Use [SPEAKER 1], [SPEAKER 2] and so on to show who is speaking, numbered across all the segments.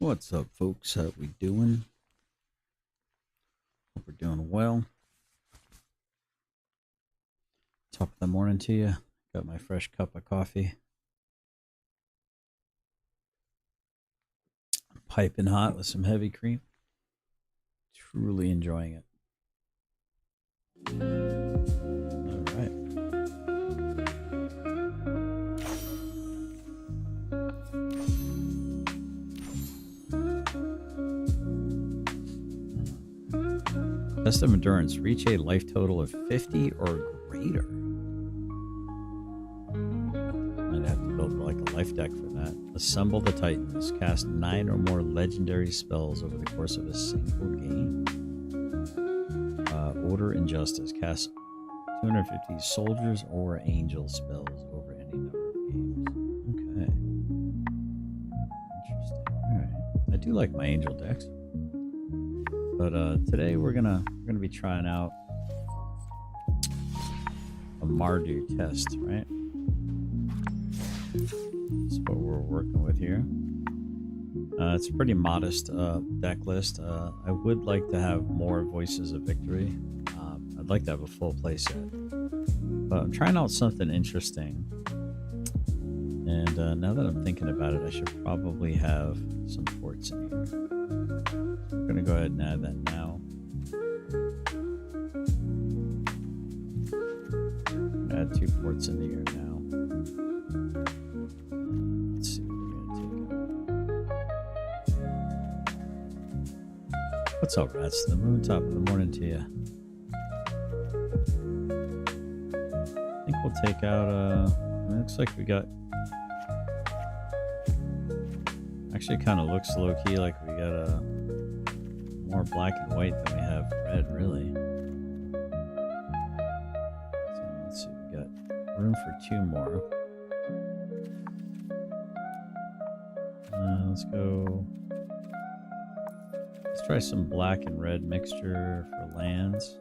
[SPEAKER 1] What's up, folks? How we doing? Hope we're doing well. Top of the morning to you. Got my fresh cup of coffee. Piping hot with some heavy cream. Truly enjoying it. All right. Test of endurance. Reach a life total of 50 or greater. Might have to build like a life deck for that. Assemble the Titans. Cast 9 or more legendary spells over the course of a single game. Order Injustice. Cast 250 soldiers or angel spells over any number of games. Okay. Interesting. Alright. I do like my angel decks. But today we're gonna be trying out a Mardu test, right? That's what we're working with here. It's a pretty modest deck list. I would like to have more Voices of Victory. I'd like to have a full playset. But I'm trying out something interesting. And now that I'm thinking about it, I should probably have some ports in here. I'm going to go ahead and add that now. Add 2 ports into here now. Let's see what we're going to take out. What's up, rats? The moon, top of the morning to you. I think we'll take out, it looks like we got, actually kind of looks low-key like we got more black and white than we have red, really. So let's see, we got room for 2 more. Let's go. Let's try some black and red mixture for lands.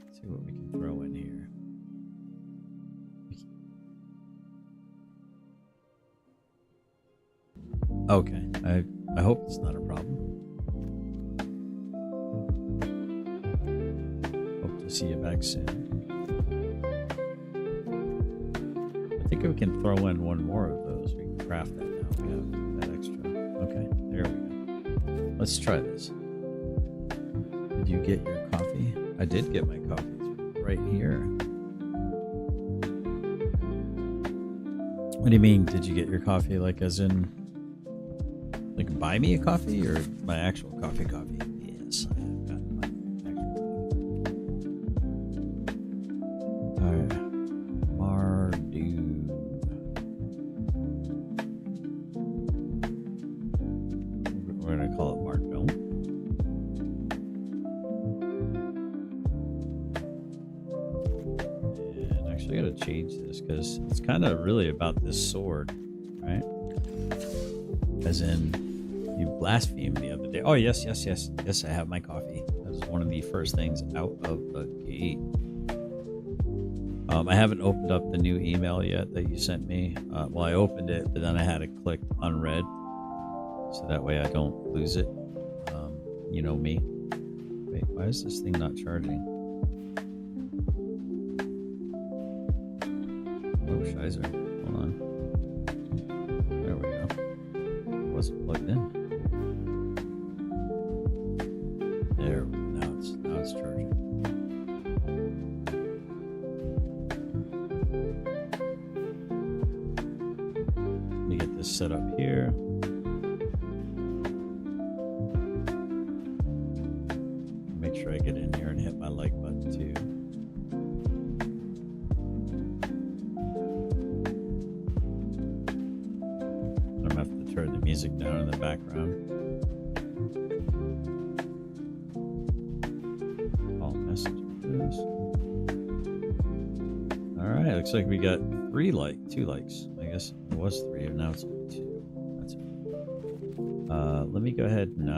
[SPEAKER 1] Let's see what we can throw in here. Okay, I hope it's not a problem. Hope to see you back soon. I think we can throw in 1 more of those. We can craft that now. We have that extra. Okay, there we go. Let's try this. Did you get your coffee? I did get my coffee. It's right here. What do you mean, did you get your coffee? Like as in... like buy me a coffee or my actual coffee? Yes, I have got my actual coffee. Alright. Mardu. We're gonna call it Mardu. And actually I gotta change this because it's kind of really about this sword, right? As in, you blasphemed the other day. Oh, yes. Yes, I have my coffee. That was one of the first things out of the gate. I haven't opened up the new email yet that you sent me. Well, I opened it, but then I had to click unread. So that way I don't lose it. You know me. Wait, why is this thing not charging? Oh, shizer. Hold on. There we go. Wasn't plugged in. There, now it's charging. Let me get this set up here. Make sure I get in here and hit my like button too. I'm gonna have to turn the music down in the background. All messages. Alright, looks like we got 2 likes. I guess it was 3, and now it's only 2. That's it. Let me go ahead and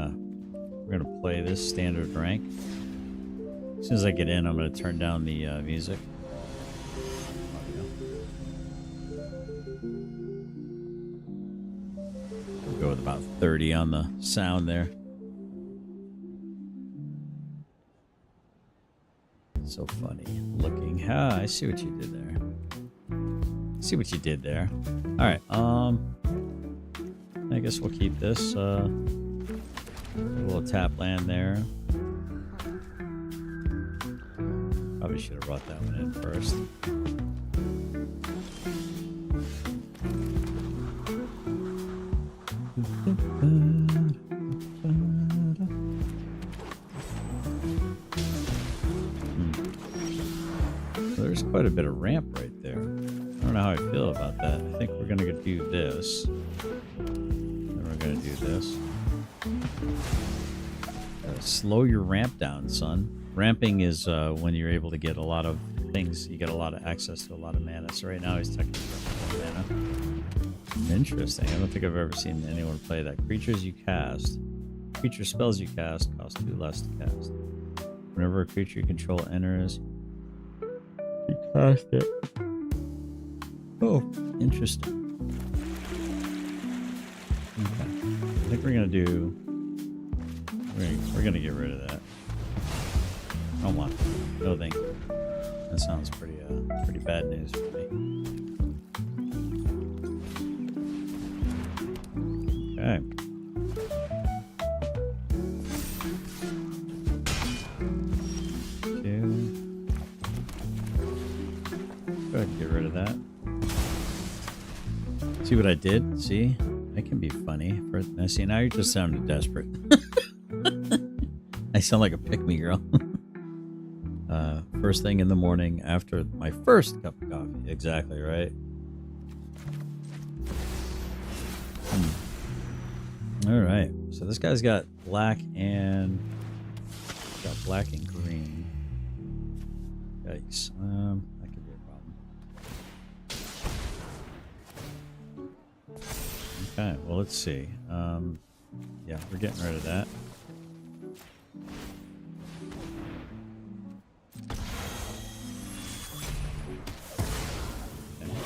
[SPEAKER 1] we're gonna play this standard rank. As soon as I get in, I'm gonna turn down the music. go with about 30 on the sound there. So funny looking. Ah, I see what you did there. See what you did there. All right. I guess we'll keep this. A little tap land there. Probably should have brought that one in first. There's quite a bit of ramp right there. I don't know how I feel about that. I think we're gonna do this. Then we're gonna do this. Slow your ramp down, son. Ramping is when you're able to get a lot of things. You get a lot of access to a lot of mana. So right now he's technically running out of mana. Interesting. I don't think I've ever seen anyone play that. Creatures spells you cast cost 2 less to cast. Whenever a creature you control enters, you cast it. Oh, interesting. Okay. I think we're gonna do. We're gonna get rid of that. I don't want that. No thank you. That sounds pretty bad news for me. Okay. Go ahead and get rid of that. See what I did? See? I can be funny. Now, see, now you're just sounding desperate. I sound like a pick-me-girl. First thing in the morning after my first cup of coffee. Exactly, right? All right. So this guy's got black and green. Yikes. That could be a problem. Okay. Well, let's see. Yeah, we're getting rid of that.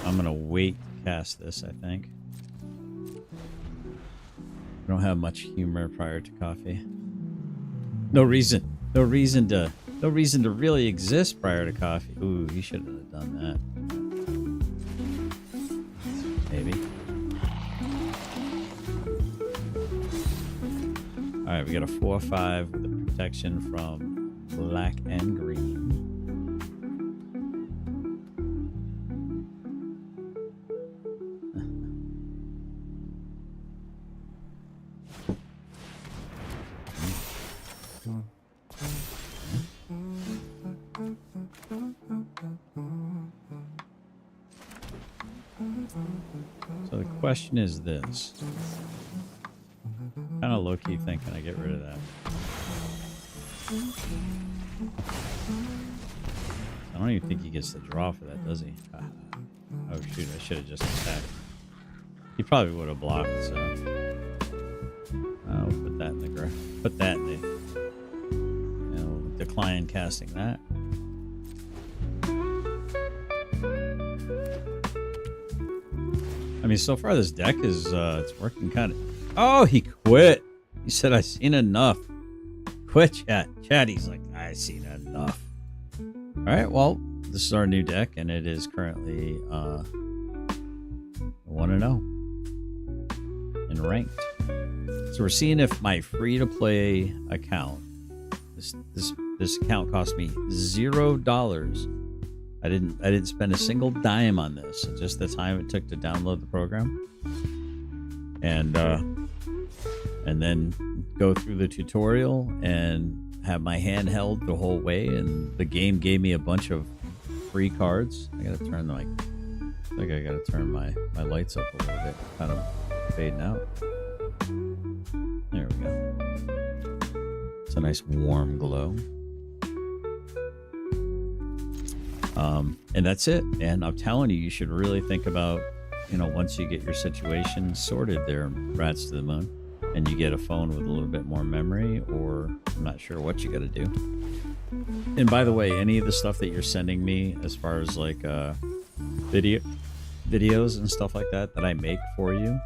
[SPEAKER 1] I'm gonna wait to cast this, I think. I don't have much humor prior to coffee. No reason to really exist prior to coffee. Ooh, he shouldn't have done that. Maybe. Alright, we got a 4/5 with a protection from black and green. So the question is this. Kind of low-key thinking I get rid of that. I don't even think he gets the draw for that, does he? Oh shoot, I should have just attacked. He probably would have blocked, so I'll put that in the ground. Put that in the... We'll decline casting that. I mean, so far this deck is it's working kind of. Oh, he quit. He said, "I seen enough." Quit, chat. He's like, "I seen enough." All right. Well, this is our new deck, and it is currently 1-0 in ranked. So we're seeing if my free-to-play account. This account cost me $0. I didn't spend a single dime on this. Just the time it took to download the program, and then go through the tutorial and have my hand held the whole way. And the game gave me a bunch of free cards. I gotta turn I gotta turn my lights up a little bit, kind of fading out. There we go. It's a nice warm glow. And that's it. And I'm telling you, you should really think about, once you get your situation sorted there, Rats to the Moon, and you get a phone with a little bit more memory, or I'm not sure what you got to do. And by the way, any of the stuff that you're sending me as far as like videos and stuff like that I make for you,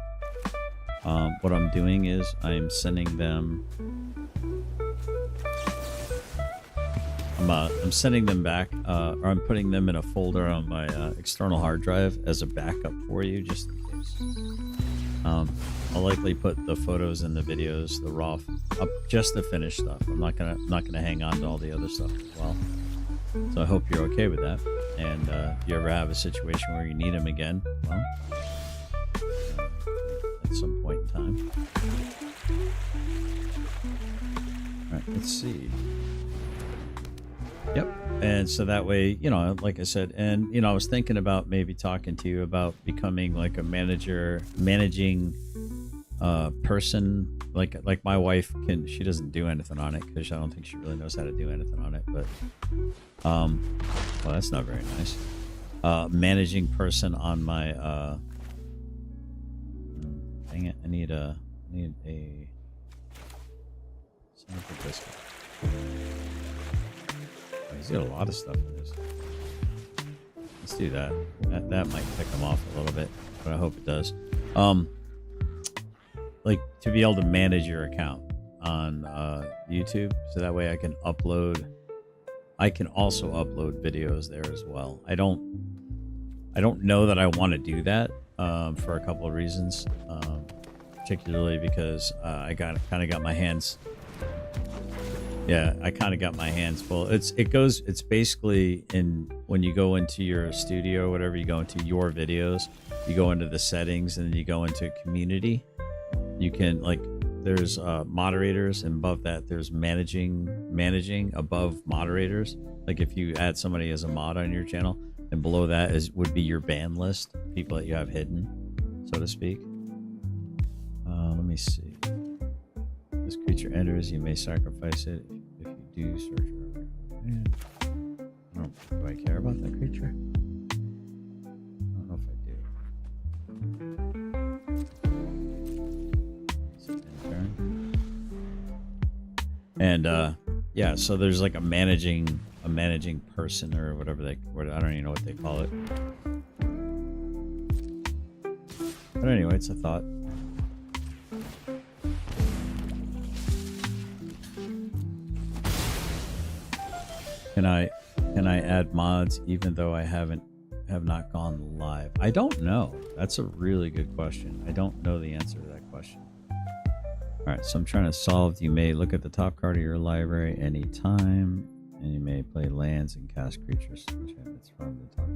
[SPEAKER 1] What I'm doing is I'm sending them. I'm sending them back, or I'm putting them in a folder on my external hard drive as a backup for you, just in case. I'll likely put the photos and the videos, the raw, up, just the finished stuff. I'm not gonna hang on to all the other stuff as well. So I hope you're okay with that. And if you ever have a situation where you need them again, well, at some point in time. All right, let's see. Yep. And so that way, you know, like I said, and, you know, I was thinking about maybe talking to you about becoming like a managing person. Like my wife she doesn't do anything on it because I don't think she really knows how to do anything on it. But, well, that's not very nice. Managing person on my, dang it, I need a sample biscuit. He's got a lot of stuff in this. Let's do that. That might pick him off a little bit, but I hope it does. Like to be able to manage your account on YouTube, so that way I can upload. I can also upload videos there as well. I don't know that I want to do that for a couple of reasons, particularly because I kind of got my hands. Yeah, I kind of got my hands full. It's basically when you go into your studio, whatever, you go into your videos, you go into the settings, and then you go into community. You can, like, there's moderators, and above that there's managing above moderators. Like if you add somebody as a mod on your channel, and below that would be your ban list, people that you have hidden, so to speak. Let me see. This creature enters, you may sacrifice it. If you do, search for do I care about that creature? I don't know if I do. And yeah, so there's like a managing person or whatever I don't even know what they call it. But anyway, it's a thought. Can I add mods even though I have not gone live? I don't know. That's a really good question. I don't know the answer to that question. All right, so I'm trying to solve. You may look at the top card of your library anytime, and you may play lands and cast creatures. It's from the top.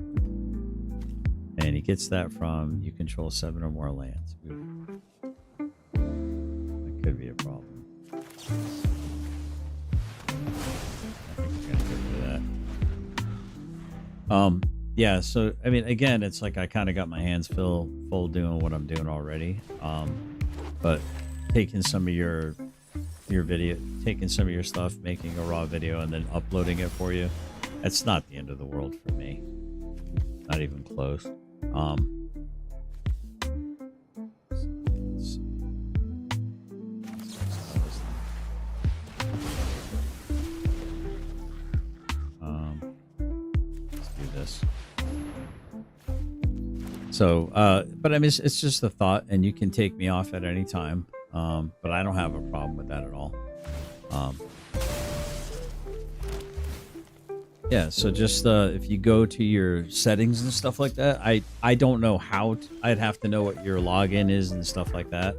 [SPEAKER 1] And he gets that from you control 7 or more lands. Ooh. That could be a problem. Yeah, so I mean, again, it's like I kind of got my hands full doing what I'm doing already. But taking some of your video, taking some of your stuff, making a raw video, and then uploading it for you, that's not the end of the world for me. Not even close. Let's see. So, but I mean, it's just a thought, and you can take me off at any time. But I don't have a problem with that at all. Yeah, so just if you go to your settings and stuff like that, I don't know how I'd have to know what your login is and stuff like that.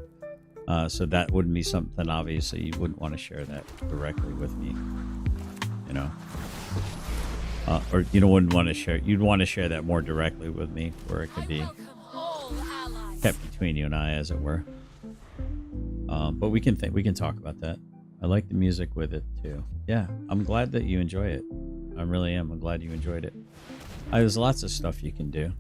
[SPEAKER 1] So that wouldn't be something, obviously, you wouldn't want to share that directly with me, you know. Or you wouldn't want to share. You'd want to share that more directly with me, where it could be kept between you and I, as it were. But we can talk about that. I like the music with it too. Yeah, I'm glad that you enjoy it. I really am. I'm glad you enjoyed it. There's lots of stuff you can do.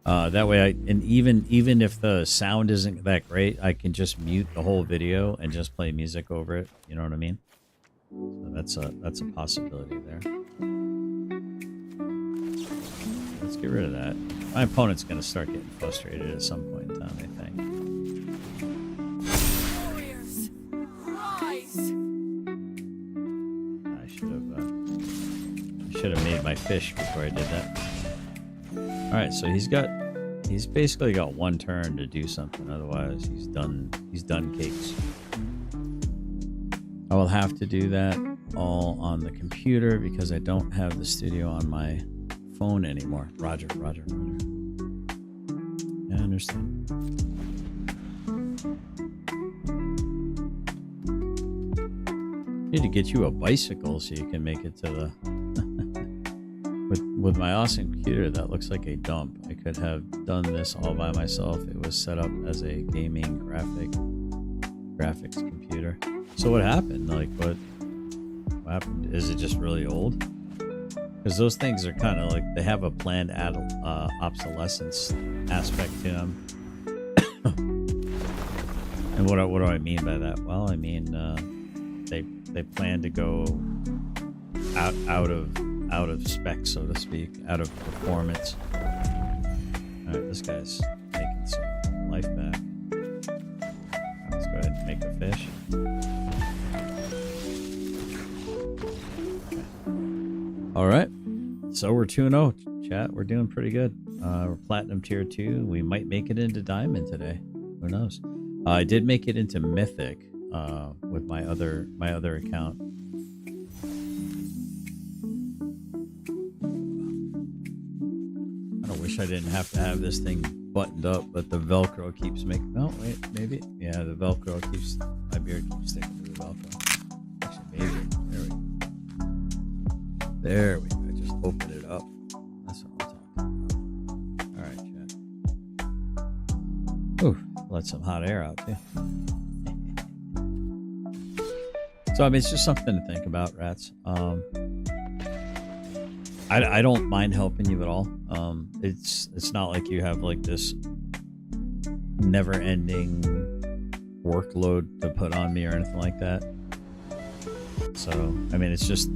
[SPEAKER 1] That way, even if the sound isn't that great, I can just mute the whole video and just play music over it. You know what I mean? So that's a possibility there. Let's get rid of that. My opponent's going to start getting frustrated at some point in time, I think.
[SPEAKER 2] Warriors, rise!
[SPEAKER 1] I should have made my fish before I did that. All right, so he's got He's basically got one turn to do something. Otherwise, he's done. He's done cakes. I will have to do that all on the computer because I don't have the studio on my phone anymore. Roger. Yeah, I understand. Need to get you a bicycle so you can make it to the. With my awesome computer, that looks like a dump. I could have done this all by myself. It was set up as a gaming graphics computer. So what happened? Like what happened? Is it just really old? Because those things are kind of like they have a planned obsolescence aspect to them. And what do I mean by that? Well, I mean they plan to go out of spec, so to speak, out of performance. All right, this guy's making some life back. Let's go ahead and make a fish. All right, so we're 2-0, chat. We're doing pretty good. We're platinum tier 2. We might make it into diamond today. Who knows? I did make it into mythic with my other account. I wish I didn't have to have this thing buttoned up, but the Velcro keeps making. Oh wait, maybe. Yeah, the Velcro keeps. My beard keeps sticking to the Velcro. Actually, maybe. There we go. I just opened it up. That's what I'm talking about. All right, chat. Ooh, let some hot air out too. So I mean, it's just something to think about, rats. I don't mind helping you at all. It's not like you have like this never-ending workload to put on me or anything like that. So I mean, it's just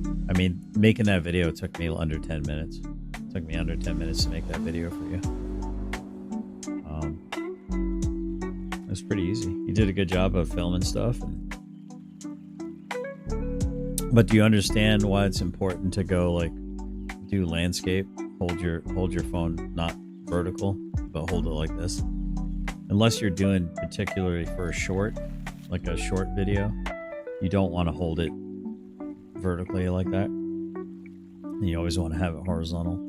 [SPEAKER 1] making that video took me under 10 minutes. It took me under 10 minutes to make that video for you. It was pretty easy. You did a good job of filming stuff. But do you understand why it's important to go like do landscape? Hold your phone not vertical, but hold it like this. Unless you're doing particularly for a short, like a short video, you don't want to hold it vertically like that. And you always want to have it horizontal.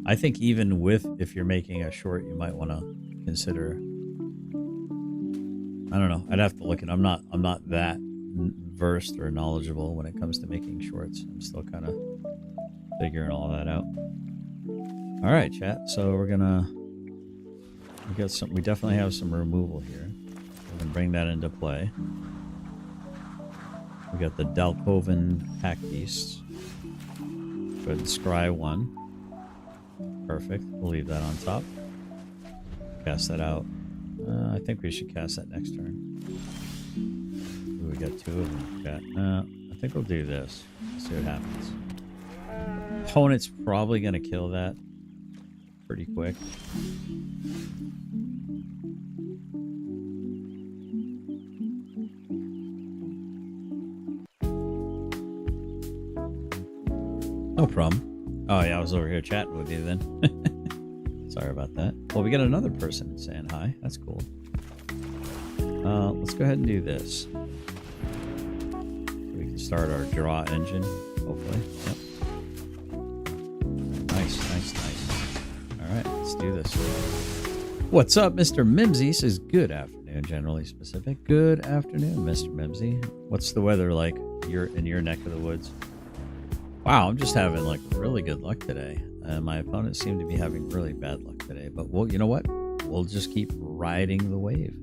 [SPEAKER 1] I think even if you're making a short, you might want to consider. I don't know. I'd have to look at. I'm not that versed or knowledgeable when it comes to making shorts. I'm still kind of figuring all that out. All right, chat. So we definitely have some removal here. We're gonna bring that into play. We got the Dalkoven Pack Beasts. Go ahead and scry 1. Perfect. We'll leave that on top. Cast that out. I think we should cast that next turn. Ooh, we got 2 of them. I think we'll do this. See what happens. Opponent's probably going to kill that pretty quick. No problem. Oh yeah, I was over here chatting with you then. Sorry about that. Well, we got another person saying hi. That's cool. Let's go ahead and do this. We can start our draw engine, hopefully. Yep. Nice. All right, let's do this. What's up, Mr. Mimsy? Says good afternoon, generally specific. Good afternoon, Mr. Mimsy. What's the weather like in your neck of the woods? Wow, I'm just having like really good luck today. My opponents seem to be having really bad luck today. But you know what? We'll just keep riding the wave.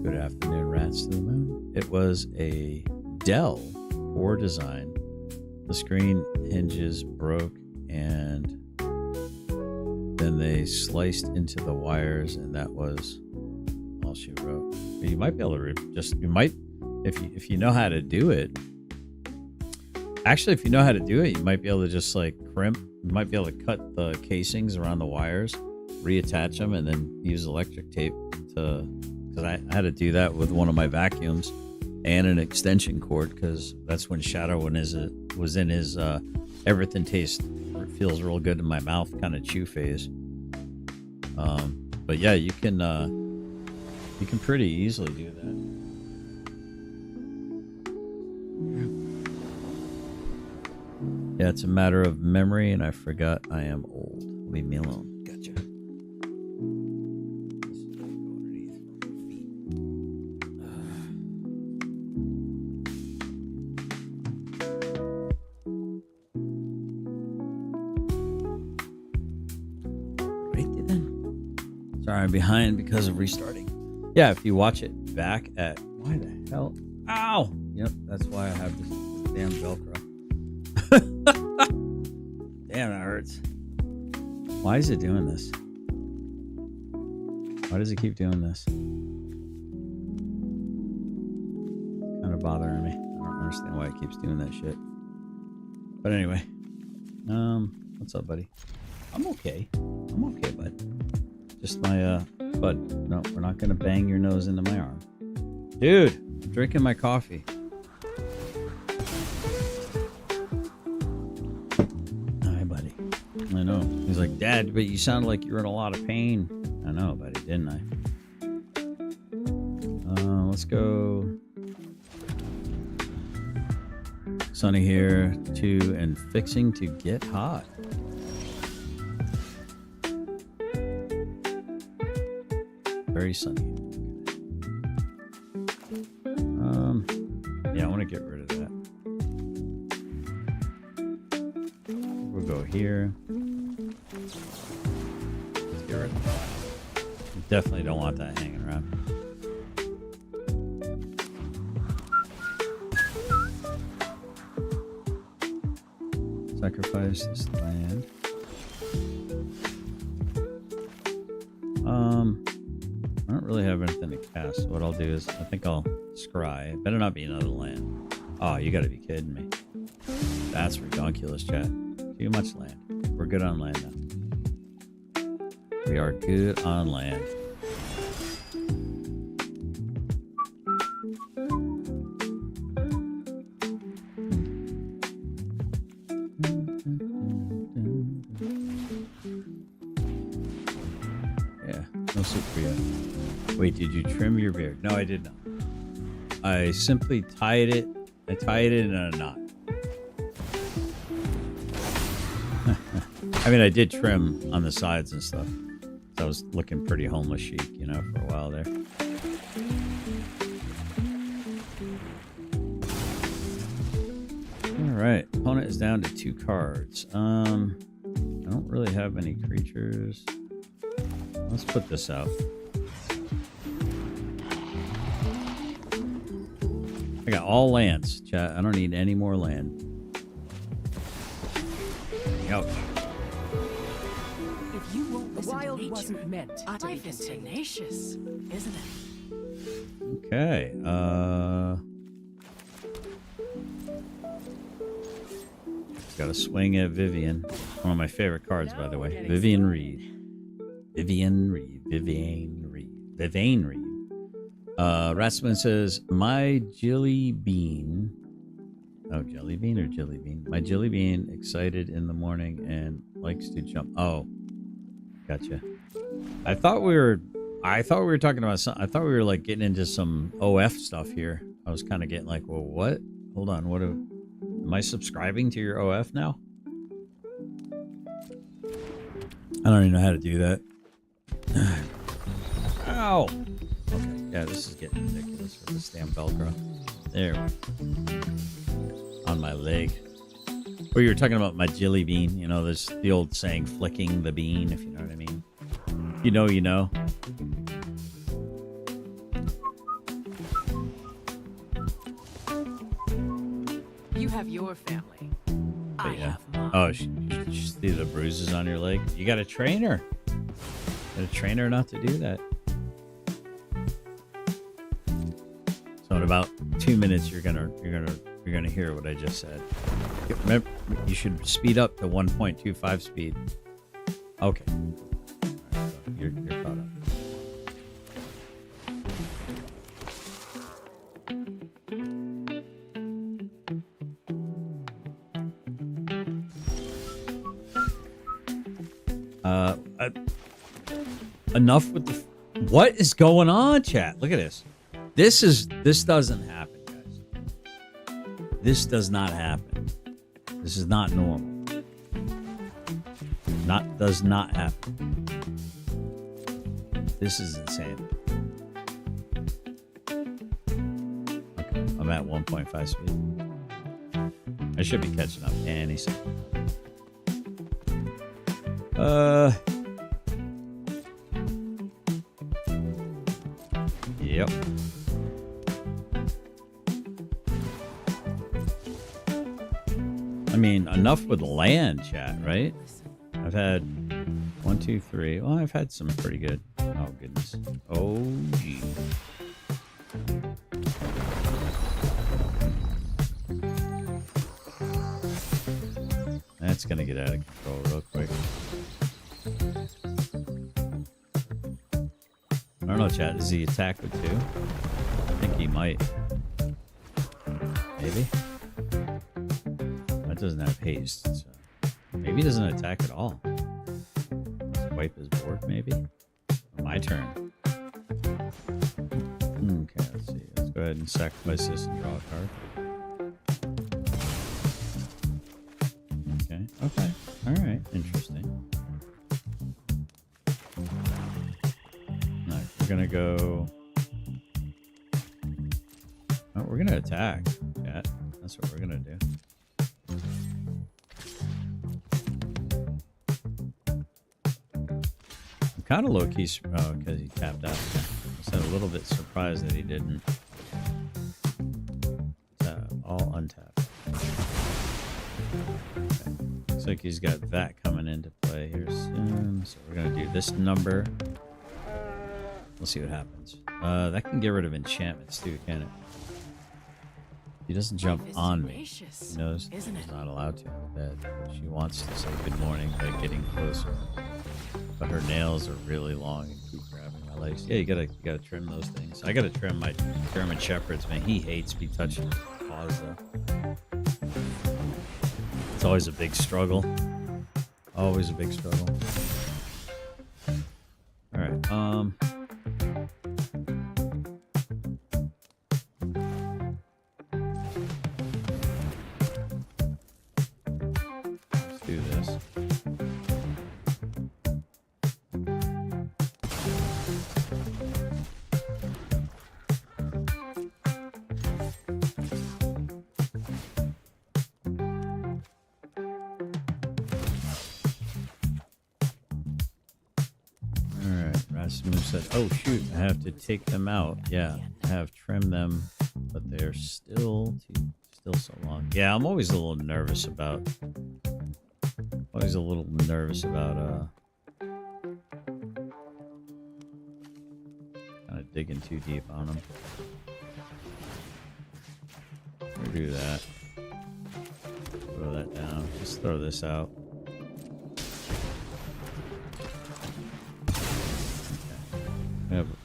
[SPEAKER 1] Good afternoon, rats to the moon. It was a Dell poor design. The screen hinges broke and then they sliced into the wires, and that was all she wrote. But you might be able to if you know how to do it. Actually, if you know how to do it, you might be able to just like crimp. You might be able to cut the casings around the wires, reattach them, and then use electric tape to. Because I had to do that with one of my vacuums and an extension cord, because that's when Shadow was in his everything feels real good in my mouth, kind of chew phase. But yeah, you can pretty easily do that. Yeah, it's a matter of memory, and I forgot I am old. Leave me alone. Gotcha. Right then. Sorry, I'm behind because of restarting. Yeah, if you watch it back at... Why the hell? Ow! Yep, that's why I have this damn Velcro. Damn, that hurts. Why is it doing this? Why does it keep doing this? Kind of bothering me. I don't understand why it keeps doing that shit. But anyway. What's up, buddy? I'm okay. I'm okay, bud. Just my, bud. No, we're not gonna bang your nose into my arm. Dude, I'm drinking my coffee. I know. He's like, Dad, but you sound like you're in a lot of pain. I know, buddy, didn't I? Let's go. Sunny here, too, and fixing to get hot. Very sunny. Yeah, I want to get rid of that. We'll go here. Let's get rid of that. You definitely don't want that hanging around. Sacrifice this land. I don't really have anything to cast. So what I'll do is I think I'll scry. It better not be another land. Oh, you gotta be kidding me. That's ridiculous, chat. Too much land. We're good on land now. We are good on land. Yeah, no soup for you. Wait, did you trim your beard? No, I did not. I simply tied it. I tied it in a knot. I mean, I did trim on the sides and stuff. So I was looking pretty homeless chic, you know, for a while there. All right, opponent is down to 2 cards. I don't really have any creatures. Let's put this out. I got all lands, chat. I don't need any more land. Ouch.
[SPEAKER 2] If you won't
[SPEAKER 3] The
[SPEAKER 2] listen
[SPEAKER 3] wild
[SPEAKER 2] to nature,
[SPEAKER 3] wasn't meant to be
[SPEAKER 2] life is
[SPEAKER 3] contained.
[SPEAKER 2] tenacious, isn't it?
[SPEAKER 1] Okay. Got to swing at Vivian. One of my favorite cards, by the way. Vivian Reed. Vivian Reed. Ratsman says, my Jilly Bean. Oh, Jelly Bean or Jilly Bean? My Jilly Bean excited in the morning and likes to jump. Oh, gotcha. I thought we were talking about some. I thought we were like getting into some OF stuff here. I was kind of getting like, well, what? Hold on. Am I subscribing to your OF now? I don't even know how to do that. Ow. Okay. Yeah, this is getting ridiculous with this damn Velcro. There we go. On my leg. Or you were talking about my Jilly Bean. You know, there's the old saying, flicking the bean, if you know what I mean. You know, you know.
[SPEAKER 2] You have your family.
[SPEAKER 1] But
[SPEAKER 2] I
[SPEAKER 1] yeah.
[SPEAKER 2] have mine.
[SPEAKER 1] Oh, you see the bruises on your leg? You got to train her. Got to train her not to do that. So in about 2 minutes, you're gonna hear what I just said. Remember, you should speed up to 1.25 speed. Okay. Right, so you're caught up. Uh, uh, enough with the. What is going on, chat? Look at this. This doesn't happen, guys. This does not happen. This is not normal. Does not happen. This is insane. Okay, I'm at 1.5 speed. I should be catching up any second. Yep. I mean, enough with land, chat, right? I've had 1, 2, 3. Well, I've had some pretty good. Oh, goodness. Oh, gee. That's going to get out of control real quick. I don't know, chat. Does he attack with 2? I think he might. Maybe. That doesn't have haste, so maybe he doesn't attack at all. Let's wipe his board, maybe. My turn. Okay, let's see. Let's go ahead and sacrifice this and draw a card. Okay, okay. Alright, interesting. Alright, we're gonna go. Oh, we're gonna attack. Yeah, that's what we're gonna do. Kind of low key, because he tapped out. I was a little bit surprised that he didn't. All untapped. Okay. Looks like he's got that coming into play here soon. So we're gonna do this number. We'll see what happens. That can get rid of enchantments too, can it? He doesn't jump on me. He knows he's not allowed to. That she wants to say good morning by getting closer. But her nails are really long and keep grabbing my legs. Yeah, you gotta trim those things. I gotta trim my German Shepherds, man. He hates me touching his paws though. It's always a big struggle. Always a big struggle. Alright, let's do this. Said, oh shoot, I have to take them out. Yeah, I have trimmed them, but they're still so long. Yeah, I'm always a little nervous about kind of digging too deep on them. We'll do that. Throw that down. Just throw this out.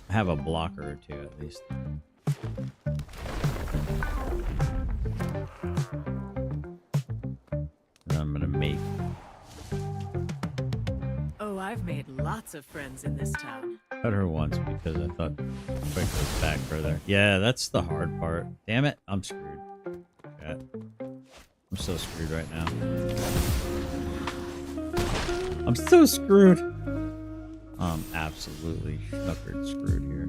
[SPEAKER 1] Have a blocker or two at least. And I'm gonna make.
[SPEAKER 2] Oh, I've made lots of friends in this town.
[SPEAKER 1] Cut her once because I thought quick goes back further. Yeah, that's the hard part. Damn it, I'm screwed. Yeah. I'm so screwed right now. I'm so screwed. I'm absolutely suckered screwed here.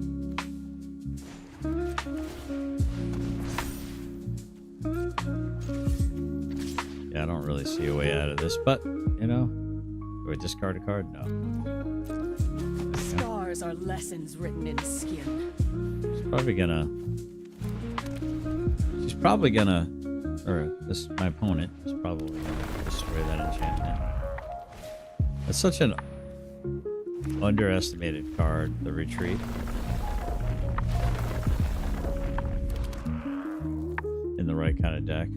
[SPEAKER 1] Yeah, I don't really see a way out of this, but, you know, do I discard a card? No.
[SPEAKER 2] Scars are lessons written in skin.
[SPEAKER 1] She's probably gonna, or this, my opponent is probably gonna destroy that enchantment. That's such an underestimated card, the retreat. In the right kind of deck.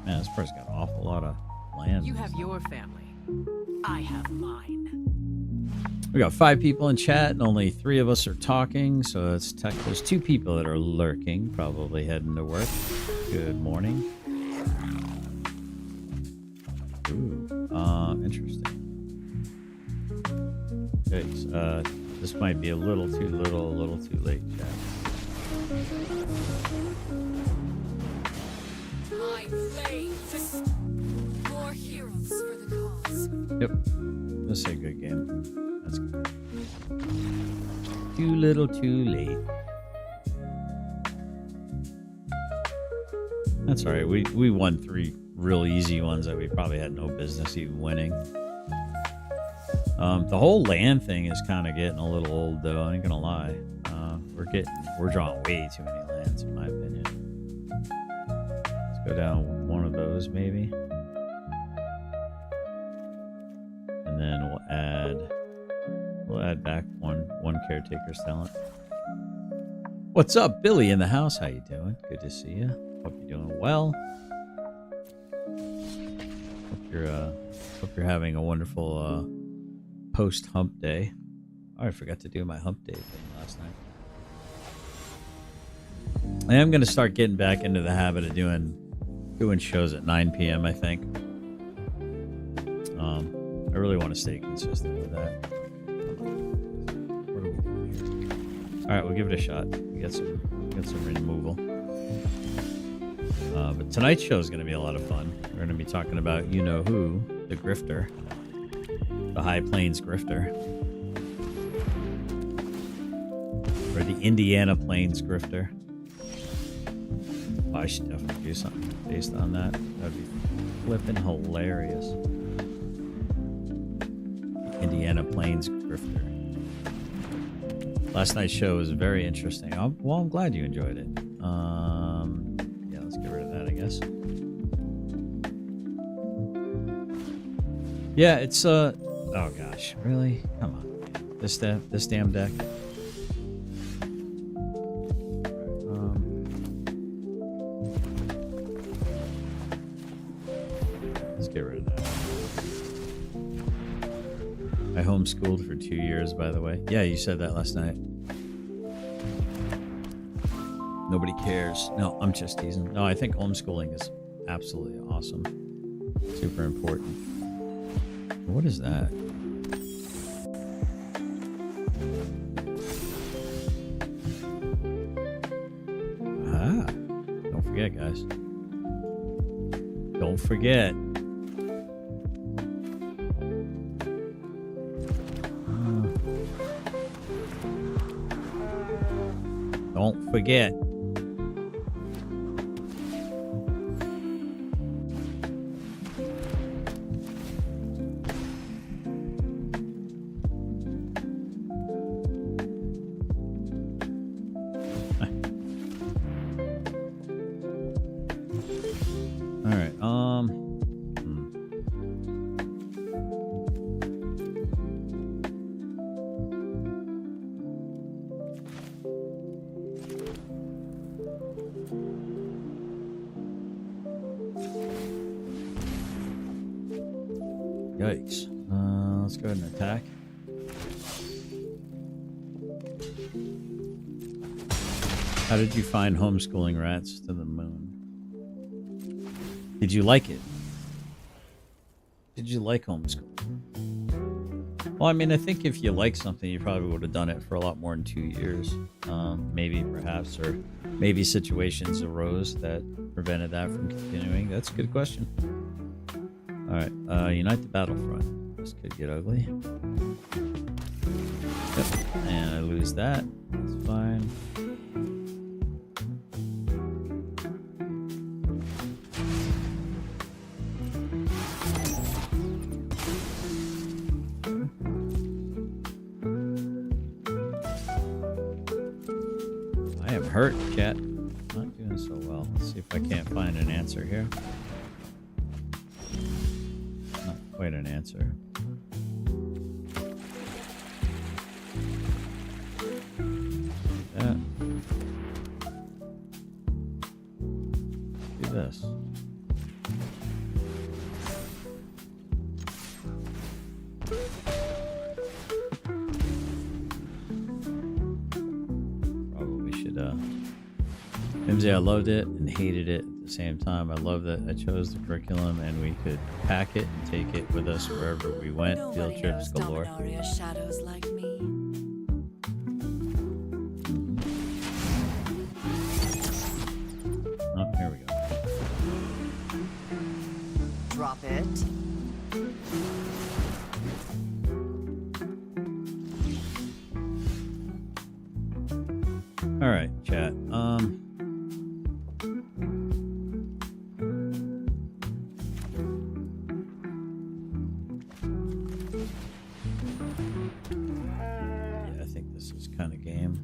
[SPEAKER 1] Man, this person's got an awful lot of land.
[SPEAKER 2] You have your family. I have mine.
[SPEAKER 1] We got 5 people in chat and only 3 of us are talking, so it's there's 2 people that are lurking, probably heading to work. Good morning. Ooh, interesting. Yikes. This might be a little too little, a little too late, chat.
[SPEAKER 3] My blades. More heroes for the cause.
[SPEAKER 1] Yep. This is a good game. That's good. Too little, too late. That's all right. We won 3 real easy ones that we probably had no business even winning. The whole land thing is kind of getting a little old, though. I ain't gonna lie. We're drawing way too many lands, in my opinion. Let's go down one of those, maybe, and then we'll add back one caretaker's talent. What's up, Billy in the house? How you doing? Good to see you. Hope you're doing well. Hope you're having a wonderful post hump day. Oh, I forgot to do my hump day thing last night. I am going to start getting back into the habit of doing shows at 9 p.m. I think. I really want to stay consistent with that. What are we doing here? All right, we'll give it a shot. We got some removal. But tonight's show is going to be a lot of fun. We're going to be talking about you-know-who, the Grifter. The High Plains Grifter. Or the Indiana Plains Grifter. Oh, I should definitely do something based on that. That'd be flipping hilarious. The Indiana Plains Grifter. Last night's show was very interesting. I'm glad you enjoyed it. Yeah, let's get rid of that, I guess. Yeah, it's oh gosh, really? Come on, this damn deck. Let's get rid of that. I homeschooled for 2 years, by the way. Yeah, you said that last night. Nobody cares. No, I'm just teasing. No, I think homeschooling is absolutely awesome. Super important. What is that? Ah, don't forget, guys. Don't forget. Don't forget. Yikes. Let's go ahead and attack. How did you find homeschooling Rats to the Moon? Did you like it? Did you like homeschooling? Well, I mean, I think if you like something, you probably would have done it for a lot more than 2 years. Maybe, perhaps, or maybe situations arose that prevented that from continuing. That's a good question. All right, unite the battlefront. This could get ugly. Yep, and I lose that. That's fine. I am hurt, chat. Not doing so well. Let's see if I can't find an answer here. Quite an answer. Yeah. Do this. Probably should Mimsy, I loved it and hated it at the the same time. I love that I chose the curriculum and we could pack it and take it with us wherever we went.
[SPEAKER 3] Nobody
[SPEAKER 1] Field trips
[SPEAKER 3] knows
[SPEAKER 1] galore.
[SPEAKER 3] Dominaria shadows like me.
[SPEAKER 1] Oh, here we go.
[SPEAKER 3] Drop it.
[SPEAKER 1] All right, chat. Yeah, I think this is kind of game.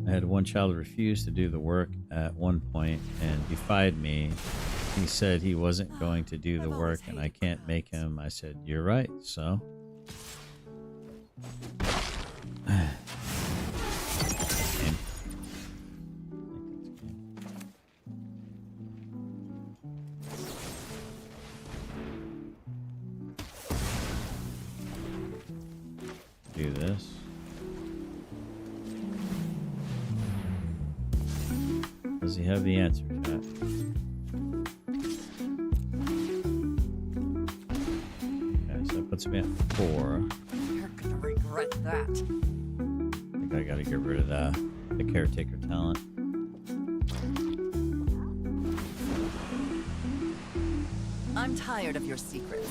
[SPEAKER 1] I had one child refuse to do the work at one point and defied me. He said he wasn't going to do the work and I can't make him. I said, "You're right." So do this. Does he have the answer, chat? Okay, so that puts me at 4.
[SPEAKER 3] You're gonna regret that.
[SPEAKER 1] I think I gotta get rid of the caretaker talent.
[SPEAKER 3] I'm tired of your secrets.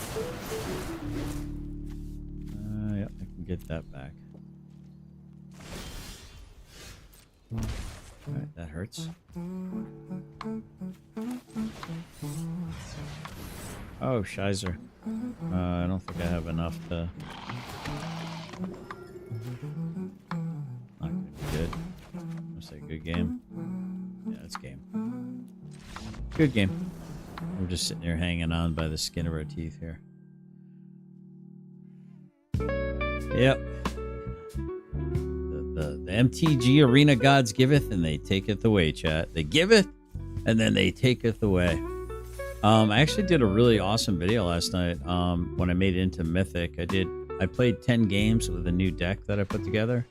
[SPEAKER 1] Yep, I can get that back. Alright, that hurts. Oh, Shizer. I don't think I have enough to... Not gonna be good. I'm say good game. Yeah, it's game. Good game. We're just sitting here hanging on by the skin of our teeth here. Yep. The MTG arena gods giveth and they taketh away, chat. They giveth and then they taketh away. I actually did a really awesome video last night when I made it into Mythic. I played 10 games with a new deck that I put together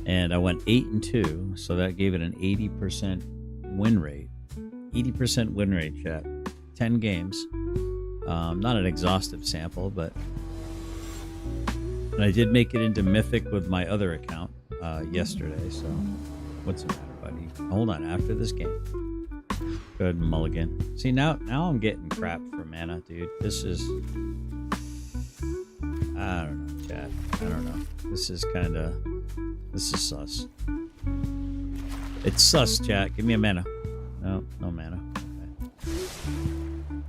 [SPEAKER 1] and I went 8-2, so that gave it an 80% win rate. 80% win rate, chat. 10 games. Not an exhaustive sample, but and I did make it into Mythic with my other account yesterday, so what's the matter, buddy? Hold on, after this game. Go ahead and mulligan. See, now I'm getting crap for mana, dude. This is... I don't know, chat. I don't know. This is kinda... This is sus. It's sus, chat. Give me a mana. No mana. Okay.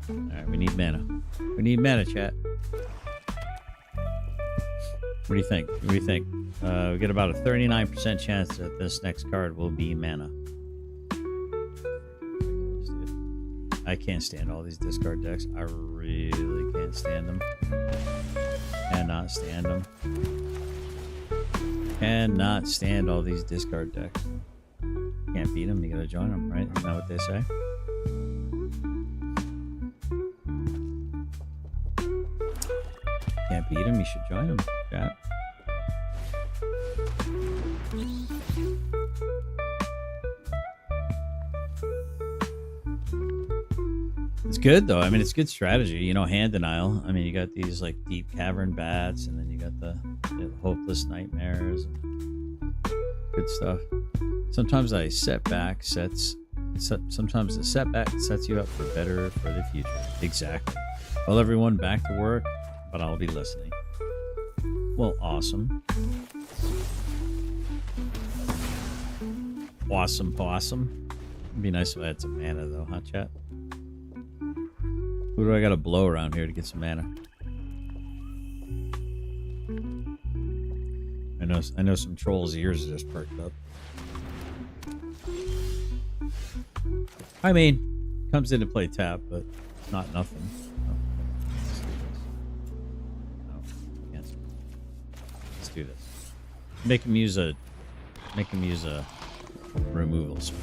[SPEAKER 1] Alright, we need mana. We need mana, chat. What do you think? What do you think? We get about a 39% chance that this next card will be mana. I can't stand all these discard decks. I really can't stand them. Cannot stand them. Cannot stand all these discard decks. Can't beat them, you gotta join them, right? Isn't that what they say? Can't beat them, you should join them. Chat. It's good though. I mean, it's good strategy. You know, hand denial. I mean, you got these like deep cavern bats, and then you got the hopeless nightmares. And good stuff. Sometimes I sometimes the setback sets you up for better for the future. Exactly. Well, everyone, back to work, but I'll be listening. Well, awesome. Awesome possum. It'd be nice if I had some mana though, huh, chat? Who do I gotta blow around here to get some mana? I know some trolls' ears just perked up. I mean, comes into play tap, but not nothing. No, cancel. Let's do this. Make him use a removal spell.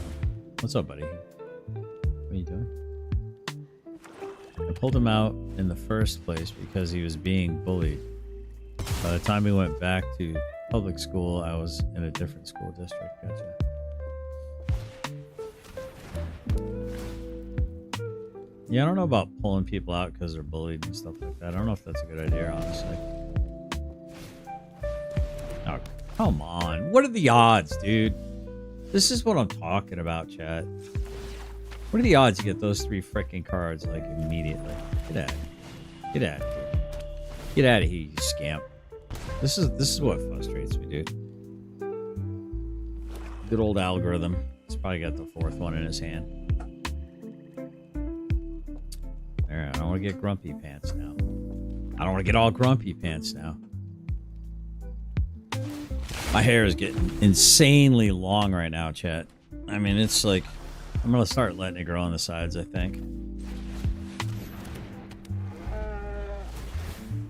[SPEAKER 1] What's up, buddy? What are you doing? I pulled him out in the first place because he was being bullied. By the time we went back to public school. I was in a different school district. Gotcha. Yeah, I don't know about pulling people out because they're bullied and stuff like that. I don't know if that's a good idea, honestly. Oh, come on. What are the odds, dude? This is what I'm talking about, chat. What are the odds you get those 3 freaking cards, like, immediately? Get out of here. Get out of here. Get out of here, you scamp. This is what frustrates me, dude. Good old algorithm. He's probably got the 4th one in his hand. There, I don't want to get grumpy pants now. I don't want to get all grumpy pants now. My hair is getting insanely long right now, chat. I mean, it's like, I'm going to start letting it grow on the sides, I think.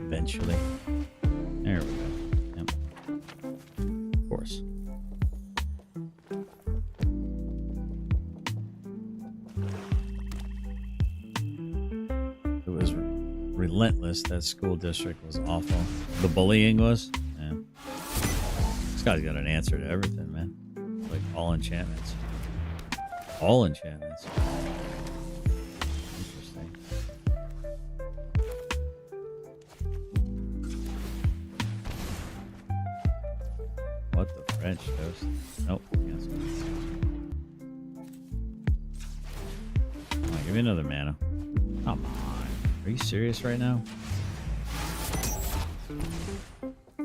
[SPEAKER 1] Eventually. There we go. Yep. Of course. It was relentless. That school district was awful. The bullying was. Yeah. This guy's got an answer to everything, man. Like all enchantments. All enchantments. Interesting. What the French toast? Nope. Cancel. Come on, give me another mana. Come on. Are you serious right now?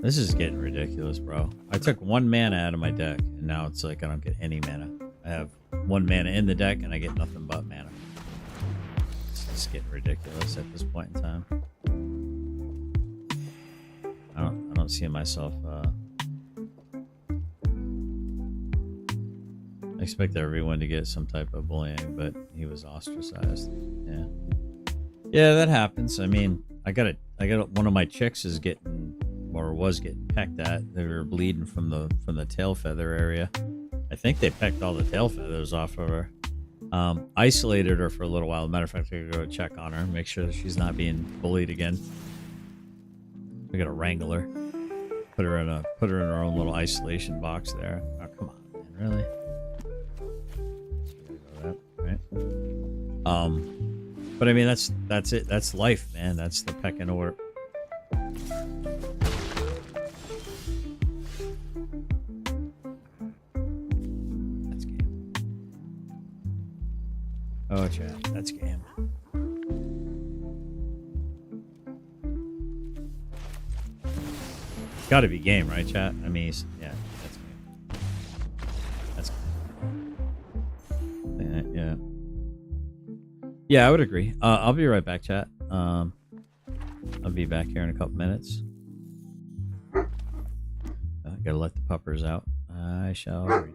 [SPEAKER 1] This is getting ridiculous, bro. I took 1 mana out of my deck, and now it's like I don't get any mana. I have 1 mana in the deck, and I get nothing but mana. It's just getting ridiculous at this point in time. I don't see myself. I expect everyone to get some type of bullying, but he was ostracized. Yeah, yeah, that happens. I mean, I got one of my chicks is getting, or was getting pecked at. They were bleeding from the tail feather area. I think they pecked all the tail feathers off of her. Isolated her for a little while. Matter of fact, I gotta go check on her, make sure that she's not being bullied again. We gotta wrangle her, put her in her own little isolation box there. Oh, come on, man, really? Right? But I mean, that's it. That's life, man. That's the pecking order. That's game. Oh, chat. That's game. Got to be game, right, chat? I mean, yeah, that's game. That's game. Yeah. Yeah, I would agree. I'll be right back, chat. I'll be back here in a couple minutes. Gotta let the puppers out. I shall read.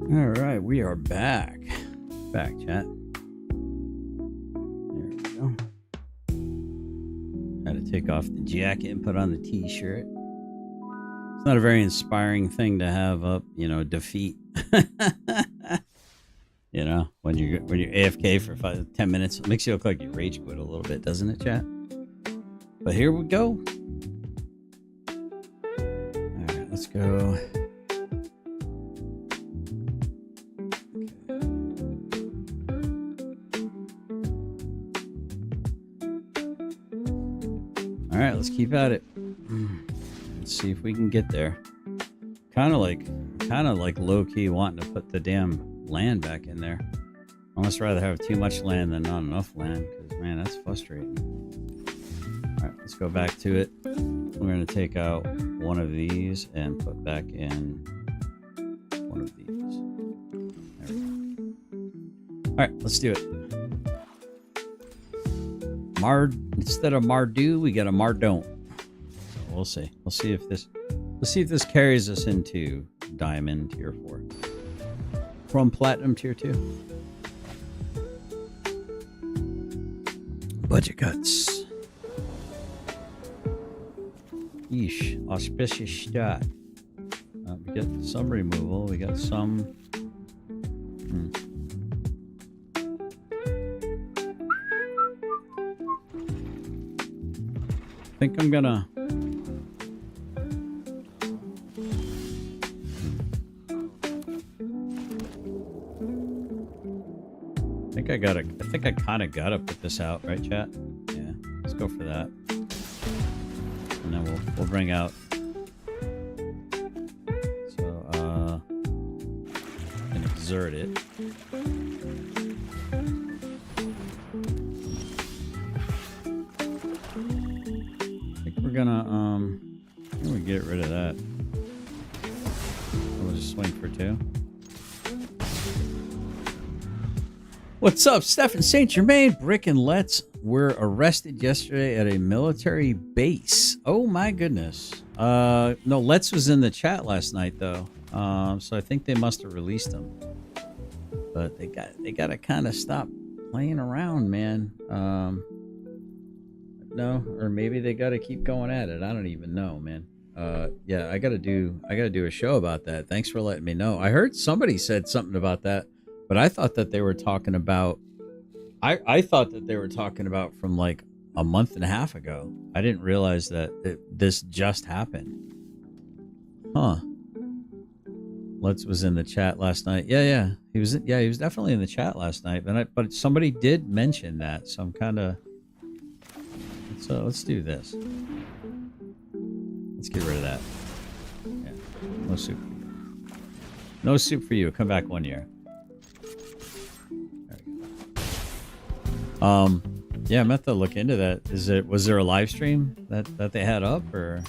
[SPEAKER 1] All right, we are back. Back, chat. There we go. Got to take off the jacket and put on the t-shirt. It's not a very inspiring thing to have up, defeat. When you're AFK for 10 minutes, it makes you look like you rage quit a little bit, doesn't it, chat? But here we go. All right, let's go. All right, let's keep at it. Let's see if we can get there. Kind of like low key wanting to put the damn land back in there. I'd almost rather have too much land than not enough land, because man, that's frustrating. All right, let's go back to it. We're gonna take out one of these and put back in one of these. There we go. All right, let's do it. Instead of Mardu, we got a Mardon't. So we'll see. Let's see if this carries us into Diamond Tier 4. From Platinum Tier 2. Budget cuts. Yeesh. Auspicious shot. We got some removal. We got some... I think I'm gonna... I think I kind of gotta put this out, right, chat? Yeah, let's go for that. And then we'll bring out... So, and exert it. Gonna we get rid of that. We'll just swing for 2. What's up, Stephen St. Germain? Brick and Let's were arrested yesterday at a military base. Oh my goodness. No, Let's was in the chat last night though. So I think they must have released them. But they got to kind of stop playing around, man. No, or maybe they got to keep going at it. I don't even know, man. Yeah, I got to do a show about that. Thanks for letting me know. I heard somebody said something about that, but I thought that they were talking about I thought that they were talking about from like a month and a half ago. I didn't realize that this just happened. Huh. Let's was in the chat last night. Yeah. He was definitely in the chat last night. But somebody did mention that, so I'm kind of let's do this. Let's get rid of that. Yeah. No soup for you. No soup for you. Come back 1 year. There we go. Yeah, I'm gonna have to look into that. Was there a live stream that they had up, or?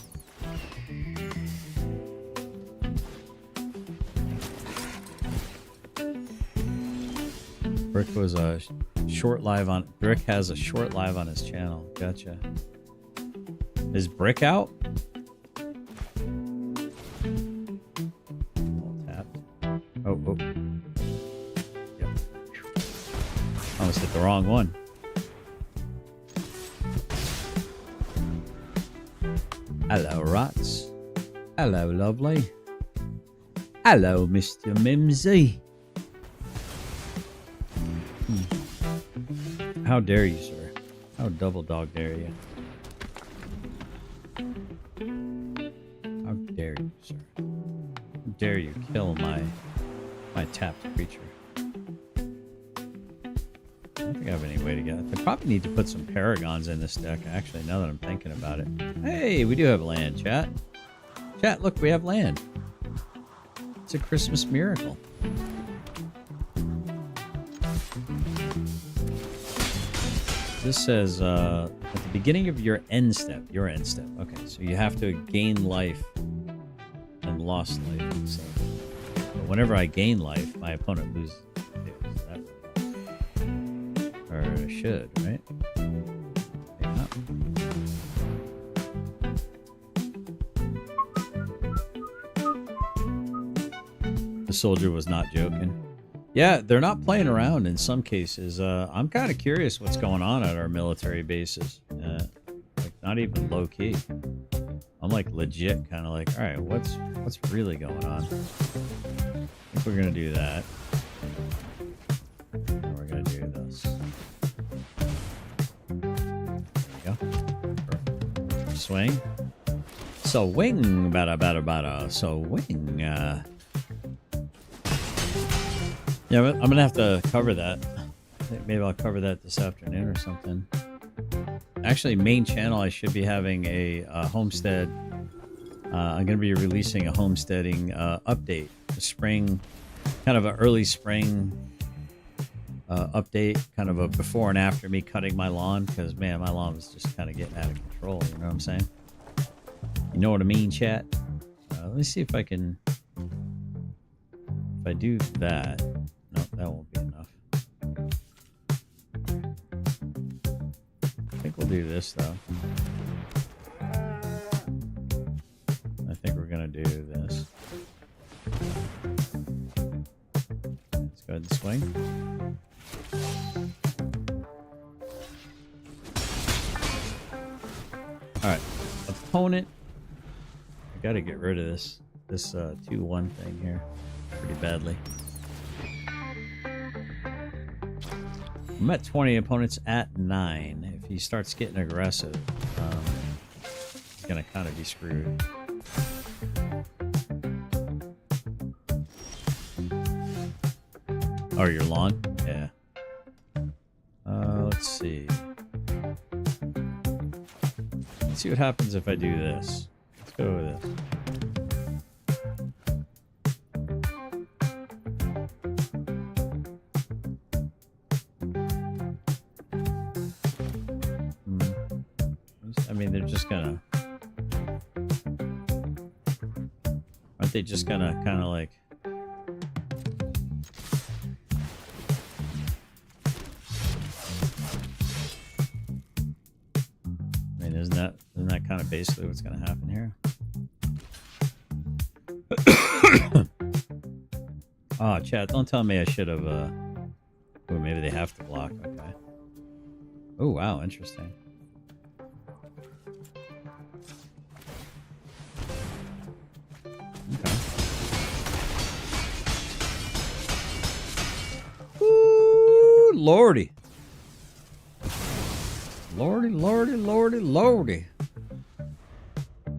[SPEAKER 1] Brick was a short live on. Brick has a short live on his channel. Gotcha. Is Brick out? Tapped. Oh. Yep. Almost hit the wrong one. Hello, Rots. Hello, lovely. Hello, Mr. Mimsy. How dare you, sir? How double dog dare you? How dare you, sir? How dare you kill my tapped creature? I don't think I have any way to get it. I probably need to put some paragons in this deck, actually, now that I'm thinking about it. Hey, we do have land, chat. Chat, look, we have land. It's a Christmas miracle. This says at the beginning of your end step. Okay, so you have to gain life and lost life. So whenever I gain life, my opponent loses. Or should, right? Maybe not. The soldier was not joking. Yeah, they're not playing around in some cases. I'm kind of curious what's going on at our military bases. Like not even low key. I'm like legit kind of like, all right, what's really going on? I think we're gonna do that. And we're gonna do this. There we go. Swing. So wing, bada. So wing. Yeah, I'm gonna have to cover that. Maybe I'll cover that this afternoon or something. Actually, main channel, I should be having a homestead. I'm gonna be releasing a homesteading update, a spring, kind of an early spring update, kind of a before and after me cutting my lawn, because man, my lawn was just kind of getting out of control. You know what I'm saying? You know what I mean, chat? Let me see if I can. If I do that. No, that won't be enough. I think we'll do this, though. I think we're going to do this. Let's go ahead and swing. Alright. Opponent. I got to get rid of this 2-1 thing here pretty badly. I'm at 20, opponent's at 9. If he starts getting aggressive, he's going to kind of be screwed. Oh, your lawn? Yeah. Let's see. Let's see what happens if I do this. Let's go with this. They're just gonna, aren't they just gonna kind of like, mean, isn't that kind of basically what's going to happen here? Oh, chat, don't tell me I should have, oh, maybe they have to block, okay. Oh, wow, interesting. Okay. Ooh, lordy. Lordy, lordy, lordy, lordy.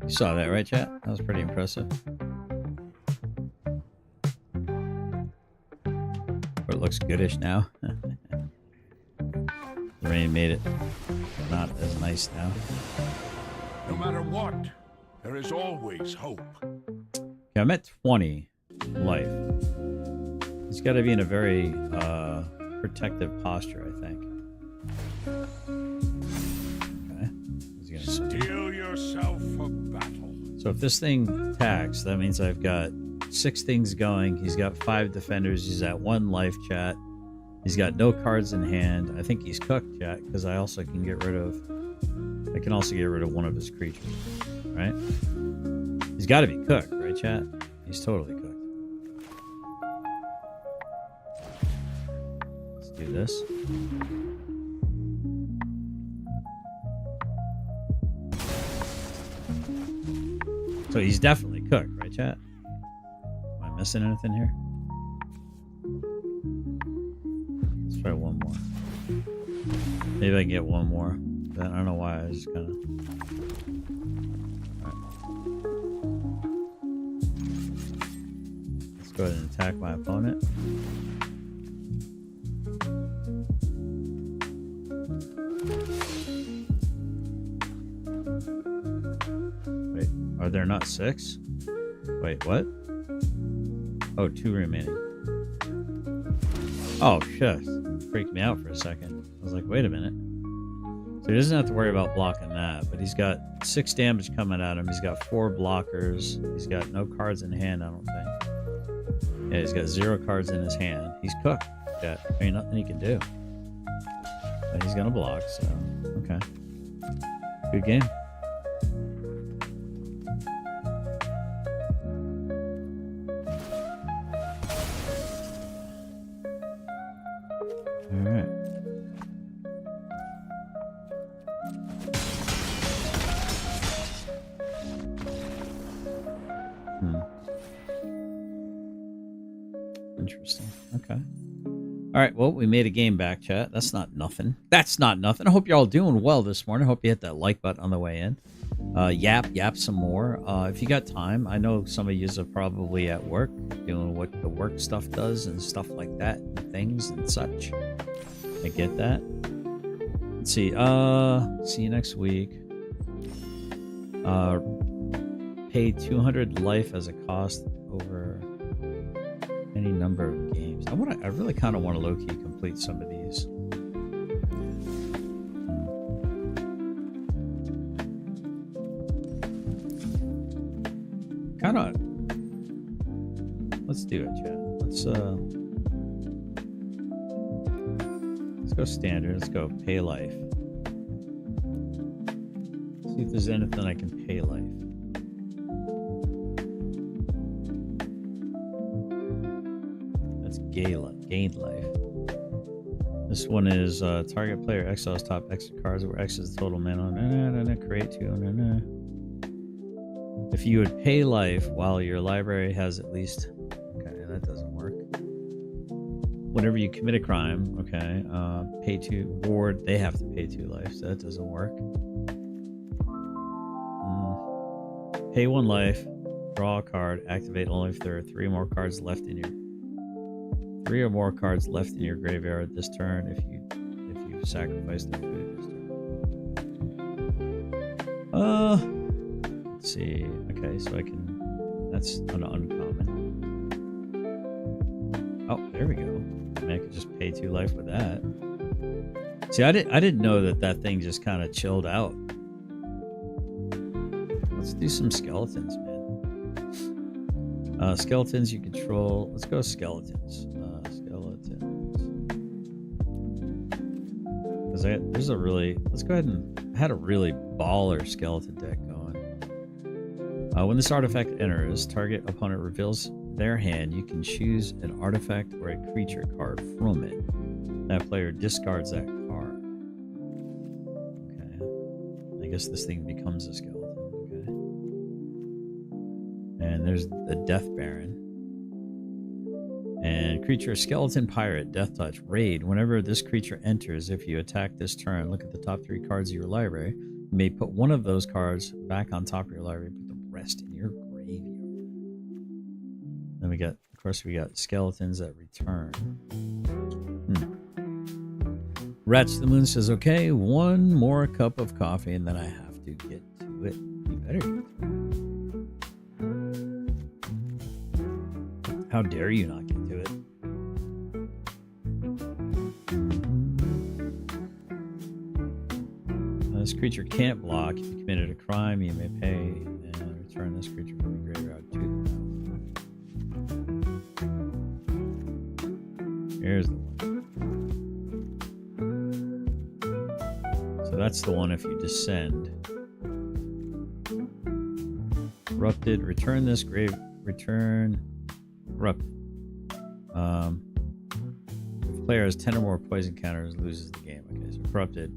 [SPEAKER 1] You saw that, right, chat? That was pretty impressive. Or it looks goodish now. The rain made it not as nice now.
[SPEAKER 4] No matter what, there is always hope.
[SPEAKER 1] Okay, I'm at 20 life. He's got to be in a very protective posture, I think. Okay. He's gonna
[SPEAKER 4] Steel yourself for battle.
[SPEAKER 1] So if this thing attacks, that means I've got 6 things going. He's got 5 defenders. He's at 1 life, chat. He's got no cards in hand. I think he's cooked, chat, because I also can get rid of... I can also get rid of one of his creatures, right? He's got to be cooked, right, chat? He's totally cooked. Let's do this. So he's definitely cooked, right, chat? Am I missing anything here? Let's try one more. Maybe I can get one more. I don't know why. I just kind of... Let's go ahead and attack my opponent. Wait, are there not 6? Wait, what? Oh, 2 remaining. Oh, shit. Freaked me out for a second. I was like, wait a minute. So he doesn't have to worry about blocking that, but he's got 6 damage coming at him. He's got 4 blockers. He's got no cards in hand, I don't think. Yeah, he's got 0 cards in his hand. He's cooked. Yeah, there ain't nothing he can do. But he's gonna block, so okay. Good game. Alright. Interesting. Okay. All right. Well, we made a game back, chat. That's not nothing. That's not nothing. I hope you're all doing well this morning. Hope you hit that like button on the way in. Yap some more. If you got time, I know some of you are probably at work doing what the work stuff does and stuff like that, and things and such. I get that. Let's see. See you next week. Pay 200 life as a cost over any number of games. I really kind of want to low-key complete some of these. Kind of. Let's do it, chat. Let's go standard. Let's go pay life. See if there's anything I can pay life. Gained life. This one is target player exiles top exit cards where X is the total mana. Create 2. If you would pay life while your library has at least... Okay, that doesn't work. Whenever you commit a crime, okay, pay 2 ward, they have to pay 2 life, so that doesn't work. Pay 1 life, draw a card, activate only if there are 3 more cards left in your 3 or more cards left in your graveyard this turn if you sacrificed the food this turn. Let's see. Okay, so I can... That's an uncommon. Oh, there we go. I mean, I could just pay 2 life with that. See, I didn't know that thing just kind of chilled out. Let's do some skeletons, man. Skeletons you control. Let's go skeletons. There's a really... Let's go ahead and... had a really baller skeleton deck going. When this artifact enters, target opponent reveals their hand. You can choose an artifact or a creature card from it. That player discards that card. Okay. I guess this thing becomes a skeleton. Okay. And there's the Death Baron. And creature skeleton pirate, death touch, raid. Whenever this creature enters, if you attack this turn, look at the top 3 cards of your library. You may put one of those cards back on top of your library, put the rest in your graveyard. Then we got, of course, we got skeletons that return. Rats to the Moon says, okay, one more cup of coffee and then I have to get to it. You better get to it. How dare you not get to it? This creature can't block. If you committed a crime, you may pay and return this creature from the graveyard to the battlefield. Here's the one. So that's the one if you descend. Corrupted. Return this return. Corrupted. If the player has 10 or more poison counters, loses the game. Okay, so corrupted.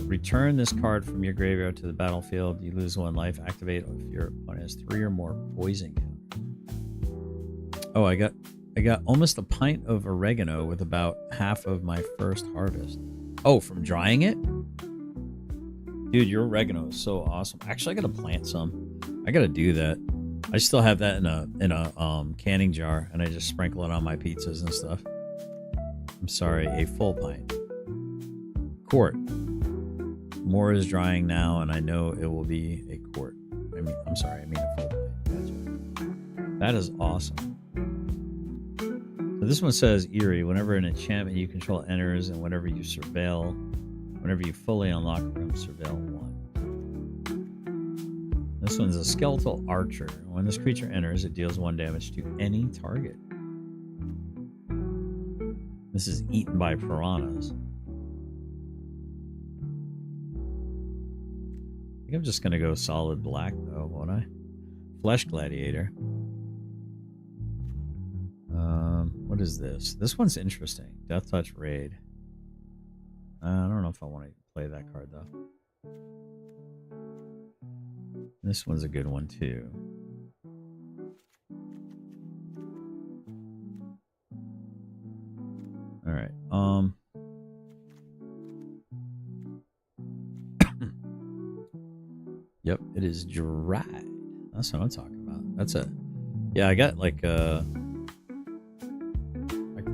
[SPEAKER 1] Return this card from your graveyard to the battlefield. You lose 1 life. Activate if your opponent has 3 or more poison counters. Oh, I got almost a pint of oregano with about half of my first harvest. Oh, from drying it? Dude, your oregano is so awesome. Actually, I gotta plant some. I gotta do that. I still have that in a canning jar, and I just sprinkle it on my pizzas and stuff. I'm sorry, a full pint. Quart. More is drying now, and I know it will be a quart. I mean a full pint. Gotcha. That is awesome. So this one says Eerie. Whenever an enchantment you control enters, and whenever you fully unlock a room, surveil 1. This one's a skeletal archer. When this creature enters, it deals 1 damage to any target. This is eaten by piranhas. I think I'm just gonna go solid black though, won't I? Flesh Gladiator. What is this? This one's interesting. Death Touch Raid. I don't know if I want to play that card though. This one's a good one too. All right. Yep, it is dried. That's what I'm talking about. That's it. Yeah, I got like I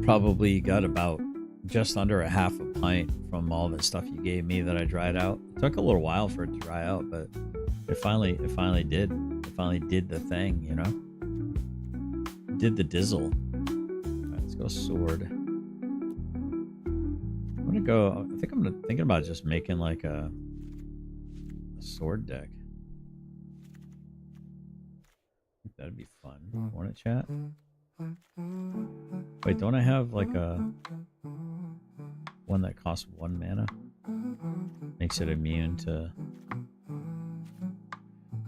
[SPEAKER 1] probably got about just under a half a pint from all the stuff you gave me that I dried out. It took a little while for it to dry out, but it finally did. It finally did the thing, you know? It did the dizzle. All right, let's go sword. I'm gonna go. I think I'm thinking about just making like a sword deck. I think that'd be fun. Want it, chat? Wait, don't I have like a one that costs 1 mana? Makes it immune to.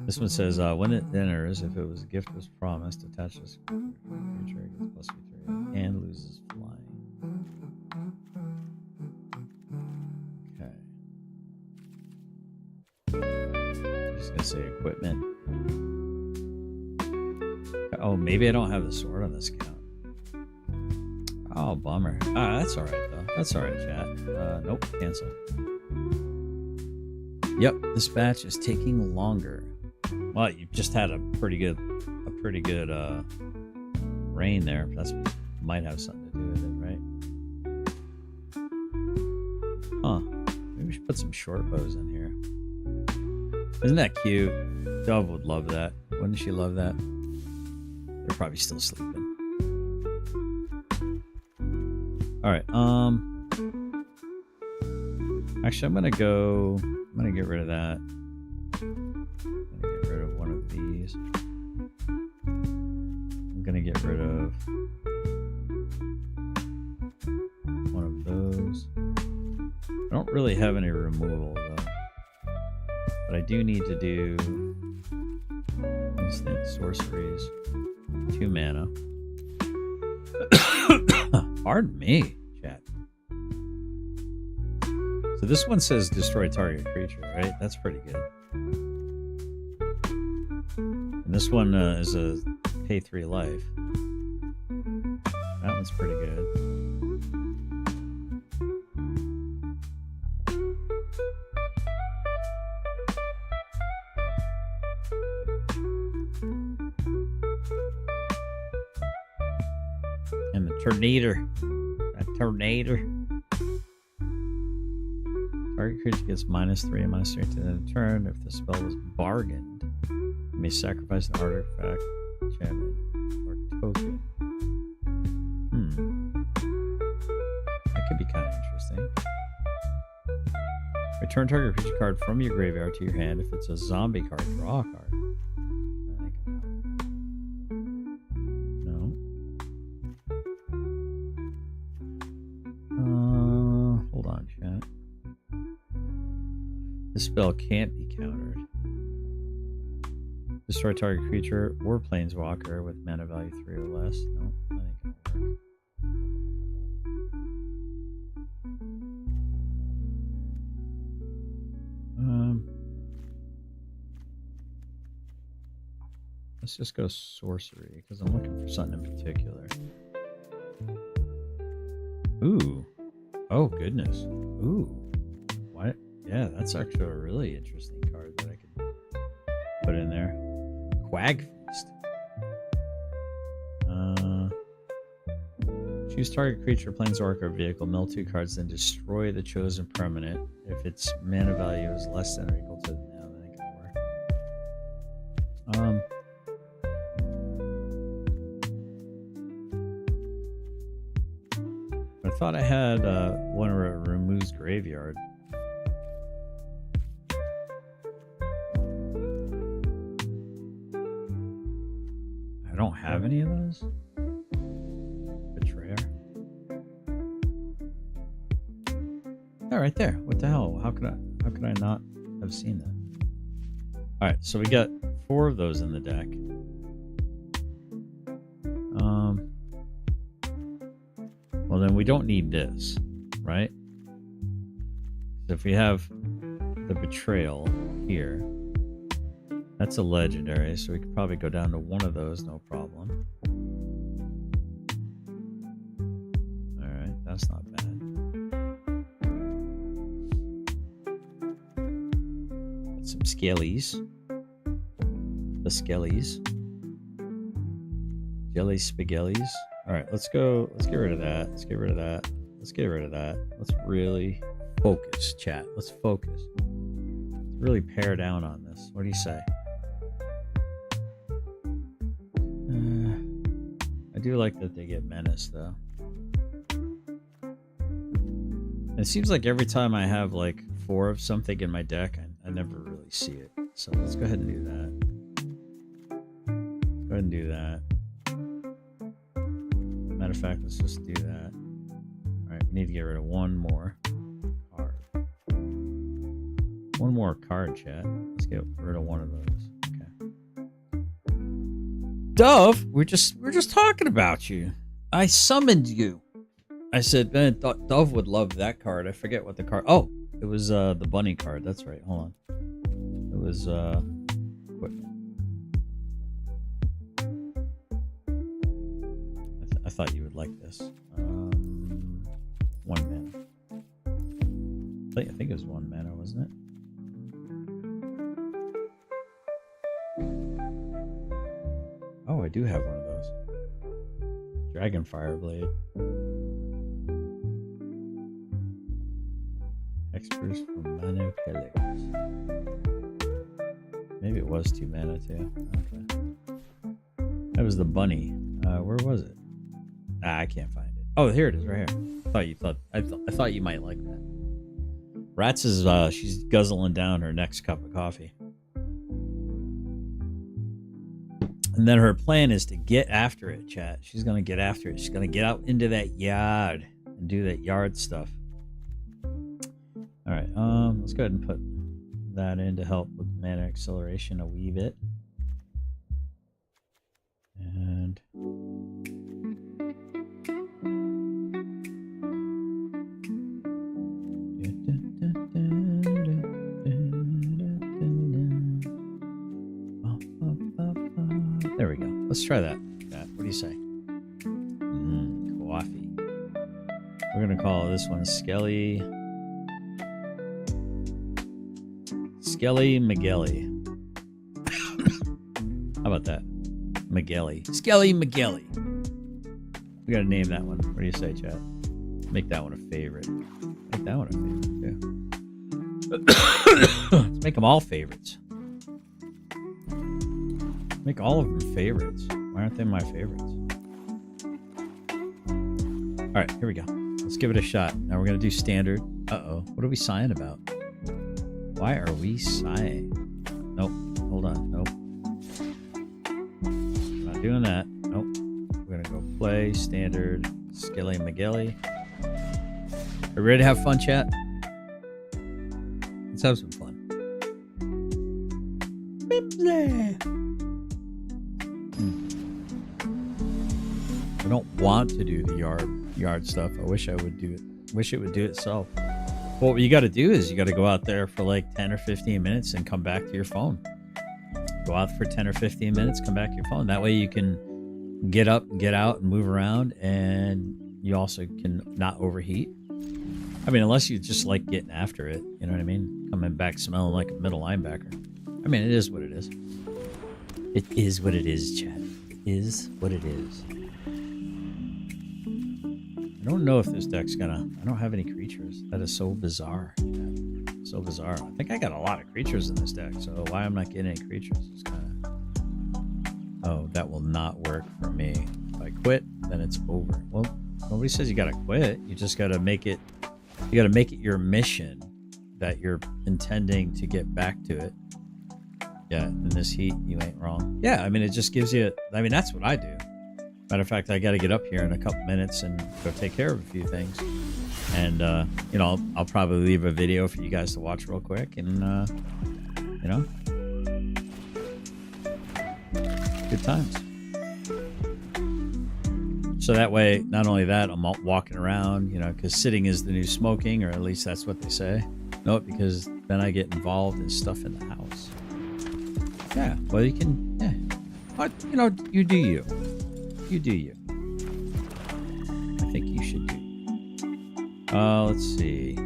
[SPEAKER 1] This one says when it enters, if it was a gift was promised, attach this creature gets +3 and loses flying. Okay. Just gonna say equipment. Oh, maybe I don't have the sword on this account. Oh, bummer. Ah, that's alright though. That's alright, chat. Nope, cancel. Yep, this batch is taking longer. Well, you just had a pretty good rain there. That's might have something to do with it, right? Huh. Maybe we should put some short bows in here. Isn't that cute? Dove would love that. Wouldn't she love that? They're probably still sleeping. Alright, actually I'm gonna get rid of that. I'm gonna get rid of one of these. I'm gonna get rid of one of those. I don't really have any removal though. But I do need to do instant sorceries. 2 mana. Pardon me, chat. So this one says destroy target creature, right? That's pretty good. And this one is a pay 3 life. That one's pretty good. And the Tornado. That Tornado. Target creature gets -3 and -3 to the end of turn. If the spell was bargained, you may sacrifice an artifact, enchantment, or token. That could be kind of interesting. Return target creature card from your graveyard to your hand. If it's a zombie card, draw a card. I think no. Hold on, chat. This spell can't be countered. Destroy target creature or planeswalker with mana value 3 or less. No, that ain't gonna work. Let's just go sorcery because I'm looking for something in particular. Ooh. Oh, goodness. Ooh. What? Yeah, that's actually a really interesting card that I could put in there. Quag Feast. Choose target creature, planeswalker, or vehicle. Mill 2 cards, then destroy the chosen permanent. If its mana value is less than or equal to... No, that ain't gonna work. I thought I had one where it removes graveyard. I don't have any of those. Betrayer. Oh, right there. What the hell? How could I not have seen that? All right, so we got 4 of those in the deck. Well, then we don't need this, right? So if we have the Betrayal here, that's a legendary, so we could probably go down to one of those, no problem. Alright, that's not bad. Got some Skellies. The Skellies. Jelly Spaghellies. Alright, let's go. Let's get rid of that. Let's get rid of that. Let's get rid of that. Let's really focus, chat. Let's focus. Let's really pare down on this. What do you say? I do like that they get Menace, though. And it seems like every time I have like 4 of something in my deck, I never really see it. So let's go ahead and do that. Go ahead and do that. Matter of fact, let's just do that. Alright, we need to get rid of one more card. One more card, chat. Let's get rid of one of those. Okay. Dove, we're just talking about you. I summoned you. I said, man, Dove would love that card. I forget what the card. Oh, it was the bunny card. That's right. Hold on. It was equipment. I thought you would like this. 1 mana. I think it was 1 mana, wasn't it? Oh, I do have one of those. Dragonfire Blade. Experts from Manu Kelix. Maybe it was 2 mana too. Okay. That was the bunny. Where was it? I can't find it. Oh, here it is, right here. I thought you might like that. Rats is she's guzzling down her next cup of coffee. And then her plan is to get after it, chat. She's gonna get after it. She's gonna get out into that yard and do that yard stuff. All right, let's go ahead and put that in to help with mana acceleration a wee bit. And there we go. Let's try that. What do you say? Coffee. We're gonna call this one Skelly Magelli. How about that? Magelli. Skelly Magelli. We gotta name that one. What do you say, chat? Make that one a favorite. Make that one a favorite, too. Let's make them all favorites. Make all of them favorites. Why aren't they my favorites? Alright, here we go. Let's give it a shot. Now we're gonna do standard. Uh-oh. What are we sighing about? Why are we sighing? Nope. Hold on. Nope. Not doing that. Nope. We're gonna go play standard Skelly Magelli. Are you ready to have fun, chat? Let's have some fun. I don't want to do the yard stuff. I wish I would do it. Wish it would do itself. Well, what you got to do is you got to go out there for like 10 or 15 minutes and come back to your phone. Go out for 10 or 15 minutes, come back to your phone. That way you can get up, get out, and move around, and you also can not overheat. I mean, unless you just like getting after it, you know what I mean? Coming back smelling like a middle linebacker. I mean, it is what it is. It is what it is, Chad. It is what it is. I don't know if this deck's gonna... I don't have any creatures. That is so bizarre. Chad. So bizarre. I think I got a lot of creatures in this deck, so why I'm not getting any creatures is kind of... Oh, that will not work for me. If I quit, then it's over. Well, nobody says you gotta quit. You just gotta make it... You gotta make it your mission that you're intending to get back to it. Yeah, in this heat, you ain't wrong. Yeah, I mean, it just gives you... I mean, that's what I do. Matter of fact, I got to get up here in a couple minutes and go take care of a few things. And, you know, I'll probably leave a video for you guys to watch real quick. And, you know, good times. So that way, not only that, I'm walking around, you know, because sitting is the new smoking, or at least that's what they say. No, because then I get involved in stuff in the house. Yeah, well, you can, yeah. But, you know, you do you. You do you. I think you should do. Let's see.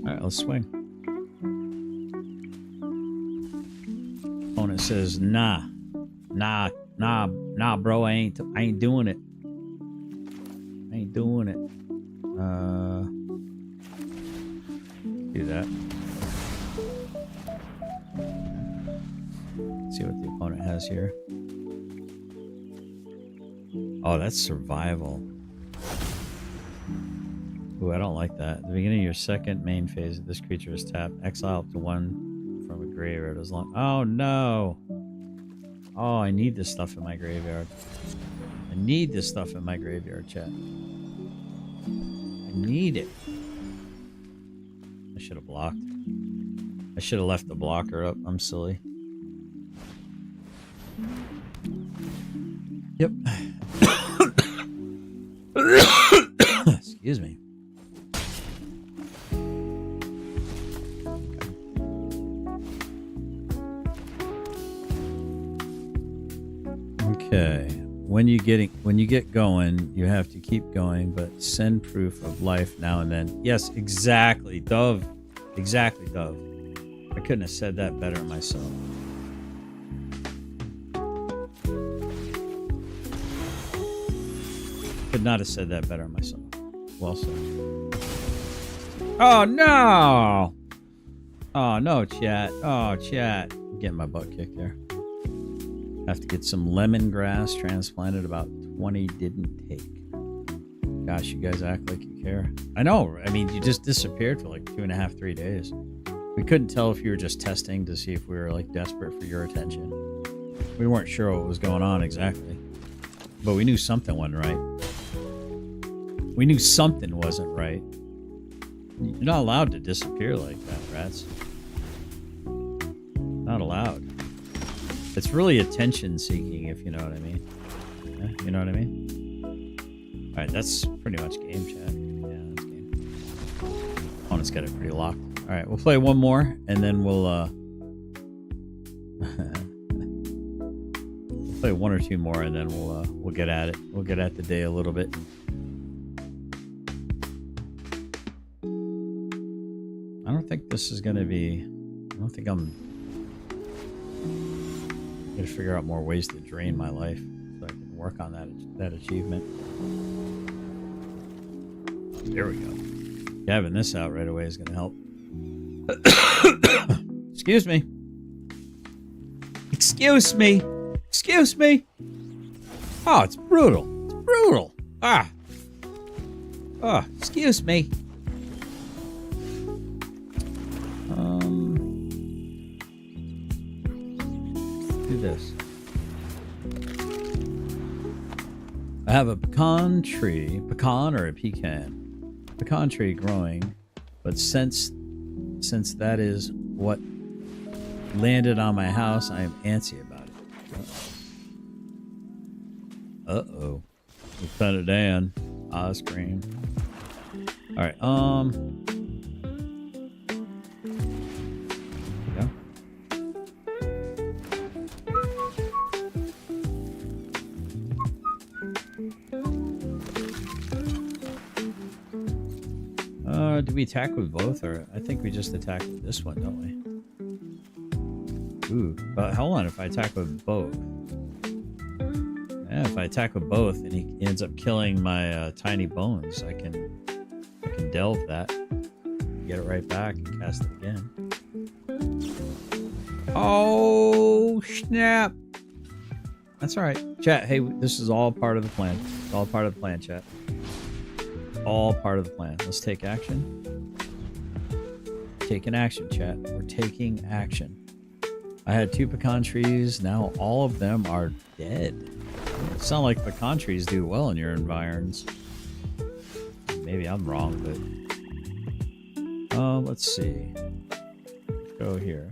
[SPEAKER 1] Alright, let's swing. Opponent says, nah, bro, I ain't doing it. I ain't doing it. Do that. See what the opponent has here. Oh, that's survival. Ooh, I don't like that. At the beginning of your second main phase, this creature is tapped. Exile up to one from a graveyard as long. Oh no! Oh, I need this stuff in my graveyard. I need this stuff in my graveyard, chat. I need it. I should have blocked. I should have left the blocker up. I'm silly. Yep. Excuse me. Okay. When you get going, you have to keep going, but send proof of life now and then. Yes, exactly, Dove. Exactly, Dove. I couldn't have said that better myself. Could not have said that better myself. Well said. Oh no! Oh no, chat. Oh, chat. I'm getting my butt kicked there. Have to get some lemongrass transplanted. About 20 didn't take. Gosh, you guys act like you care. I know. I mean, you just disappeared for like 2.5, 3 days. We couldn't tell if you were just testing to see if we were like desperate for your attention. We weren't sure what was going on exactly. But we knew something wasn't right. We knew something wasn't right. You're not allowed to disappear like that, rats. Not allowed. It's really attention seeking, if you know what I mean. Yeah, you know what I mean? Alright, that's pretty much game, chat. Yeah, that's game. Opponent's got it pretty locked. Alright, we'll play one more, and then we'll play one or two more, and then we'll get at it. We'll get at the day a little bit. I don't think this is gonna be. I don't think I'm gonna figure out more ways to drain my life so I can work on that achievement. There we go. Having this out right away is gonna help. Excuse me. Excuse me. Excuse me. Oh, it's brutal. It's brutal. Ah. Oh, excuse me. Do this. I have a pecan tree, pecan or a pecan tree growing, but since that is what landed on my house, I am antsy about it. Uh-oh. Lieutenant Dan. Ice cream. Alright, yeah. Do we attack with both, or I think we just attack with this one, don't we? Ooh, but hold on, if I attack with both. Yeah, if I attack with both and he ends up killing my tiny bones, I can delve that, get it right back, and cast it again. Oh, snap. That's alright. Chat, hey, this is all part of the plan. It's all part of the plan, chat. All part of the plan. Let's take action. Taking action, chat. We're taking action. I had 2 pecan trees. Now all of them are dead. It's not like pecan trees do well in your environs. Maybe I'm wrong, but... let's see. Let's go here.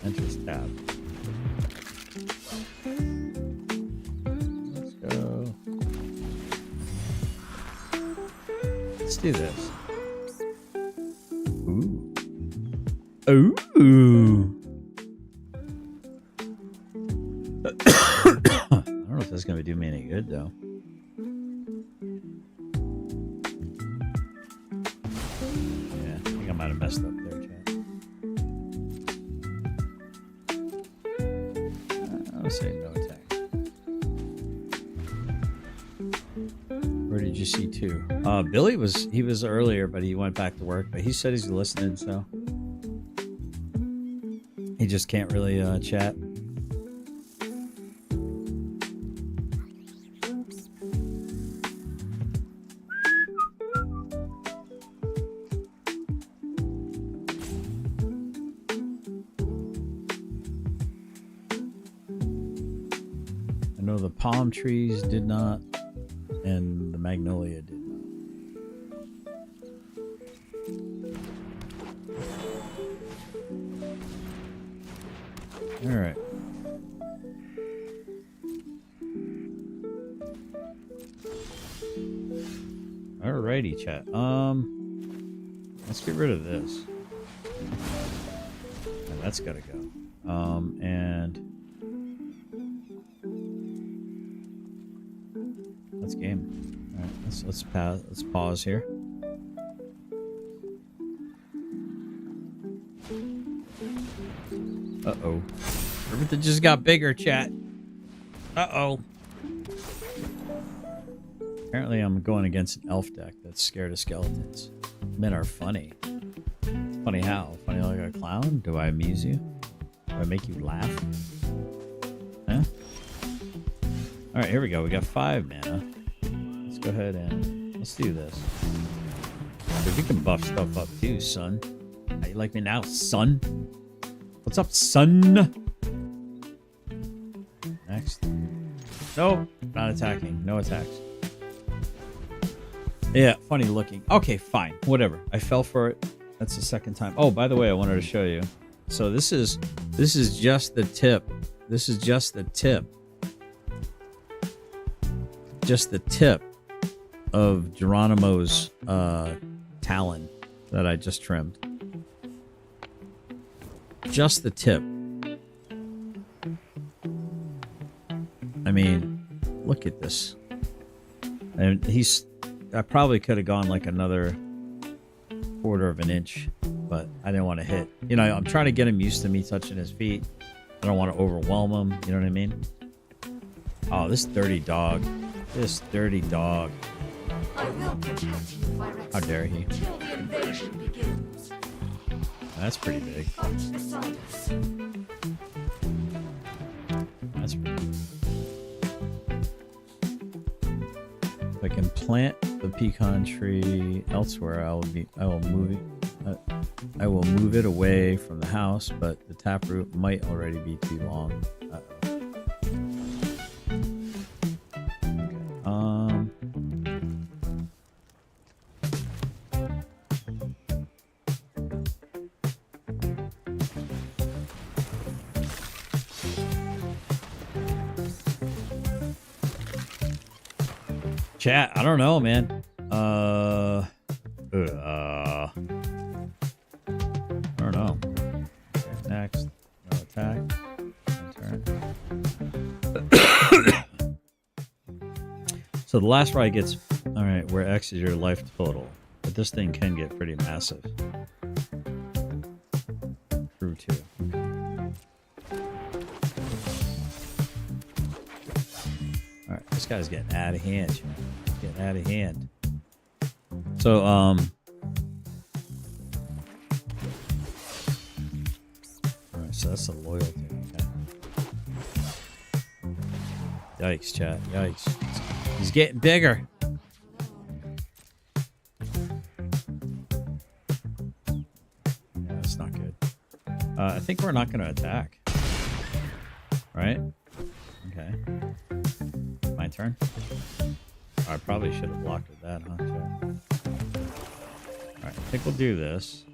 [SPEAKER 1] Enter this tab. Let's go. Let's do this. Ooh. Ooh. I don't know if that's gonna do me any good though. Yeah, I think I might have messed up there, chat. I'll say no attack. Where did you see 2? Billy was earlier, but he went back to work. But he said he's listening, so he just can't really chat. I know the palm trees did not, and the magnolia did not. All right. Alrighty, chat. Let's get rid of this. And that's gotta go. And that's game. All right, let's pause here. Uh-oh. Everything just got bigger, chat. Uh-oh. Apparently I'm going against an elf deck that's scared of skeletons. Men are funny. Funny how? Funny like a clown? Do I amuse you? Do I make you laugh? Huh? Alright, here we go. We got 5 mana. Let's go ahead and let's do this. Dude, you can buff stuff up too, son. How you like me now, son? What's up, son? Next. Nope, not attacking. No attacks. Yeah, funny looking. Okay, fine. Whatever. I fell for it. That's the second time. Oh, by the way, I wanted to show you. So this is just the tip. This is just the tip. Just the tip of Geronimo's talon that I just trimmed. Just the tip. I mean, look at this. And I probably could have gone like another quarter of an inch, but I didn't want to hit. You know, I'm trying to get him used to me touching his feet. I don't want to overwhelm him. You know what I mean? Oh, this dirty dog. This dirty dog. How dare he? That's pretty big. That's pretty big. If I can plant the pecan tree elsewhere, I will move it away from the house, but the taproot might already be too long. Uh-oh. Okay. Chat, I don't know, man. I don't know. Okay, next. No attack. Turn. So the last ride gets... Alright, where X is your life total. But this thing can get pretty massive. Through 2. Alright, this guy's getting out of hand, man. Getting out of hand. So, alright, so that's a loyalty. Okay. Yikes, chat. Yikes. He's getting bigger. Yeah, that's not good. I think we're not going to attack. Right? Okay. My turn. I probably should have blocked with that, huh? Alright, I think we'll do this.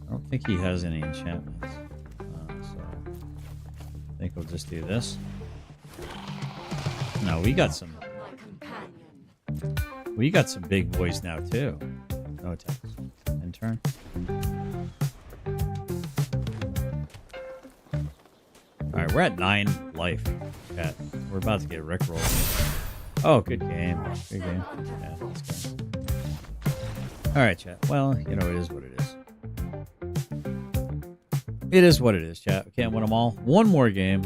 [SPEAKER 1] I don't think he has any enchantments. So I think we'll just do this. No, we got some big boys now too. No attacks. End turn. Alright, we're at 9 life. Chat. We're about to get rickrolled. Oh, good game. Good game. Yeah, that's good. Alright, chat. Well, you know, it is what it is. It is what it is, chat. We can't win them all. One more game.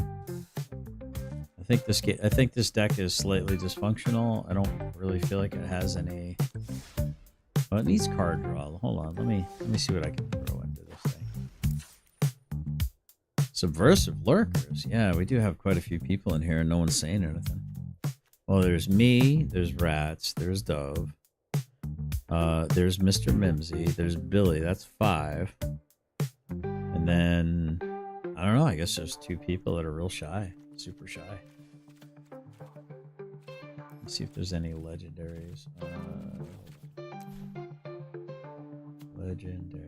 [SPEAKER 1] I think this deck is slightly dysfunctional. I don't really feel like it has any... Well, it needs card draw. Hold on. Let me see what I can throw into this thing. Subversive lurkers. Yeah, we do have quite a few people in here and no one's saying anything. Well, there's me, there's Rats, there's Dove, there's Mr. Mimsy, there's Billy, that's 5. And then, I don't know, I guess there's 2 people that are real shy, super shy. Let's see if there's any legendaries. Legendary.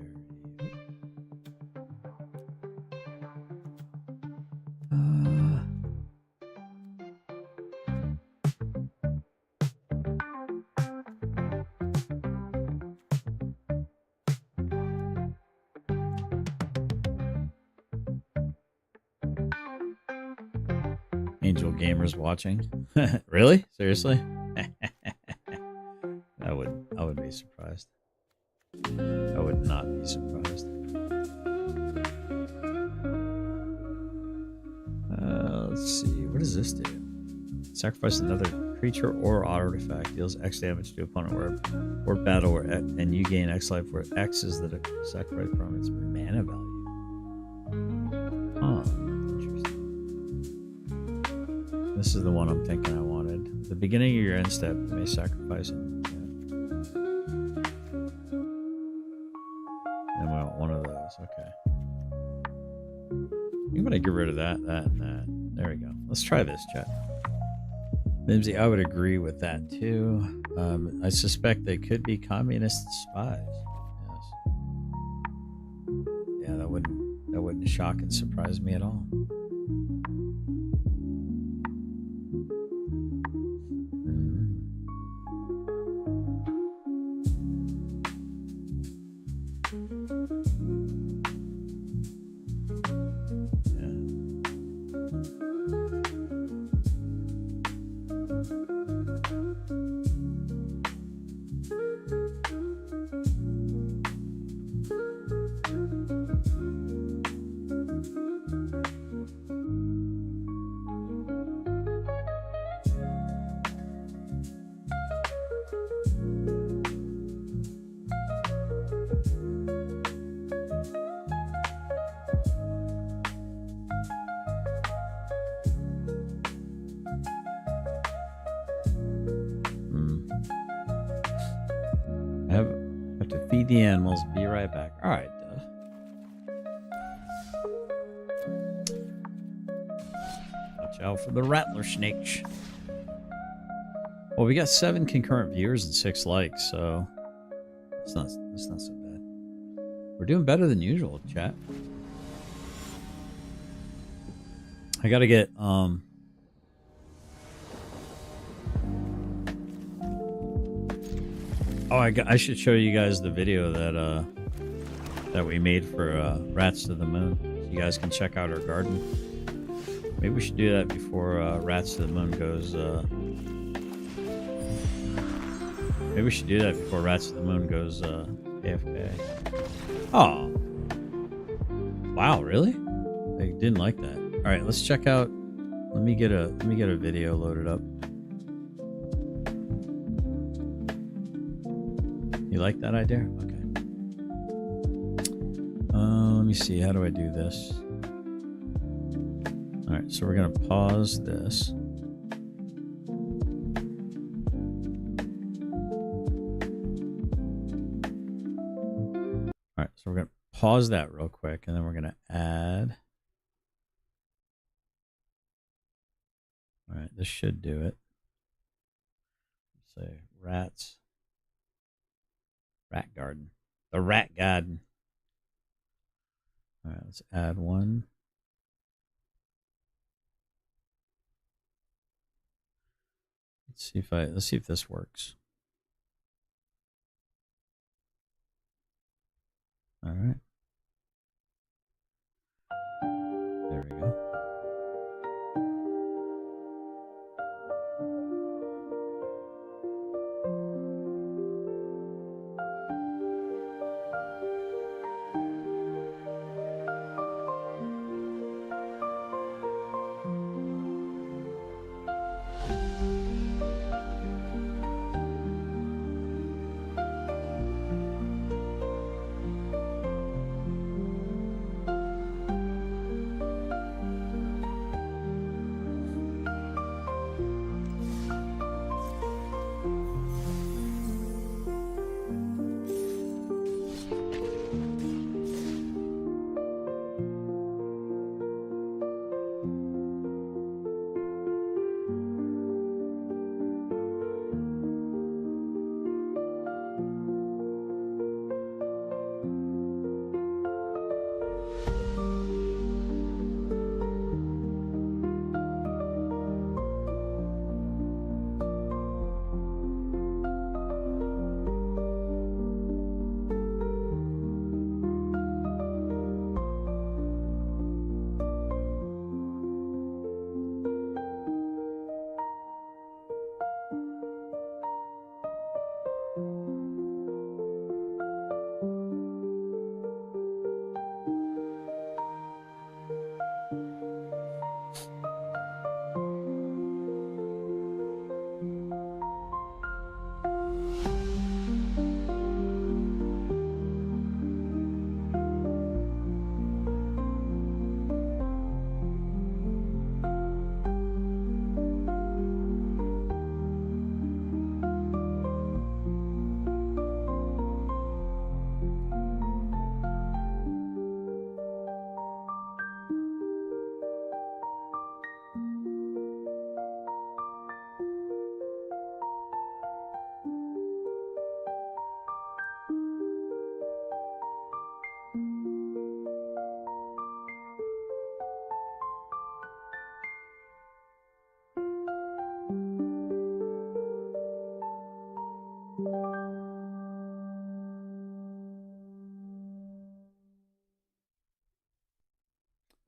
[SPEAKER 1] Angel Gamers watching. Really? Seriously? I would be surprised. I would not be surprised. Let's see. What does this do? Sacrifice another creature or artifact. Deals X damage to opponent or battle where and you gain X life where X is the sacrifice from its mana value. Huh. This is the one I'm thinking I wanted. At the beginning of your end step, you may sacrifice it. I'm gonna get rid of that, and that. There we go. Let's try this, chat. Mimsy, I would agree with that too. I suspect they could be communist spies. Yes. Yeah, that wouldn't shock and surprise me at all. Have to feed the animals. Be right back. All right, Duff. Watch out for the rattler snakes. Well, we got 7 concurrent viewers and 6 likes, so it's not so bad. We're doing better than usual, chat. I gotta get Oh, I should show you guys the video that we made for Rats to the Moon. So you guys can check out our garden. Maybe we should do that before Rats to the Moon goes. Maybe we should do that before Rats to the Moon goes AFK. Oh, wow! Really? I didn't like that. All right, let's check out. Let me get a video loaded up. You like that idea? Okay. Let me see. How do I do this? All right. So we're going to pause this. All right. So we're going to pause that real quick, and then we're going to add. All right. This should do it. Let's say rats. Rat garden. The rat garden. All right, let's add one. Let's see if this works. All right. There we go.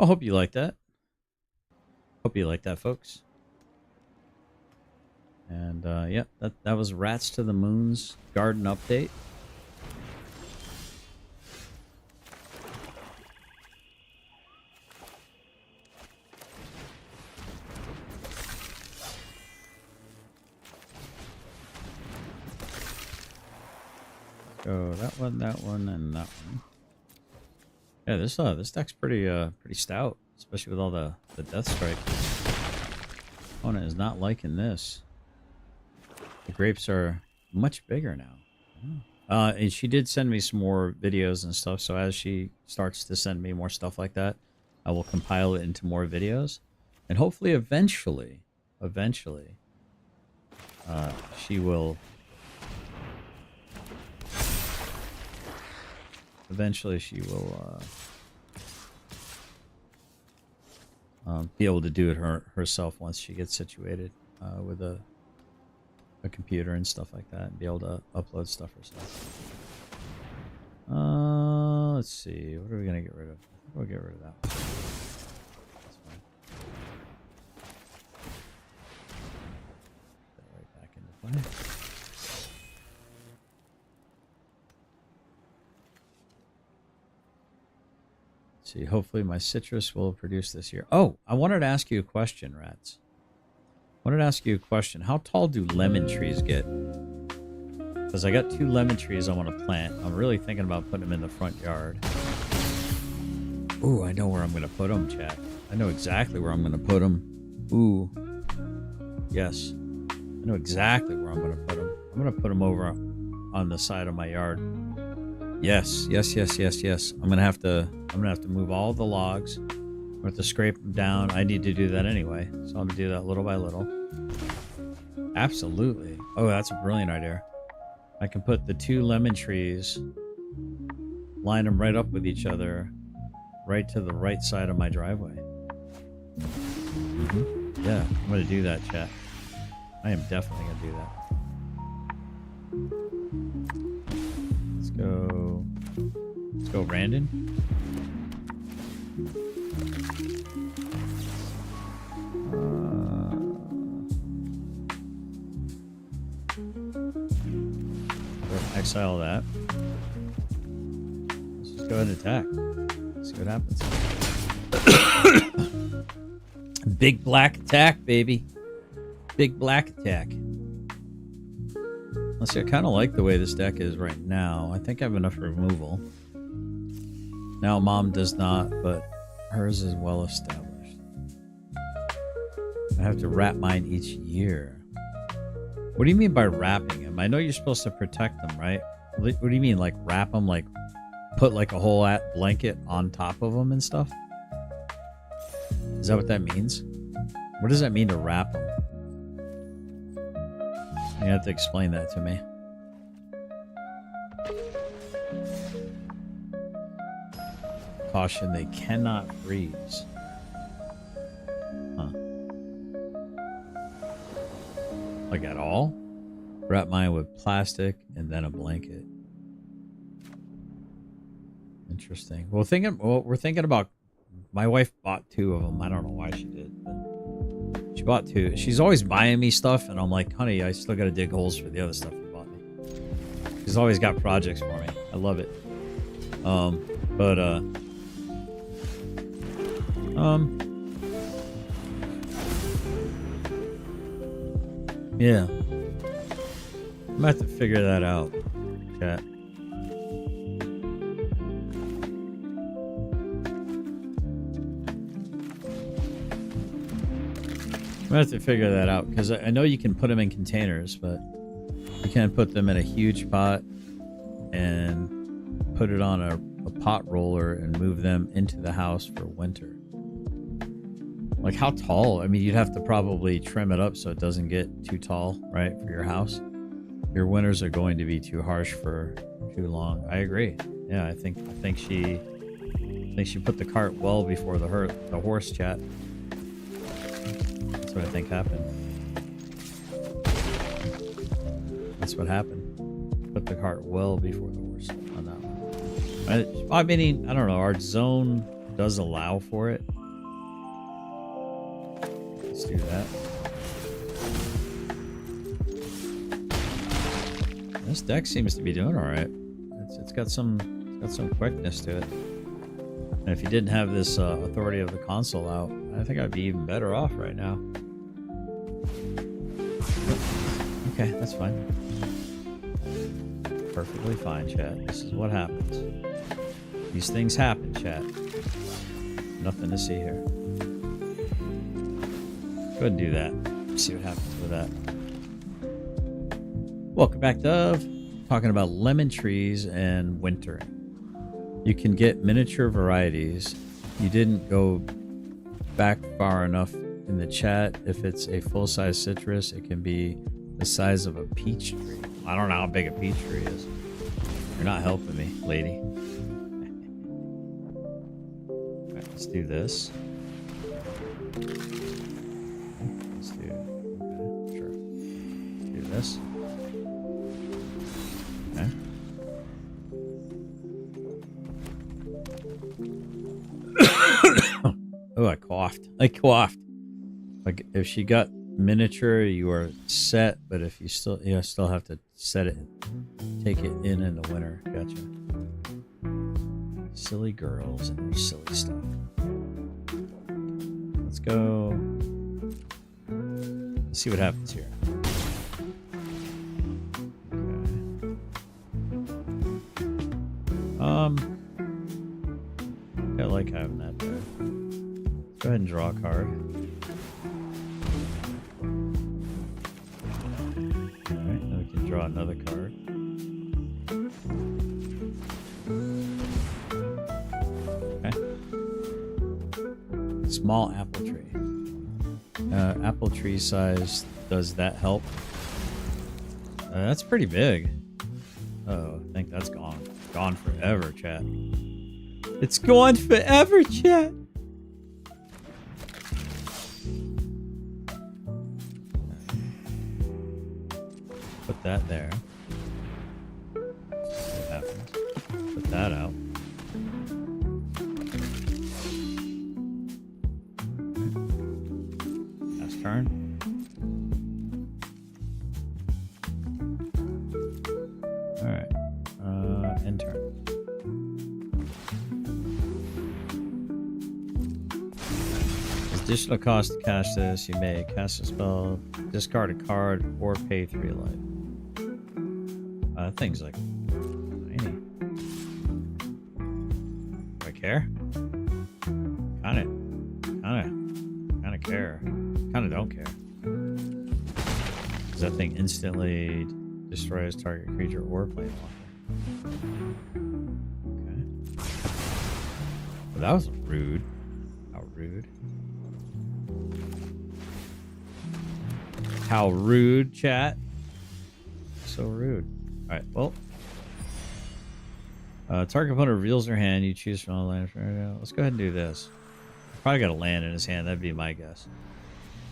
[SPEAKER 1] I hope you like that. Hope you like that, folks. And yeah, that was Rats to the Moon's garden update. So that one, and that one. Yeah, this deck's pretty stout, especially with all the Death Strike. Opponent is not liking this. The grapes are much bigger now. And she did send me some more videos and stuff, so as she starts to send me more stuff like that, I will compile it into more videos. And hopefully eventually, she will... Eventually she will be able to do it herself once she gets situated with a computer and stuff like that, and be able to upload stuff herself. Let's see, what are we gonna get rid of? We'll get rid of that one. That's fine. Put that right back into play. See, hopefully my citrus will produce this year. Oh, I wanted to ask you a question, Rats. I wanted to ask you a question. How tall do lemon trees get? Because I got 2 lemon trees I want to plant. I'm really thinking about putting them in the front yard. Ooh, I know where I'm going to put them, chat. I know exactly where I'm going to put them. Ooh. Yes. I know exactly where I'm going to put them. I'm going to put them over on the side of my yard. Yes. I'm gonna have to move all the logs. I'm gonna have to scrape them down. I need to do that anyway, so I'm gonna do that little by little. Absolutely. Oh, that's a brilliant idea. I can put the 2 lemon trees, line them right up with each other, right to the right side of my driveway. Yeah, I'm gonna do that, chat. I am definitely gonna do that. Let's go, Randon. Exile that. Let's just go ahead and attack. See what happens. Big black attack, baby. Big black attack. Let's see, I kind of like the way this deck is right now. I think I have enough removal. Now Mom does not, but hers is well established. I have to wrap mine each year. What do you mean by wrapping them? I know you're supposed to protect them, right? What do you mean, like wrap them, like put like a whole blanket on top of them and stuff? Is that what that means? What does that mean to wrap them? You have to explain that to me. Caution, they cannot freeze. Huh. Like at all? Wrap mine with plastic and then a blanket. Interesting. Well, we're thinking about... My wife bought 2 of them. I don't know why she did, but she bought 2. She's always buying me stuff, and I'm like, honey, I still got to dig holes for the other stuff you bought me. She's always got projects for me. I love it. Yeah. I'm gonna have to figure that out, chat. I'm gonna have to figure that out, because I know you can put them in containers, but you can't put them in a huge pot and put it on a pot roller and move them into the house for winter. Like, how tall? I mean, you'd have to probably trim it up so it doesn't get too tall, right, for your house. Your winters are going to be too harsh for too long. I agree. Yeah, I think she put the cart well before the horse, chat. That's what I think happened. That's what happened. Put the cart well before the horse on that one. I mean, I don't know. Our zone does allow for it. Let's do that. This deck seems to be doing all right. It's got some quickness to it. And if you didn't have this Authority of the Console out, I think I'd be even better off right now. Okay, that's fine. Perfectly fine, chat. This is what happens. These things happen, chat. Nothing to see here. Go ahead and do that. See what happens with that. Welcome back, Dove. Talking about lemon trees and wintering. You can get miniature varieties. You didn't go back far enough in the chat. If it's a full-size citrus, it can be the size of a peach tree. I don't know how big a peach tree is. You're not helping me, lady. All right, let's do this. Let's do, okay, sure. Let's do this. Okay. Oh, I coughed. Like if she got miniature, you are set, but if you still have to set it, take it in the winter. Gotcha. Silly girls and their silly stuff. Let's go. Let's see what happens here. Okay. I like having that there. Let's go ahead and draw a card. Alright, now we can draw another card. Okay. Small apple tree. Apple tree size, does that help? That's pretty big. Oh, I think that's gone. Gone forever, chat. It's gone forever, chat. Put that there. See what happens. Put that out. Last turn. Alright. End turn. Additional cost to cast this, you may cast a spell, discard a card, or pay 3 life. Things like tiny. Do I care? Kinda care. Kinda don't care. Because that thing instantly destroys target creature or planeswalker. Okay. Well, that was rude. How rude. How rude, chat. So rude. Alright, well. Target opponent reveals their hand. You choose from all the land. Let's go ahead and do this. Probably got a land in his hand. That'd be my guess.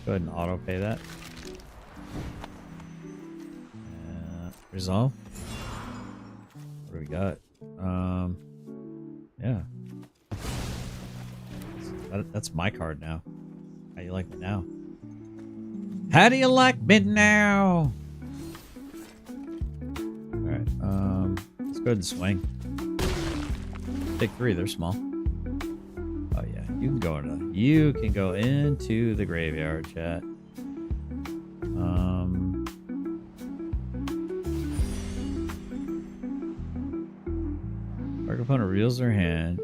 [SPEAKER 1] Go ahead and auto pay that. Resolve. What do we got? Yeah. That's my card now. How you like me now? How do you like me now? Alright, let's go ahead and swing. Take 3, they're small. Oh yeah, you can go into the graveyard, chat. Target opponent reveals their hand.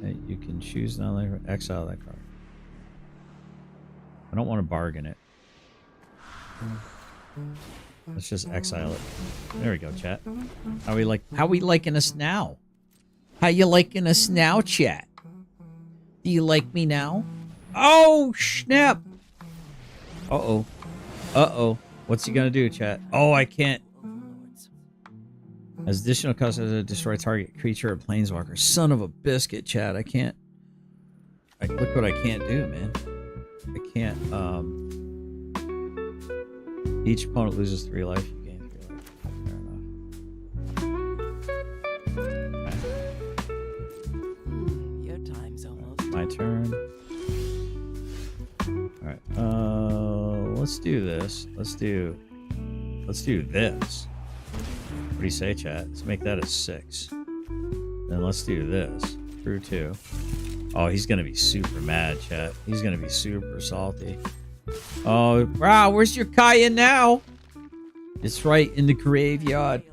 [SPEAKER 1] And you can choose not only exile that card. I don't want to bargain it. Let's just exile it. There we go, chat. How we liking us now? How you liking us now, chat? Do you like me now? Oh, snap! Uh-oh. Uh-oh. What's he gonna do, chat? Oh, I can't. As additional cost to destroy target creature or planeswalker. Son of a biscuit, chat. I can't. Look what I can't do, man. I can't, each opponent loses 3 life. You gain 3 life. Fair enough. Okay.
[SPEAKER 3] Your time's almost
[SPEAKER 1] my turn. All right. Let's do this. Let's do this. What do you say, chat? Let's make that a 6. Then let's do this. Through 2. Oh, he's gonna be super mad, chat. He's gonna be super salty. Oh, wow, where's your Kaya now? It's right in the graveyard.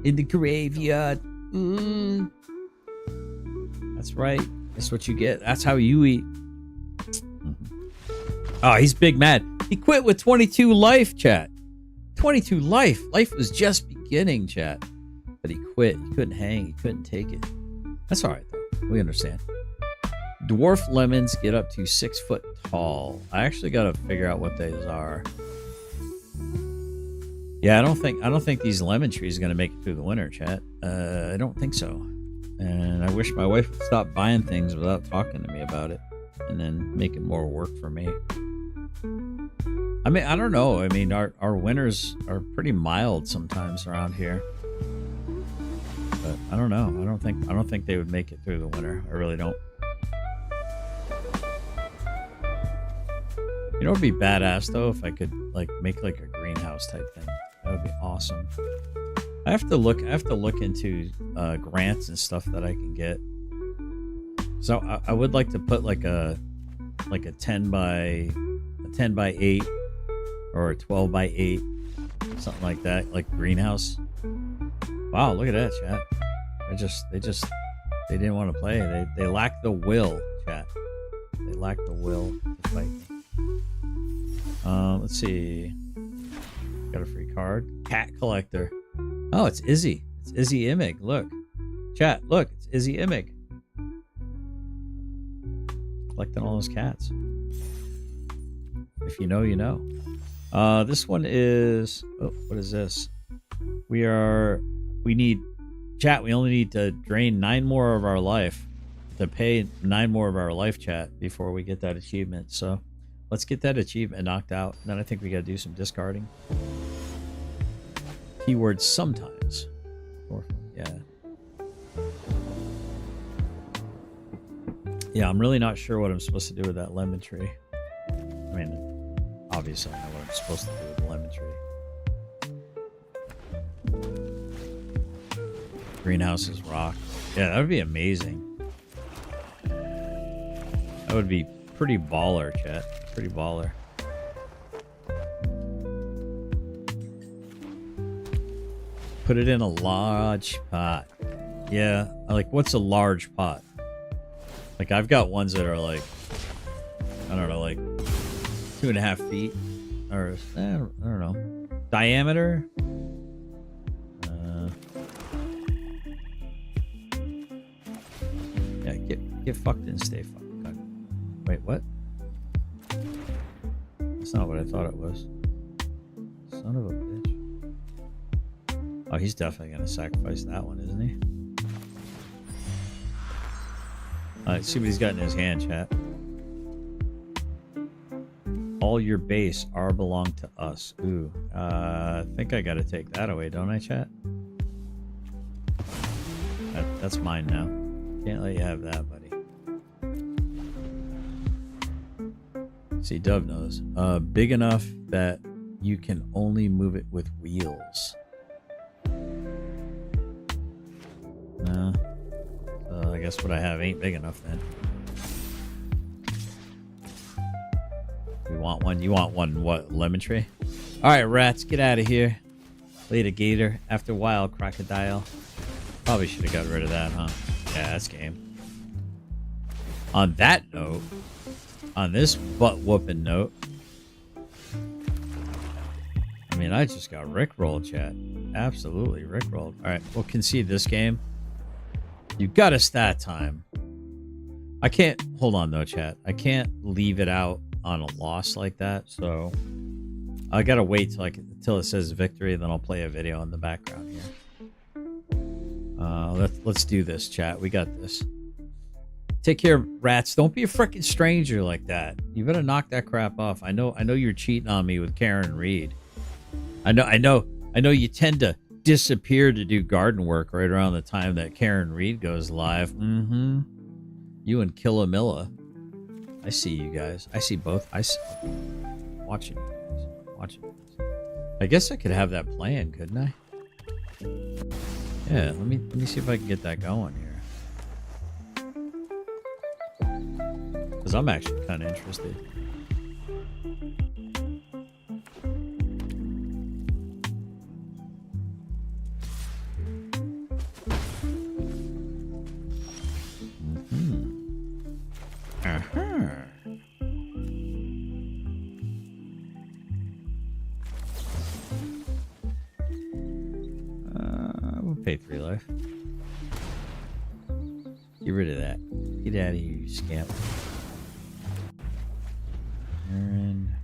[SPEAKER 1] In the graveyard. That's right. That's what you get. That's how you eat. Oh, he's big mad. He quit with 22 life, chat. 22 life. Life was just beginning, chat. But he quit. He couldn't hang. He couldn't take it. That's all right, though. We understand. Dwarf lemons get up to 6 foot tall. I actually got to figure out what those are. Yeah, I don't think these lemon trees are going to make it through the winter, chat. I don't think so. And I wish my wife would stop buying things without talking to me about it and then making more work for me. I mean, I don't know. I mean, our winters are pretty mild sometimes around here. But I don't know. I don't think they would make it through the winter. I really don't. You know what would be badass though if I could like make like a greenhouse type thing. That would be awesome. I have to look into grants and stuff that I can get. So I would like to put like a 10 by 8 or a 12 by 8, something like that, like greenhouse. Wow, look at that, chat. They didn't want to play. They lacked the will, chat. They lacked the will to fight me. Let's see. Got a free card. Cat collector. Oh, it's Izzy. It's Izzy Imig. Look. Chat, look. It's Izzy Imig. Collecting all those cats. If you know, you know. This one is... Oh, what is this? We need... Chat, we only need to drain 9 more of our life. To pay 9 more of our life, chat, before we get that achievement. So, let's get that achievement knocked out. Then I think we got to do some discarding. Keyword sometimes. Yeah. Yeah, I'm really not sure what I'm supposed to do with that lemon tree. I mean, obviously I know what I'm supposed to do with the lemon tree. Greenhouses rock. Yeah, that would be amazing. That would be pretty baller, chat. Pretty baller. Put it in a large pot. Yeah, like what's a large pot? Like I've got ones that are like, I don't know, like 2.5 feet, or I don't know, diameter. Yeah, get fucked and stay fucked. Wait, what? That's not what I thought it was. Son of a bitch. Oh, he's definitely gonna sacrifice that one, isn't he? Alright, see what he's got in his hand, chat. All your base are belong to us. Ooh. I think I gotta take that away, don't I, chat? That's mine now. Can't let you have that, buddy. See, Dove knows. Big enough that you can only move it with wheels. No. I guess what I have ain't big enough then. We want one. You want one, what, lemon tree? Alright, rats, get out of here. Later, gator. After a while, crocodile. Probably should have got rid of that, huh? Yeah, that's game. On that note, on this butt-whooping note, I mean, I just got rickrolled, chat. Absolutely rickrolled. Alright, we'll concede this game. You got a stat time. I can't... Hold on, though, chat. I can't leave it out on a loss like that, so... I gotta wait till it says victory, then I'll play a video in the background here. Let's do this, chat. We got this. Take care, rats. Don't be a freaking stranger like that. You better knock that crap off. I know you're cheating on me with Karen Reed. I know you tend to disappear to do garden work right around the time that Karen Reed goes live. You and Killamilla. I see you guys. I see both. Watching you guys. Watching you guys. I guess I could have that plan, couldn't I? Yeah, let me see if I can get that going here. Because I'm actually kind of interested. We'll pay 3 life. Get rid of that. Get out of here, you scamp. Aaron.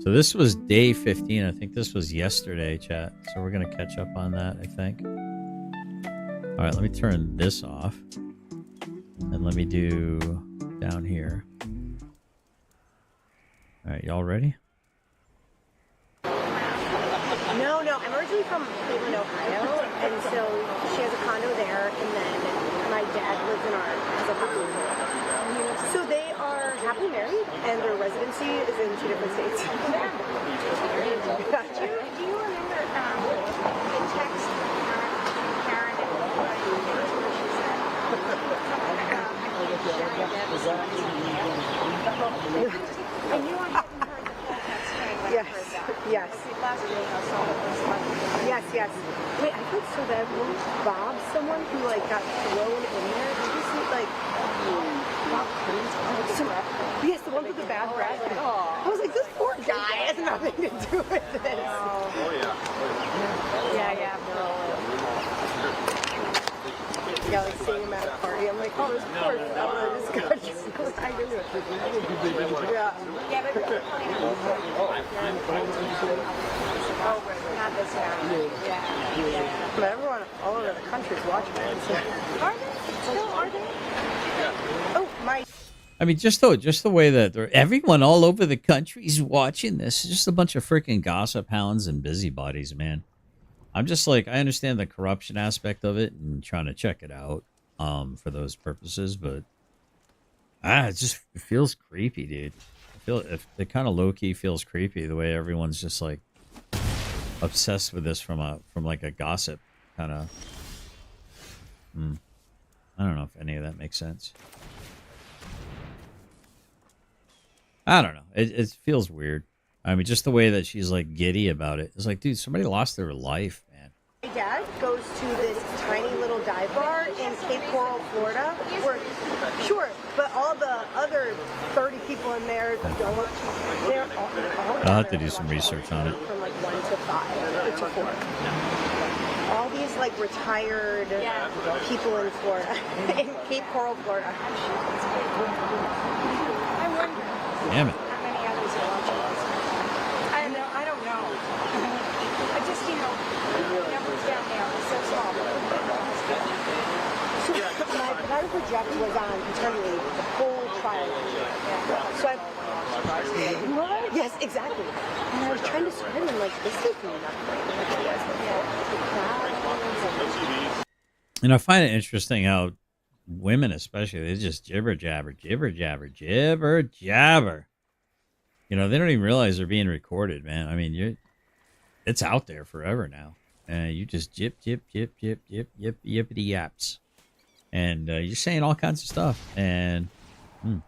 [SPEAKER 1] So this was day 15. I think this was yesterday, chat. So we're going to catch up on that, I think. All right, let me turn this off. And let me do down here. All right, y'all ready?
[SPEAKER 5] No, I'm originally from Cleveland, Ohio, and so she has a condo there, and then my dad lives in has a happily married. So they are happily married, and their residency is in 2 different states.
[SPEAKER 6] Do you remember the text Karen and I knew I hadn't heard the full text chain when I heard that.
[SPEAKER 5] Yes.
[SPEAKER 6] Last week I saw it was
[SPEAKER 5] Yes. Wait, I felt so bad. When Bob, someone who got thrown in there, did you see Bob Clinton? Yes, the one with the bad breath. I was like, this poor guy has nothing to do with this.
[SPEAKER 6] Oh yeah. Yeah.
[SPEAKER 5] Yeah, seeing him at a party, I'm like, oh, this poor fella, this guy just goes back into it. Yeah.
[SPEAKER 6] Yeah, but not this now. Yeah.
[SPEAKER 5] But everyone all over the country is watching it. So.
[SPEAKER 6] Are they? Still are they?
[SPEAKER 5] Oh, my.
[SPEAKER 1] I mean, just the way that everyone all over the country is watching this. It's just a bunch of freaking gossip hounds and busybodies, man. I'm just like, I understand the corruption aspect of it and trying to check it out for those purposes, but it feels creepy, dude. It kind of low key feels creepy the way everyone's just like obsessed with this from like a gossip kind of. I don't know if any of that makes sense. I don't know. It feels weird. I mean, just the way that she's like giddy about it. It's like, dude, somebody lost their life, man.
[SPEAKER 5] My dad goes to this tiny little dive bar in Cape Coral, Florida. Sure, but all the other 30 people in there don't. They're all
[SPEAKER 1] I'll have to do some research on it.
[SPEAKER 5] From like 1 to 5 or to 4. All these like retired people in Florida, in Cape Coral, Florida.
[SPEAKER 6] I wonder
[SPEAKER 1] Damn it.
[SPEAKER 6] how many others are watching this. I don't know. I just, numbers down there are so small.
[SPEAKER 5] So my medical project was on paternity leave the whole trial. So what? Yes, exactly. And I was trying to spread him like, this is nothing.
[SPEAKER 1] And I find it interesting how women, especially, they just jibber jabber. You know, they don't even realize they're being recorded, man. I mean, it's out there forever now. You just yippity yaps. And you're saying all kinds of stuff. And
[SPEAKER 6] I mean,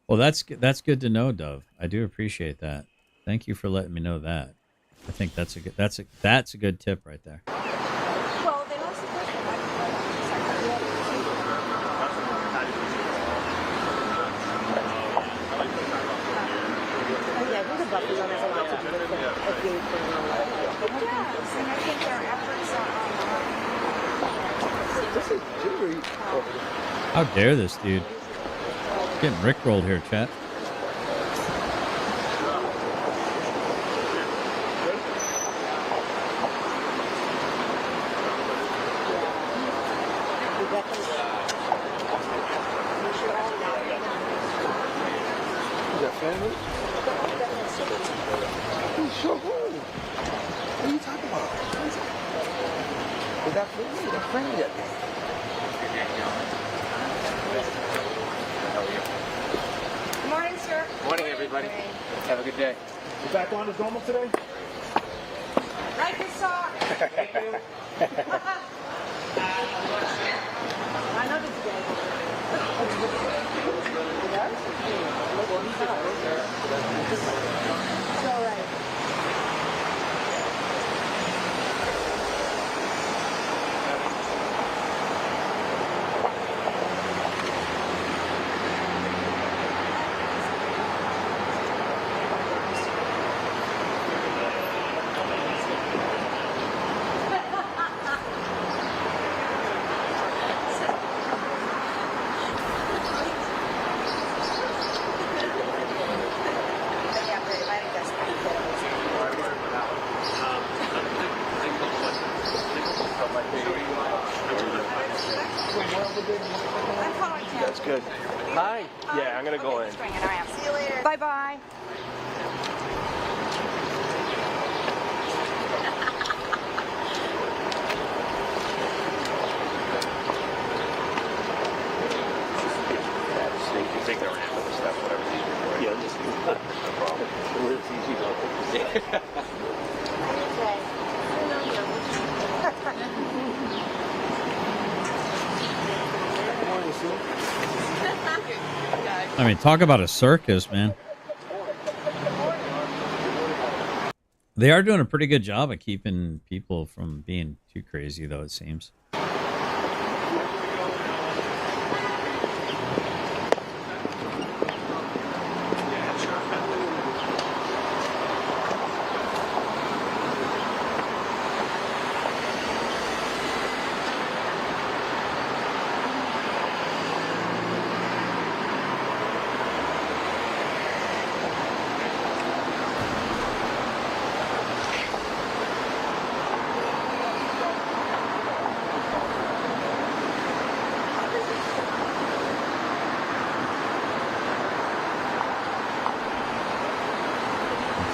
[SPEAKER 1] well, that's good to know, Dove. I do appreciate that. Thank you for letting me know that. I think that's a good tip right there.
[SPEAKER 6] well, they lost the first one.
[SPEAKER 5] I think the Buffy one has a lot to do with it being
[SPEAKER 6] Yes, and I think their efforts are
[SPEAKER 1] How dare this dude? Getting rickrolled here, chat.
[SPEAKER 7] Sure who? What are you talking about? Is that friendly? That's friendly that day.
[SPEAKER 6] Good morning, sir.
[SPEAKER 8] Morning, everybody. Have a good day.
[SPEAKER 7] You back on as normal today?
[SPEAKER 6] Right this off.
[SPEAKER 7] Thank you.
[SPEAKER 5] I know this guy. It's all right.
[SPEAKER 6] I'm calling Tim.
[SPEAKER 8] That's good. Hi. Yeah, I'm gonna go in.
[SPEAKER 6] See you later. Bye-bye.
[SPEAKER 8] You take the ramp and stuff, whatever's easier. Yeah, just no problem. It's easy though.
[SPEAKER 1] I mean, talk about a circus, man. They are doing a pretty good job of keeping people from being too crazy, though, it seems.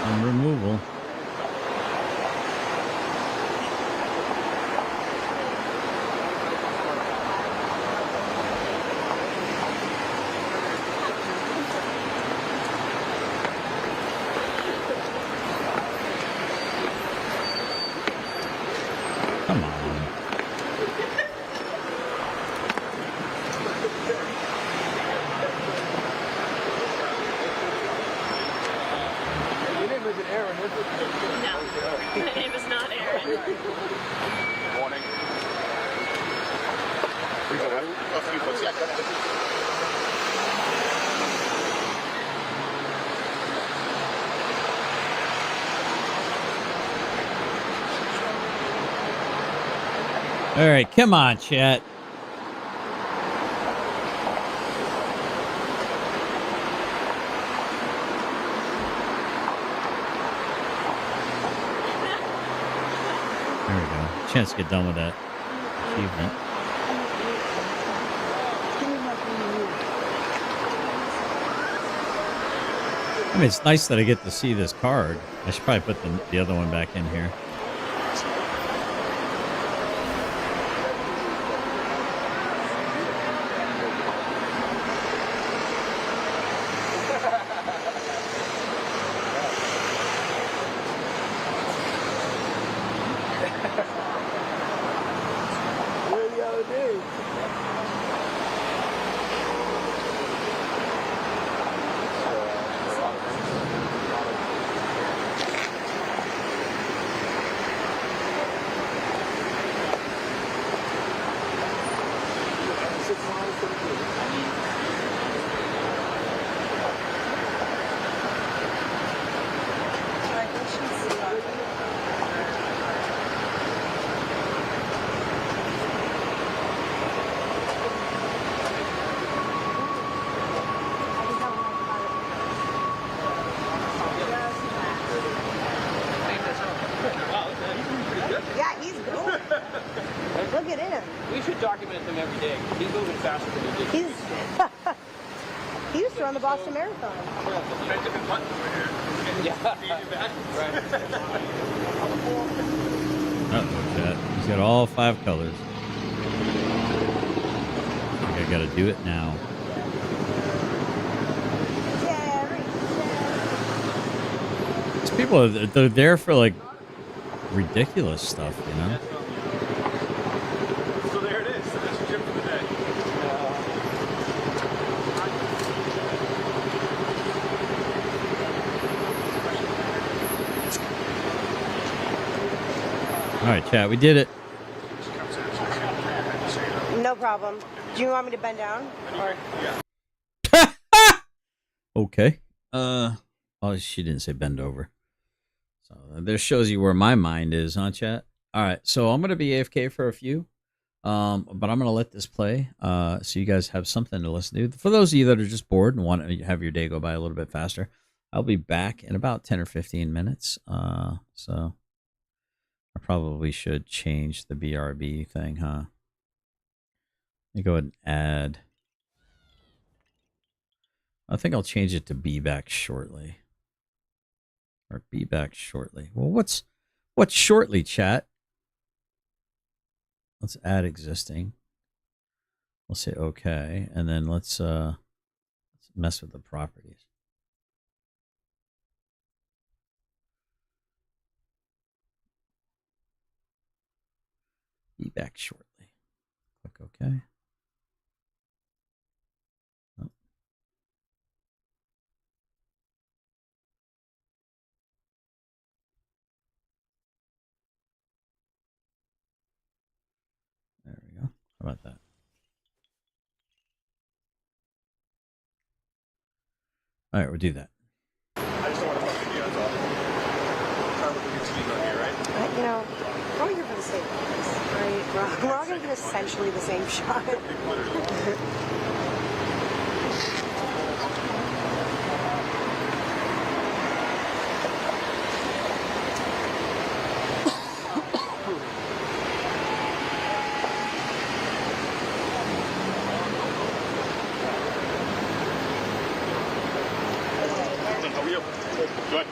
[SPEAKER 1] Some removal. Come on.
[SPEAKER 7] Your name isn't Aaron, is it?
[SPEAKER 9] No, my name is not Aaron.
[SPEAKER 7] Morning.
[SPEAKER 1] All right, come on, chat. There we go. Chance to get done with that achievement. I mean, it's nice that I get to see this card. I should probably put the other one back in here.
[SPEAKER 7] Where the other day?
[SPEAKER 5] Yeah, he's good. Look at him.
[SPEAKER 8] We should document him every day. He's moving faster than he did.
[SPEAKER 5] He's he used to run the Boston Marathon.
[SPEAKER 1] Uh-oh, chat. He's got all 5 colors. I think I gotta do it now. These people, they're there for like ridiculous stuff, you know?
[SPEAKER 8] So there it is. That's your trip for the day.
[SPEAKER 1] All right, chat, we did it.
[SPEAKER 5] No problem. Do you want me to bend down? Or
[SPEAKER 1] Okay. Oh, she didn't say bend over. So this shows you where my mind is, huh, chat? All right, so I'm gonna be AFK for a few, but I'm gonna let this play, so you guys have something to listen to. For those of you that are just bored and want to have your day go by a little bit faster, I'll be back in about 10 or 15 minutes. So I probably should change the BRB thing, huh? Let me go ahead and add. I think I'll change it to be back shortly. Or be back shortly. Well, what's shortly, chat? Let's add existing. We'll say okay, and then let's mess with the properties. Be back shortly. Click OK. Oh. There we go. How about that? All right, we'll do that.
[SPEAKER 8] I just don't want to fuck with you, that's all. Trying to look at TV on here, right?
[SPEAKER 5] you know, we're all here for the same purpose, right? We're all gonna get essentially the same shot.
[SPEAKER 8] How are you? Good.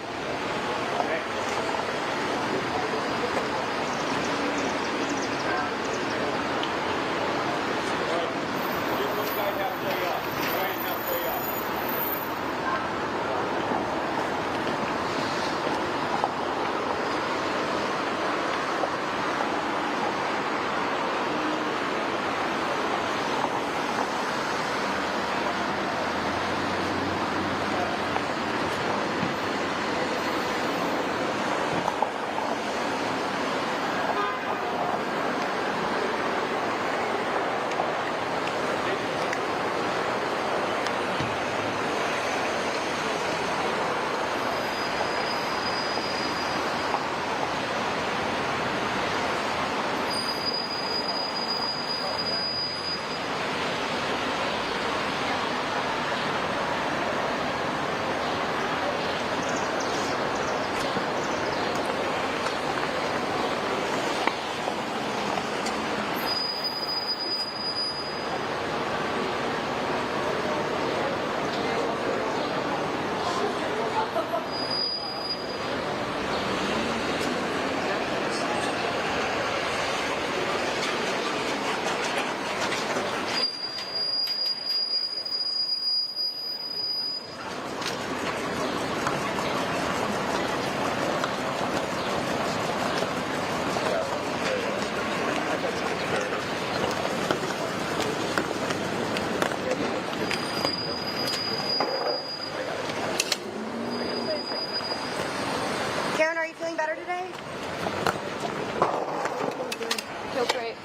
[SPEAKER 5] Karen, are you feeling better today?
[SPEAKER 6] Feel great.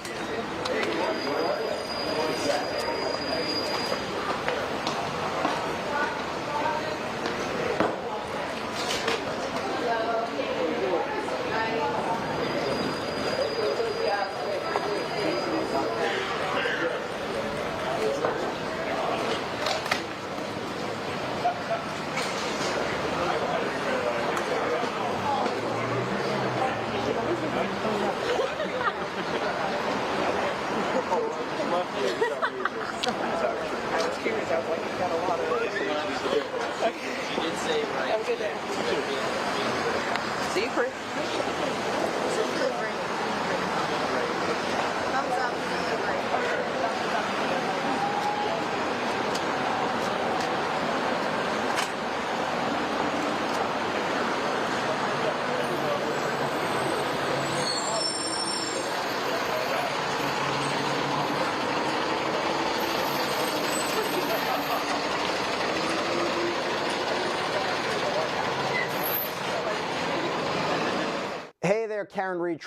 [SPEAKER 10] there, Karen Reed.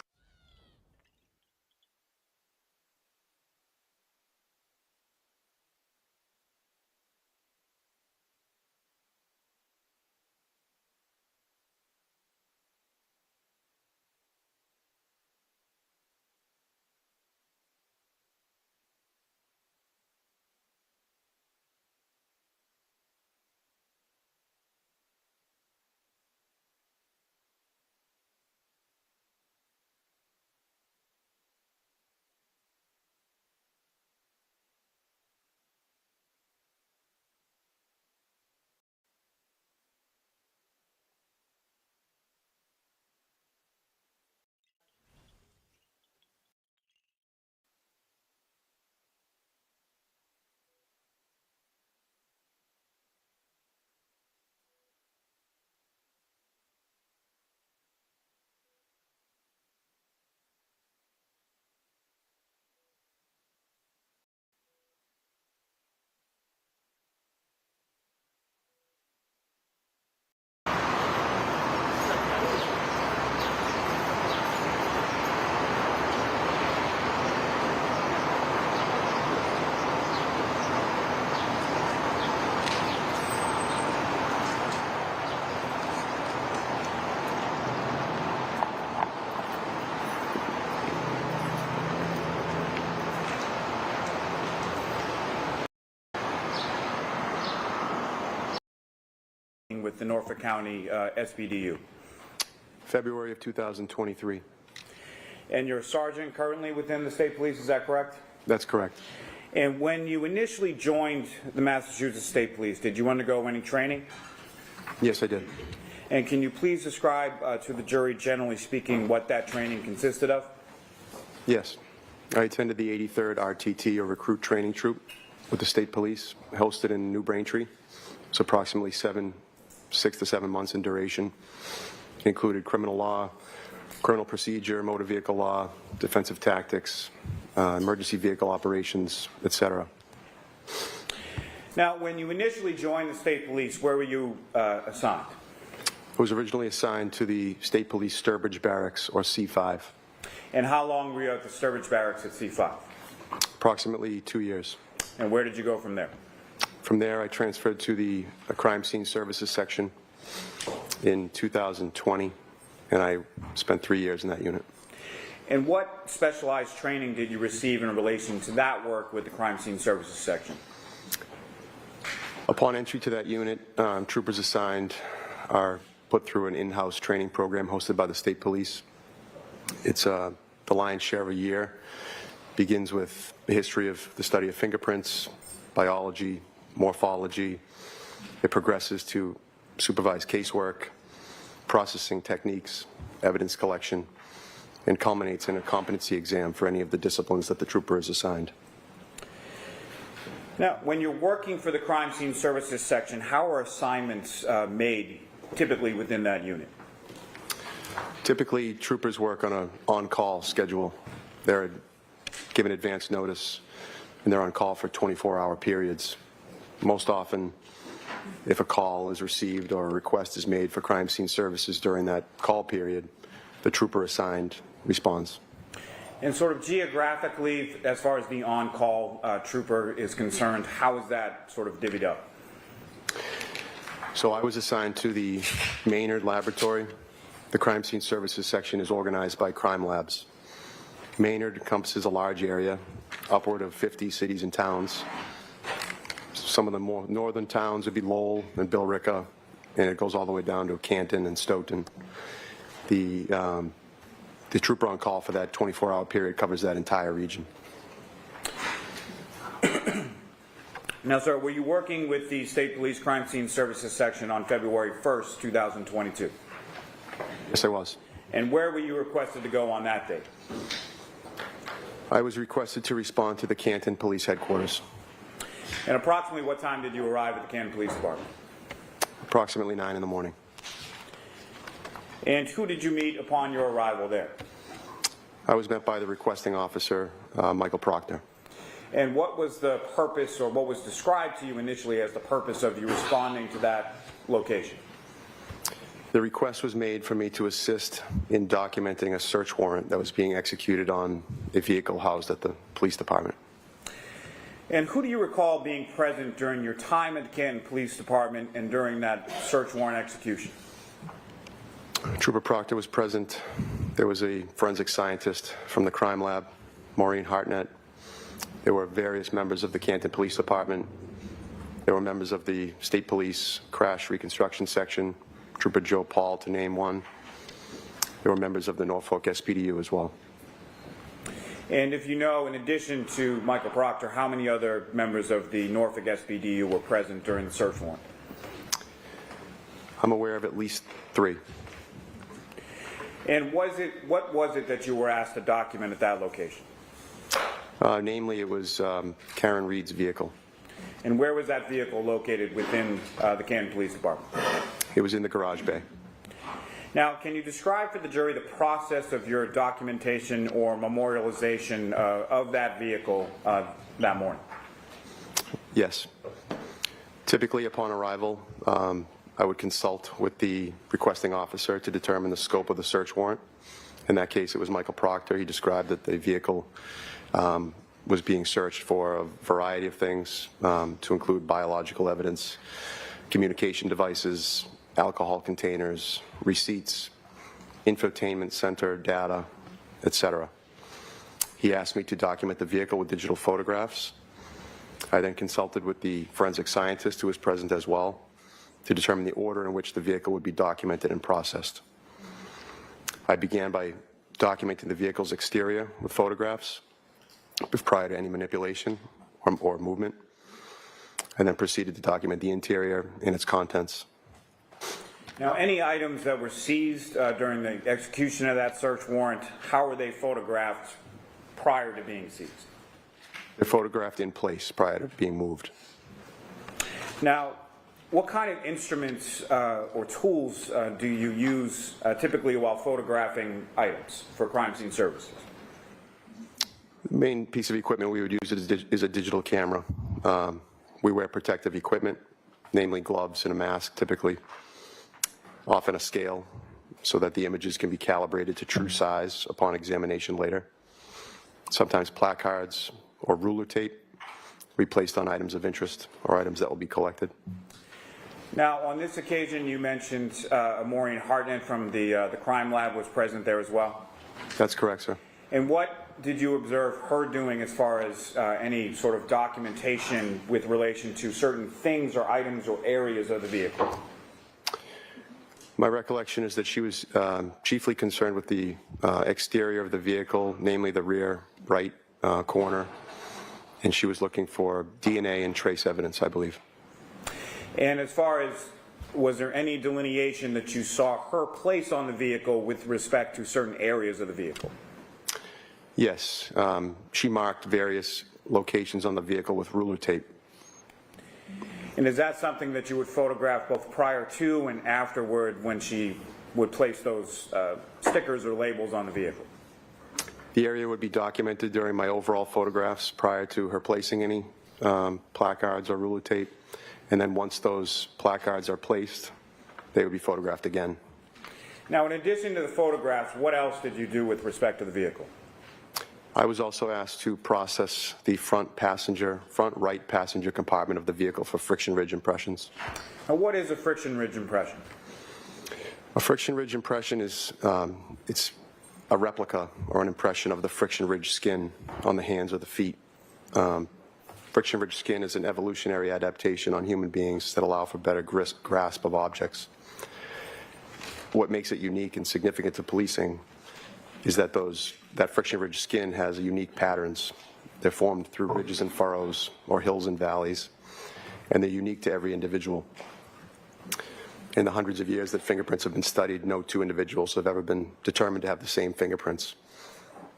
[SPEAKER 11] With the Norfolk County SPDU.
[SPEAKER 12] February of 2023.
[SPEAKER 11] And you're a sergeant currently within the state police, is that correct?
[SPEAKER 12] That's correct.
[SPEAKER 11] And when you initially joined the Massachusetts State Police, did you undergo any training?
[SPEAKER 12] Yes, I did.
[SPEAKER 11] And can you please describe to the jury, generally speaking, what that training consisted of?
[SPEAKER 12] Yes. I attended the 83rd RTT, or Recruit Training Troop, with the state police, hosted in New Braintree. It's approximately 6 to 7 months in duration. It included criminal law, criminal procedure, motor vehicle law, defensive tactics, emergency vehicle operations, etc.
[SPEAKER 11] Now, when you initially joined the state police, where were you assigned?
[SPEAKER 12] I was originally assigned to the State Police Sturbridge Barracks, or C5.
[SPEAKER 11] And how long were you at the Sturbridge Barracks at C5?
[SPEAKER 12] Approximately 2 years.
[SPEAKER 11] And where did you go from there?
[SPEAKER 12] From there, I transferred to the Crime Scene Services section in 2020, and I spent 3 years in that unit.
[SPEAKER 11] And what specialized training did you receive in relation to that work with the Crime Scene Services section?
[SPEAKER 12] Upon entry to that unit, troopers assigned are put through an in-house training program hosted by the state police. It's the lion's share of a year. Begins with the history of the study of fingerprints, biology, morphology. It progresses to supervised casework, processing techniques, evidence collection, and culminates in a competency exam for any of the disciplines that the trooper is assigned.
[SPEAKER 11] Now, when you're working for the Crime Scene Services section, how are assignments made typically within that unit?
[SPEAKER 12] Typically, troopers work on an on-call schedule. They're given advance notice, and they're on call for 24-hour periods. Most often, if a call is received or a request is made for crime scene services during that call period, the trooper assigned responds.
[SPEAKER 11] And sort of geographically, as far as the on-call trooper is concerned, how is that sort of divvied up?
[SPEAKER 12] So I was assigned to the Maynard Laboratory. The Crime Scene Services section is organized by crime labs. Maynard encompasses a large area, upward of 50 cities and towns. Some of the more northern towns would be Lowell and Billerica, and it goes all the way down to Canton and Stoughton. The trooper on call for that 24-hour period covers that entire region.
[SPEAKER 11] Now, sir, were you working with the State Police Crime Scene Services section on February 1st, 2022?
[SPEAKER 12] Yes, I was.
[SPEAKER 11] And where were you requested to go on that date?
[SPEAKER 12] I was requested to respond to the Canton Police Headquarters.
[SPEAKER 11] And approximately what time did you arrive at the Canton Police Department?
[SPEAKER 12] Approximately 9 in the morning.
[SPEAKER 11] And who did you meet upon your arrival there?
[SPEAKER 12] I was met by the requesting officer, Michael Proctor.
[SPEAKER 11] And what was the purpose, or what was described to you initially as the purpose of you responding to that location?
[SPEAKER 12] The request was made for me to assist in documenting a search warrant that was being executed on a vehicle housed at the police department.
[SPEAKER 11] And who do you recall being present during your time at the Canton Police Department and during that search warrant execution?
[SPEAKER 12] Trooper Proctor was present. There was a forensic scientist from the crime lab, Maureen Hartnett. There were various members of the Canton Police Department. There were members of the State Police Crash Reconstruction Section, Trooper Joe Paul, to name one. There were members of the Norfolk SPDU as well.
[SPEAKER 11] And if you know, in addition to Michael Proctor, how many other members of the Norfolk SPDU were present during the search warrant?
[SPEAKER 12] I'm aware of at least 3.
[SPEAKER 11] And what was it that you were asked to document at that location?
[SPEAKER 12] Namely, it was Karen Reed's vehicle.
[SPEAKER 11] And where was that vehicle located within the Canton Police Department?
[SPEAKER 12] It was in the garage bay.
[SPEAKER 11] Now, can you describe for the jury the process of your documentation or memorialization of that vehicle that morning?
[SPEAKER 12] Yes. Typically, upon arrival, I would consult with the requesting officer to determine the scope of the search warrant. In that case, it was Michael Proctor. He described that the vehicle was being searched for a variety of things, to include biological evidence, communication devices, alcohol containers, receipts, infotainment center data, etc. He asked me to document the vehicle with digital photographs. I then consulted with the forensic scientist who was present as well to determine the order in which the vehicle would be documented and processed. I began by documenting the vehicle's exterior with photographs prior to any manipulation or movement, and then proceeded to document the interior and its contents.
[SPEAKER 11] Now, any items that were seized during the execution of that search warrant, how were they photographed prior to being seized?
[SPEAKER 12] They're photographed in place prior to being moved.
[SPEAKER 11] Now, what kind of instruments or tools do you use typically while photographing items for crime scene services?
[SPEAKER 12] The main piece of equipment we would use is a digital camera. We wear protective equipment, namely gloves and a mask typically, often a scale, so that the images can be calibrated to true size upon examination later. Sometimes placards or ruler tape we placed on items of interest or items that will be collected.
[SPEAKER 11] Now, on this occasion, you mentioned Maureen Hartnett from the crime lab was present there as well?
[SPEAKER 12] That's correct, sir.
[SPEAKER 11] And what did you observe her doing as far as any sort of documentation with relation to certain things or items or areas of the vehicle?
[SPEAKER 12] My recollection is that she was chiefly concerned with the exterior of the vehicle, namely the rear right corner, and she was looking for DNA and trace evidence, I believe.
[SPEAKER 11] And as far as, was there any delineation that you saw her place on the vehicle with respect to certain areas of the vehicle?
[SPEAKER 12] Yes. She marked various locations on the vehicle with ruler tape.
[SPEAKER 11] And is that something that you would photograph both prior to and afterward when she would place those stickers or labels on the vehicle?
[SPEAKER 12] The area would be documented during my overall photographs prior to her placing any placards or ruler tape. And then once those placards are placed, they would be photographed again.
[SPEAKER 11] Now, in addition to the photographs, what else did you do with respect to the vehicle?
[SPEAKER 12] I was also asked to process the front right passenger compartment of the vehicle for friction ridge impressions.
[SPEAKER 11] Now, what is a friction ridge impression?
[SPEAKER 12] A friction ridge impression is it's a replica or an impression of the friction ridge skin on the hands or the feet. Friction ridge skin is an evolutionary adaptation on human beings that allow for better grasp of objects. What makes it unique and significant to policing is that that friction ridge skin has unique patterns. They're formed through ridges and furrows or hills and valleys, and they're unique to every individual. In the hundreds of years that fingerprints have been studied, no two individuals have ever been determined to have the same fingerprints.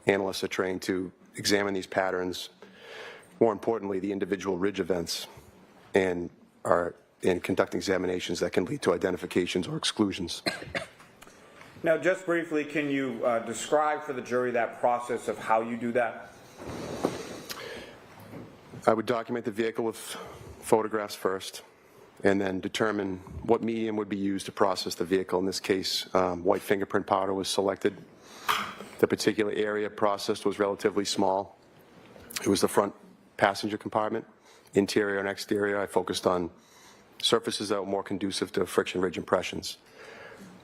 [SPEAKER 12] Analysts are trained to examine these patterns, more importantly, the individual ridge events, and conduct examinations that can lead to identifications or exclusions.
[SPEAKER 11] Now, just briefly, can you describe for the jury that process of how you do that?
[SPEAKER 12] I would document the vehicle with photographs first, and then determine what medium would be used to process the vehicle. In this case, white fingerprint powder was selected. The particular area processed was relatively small. It was the front passenger compartment, interior and exterior. I focused on surfaces that were more conducive to friction ridge impressions.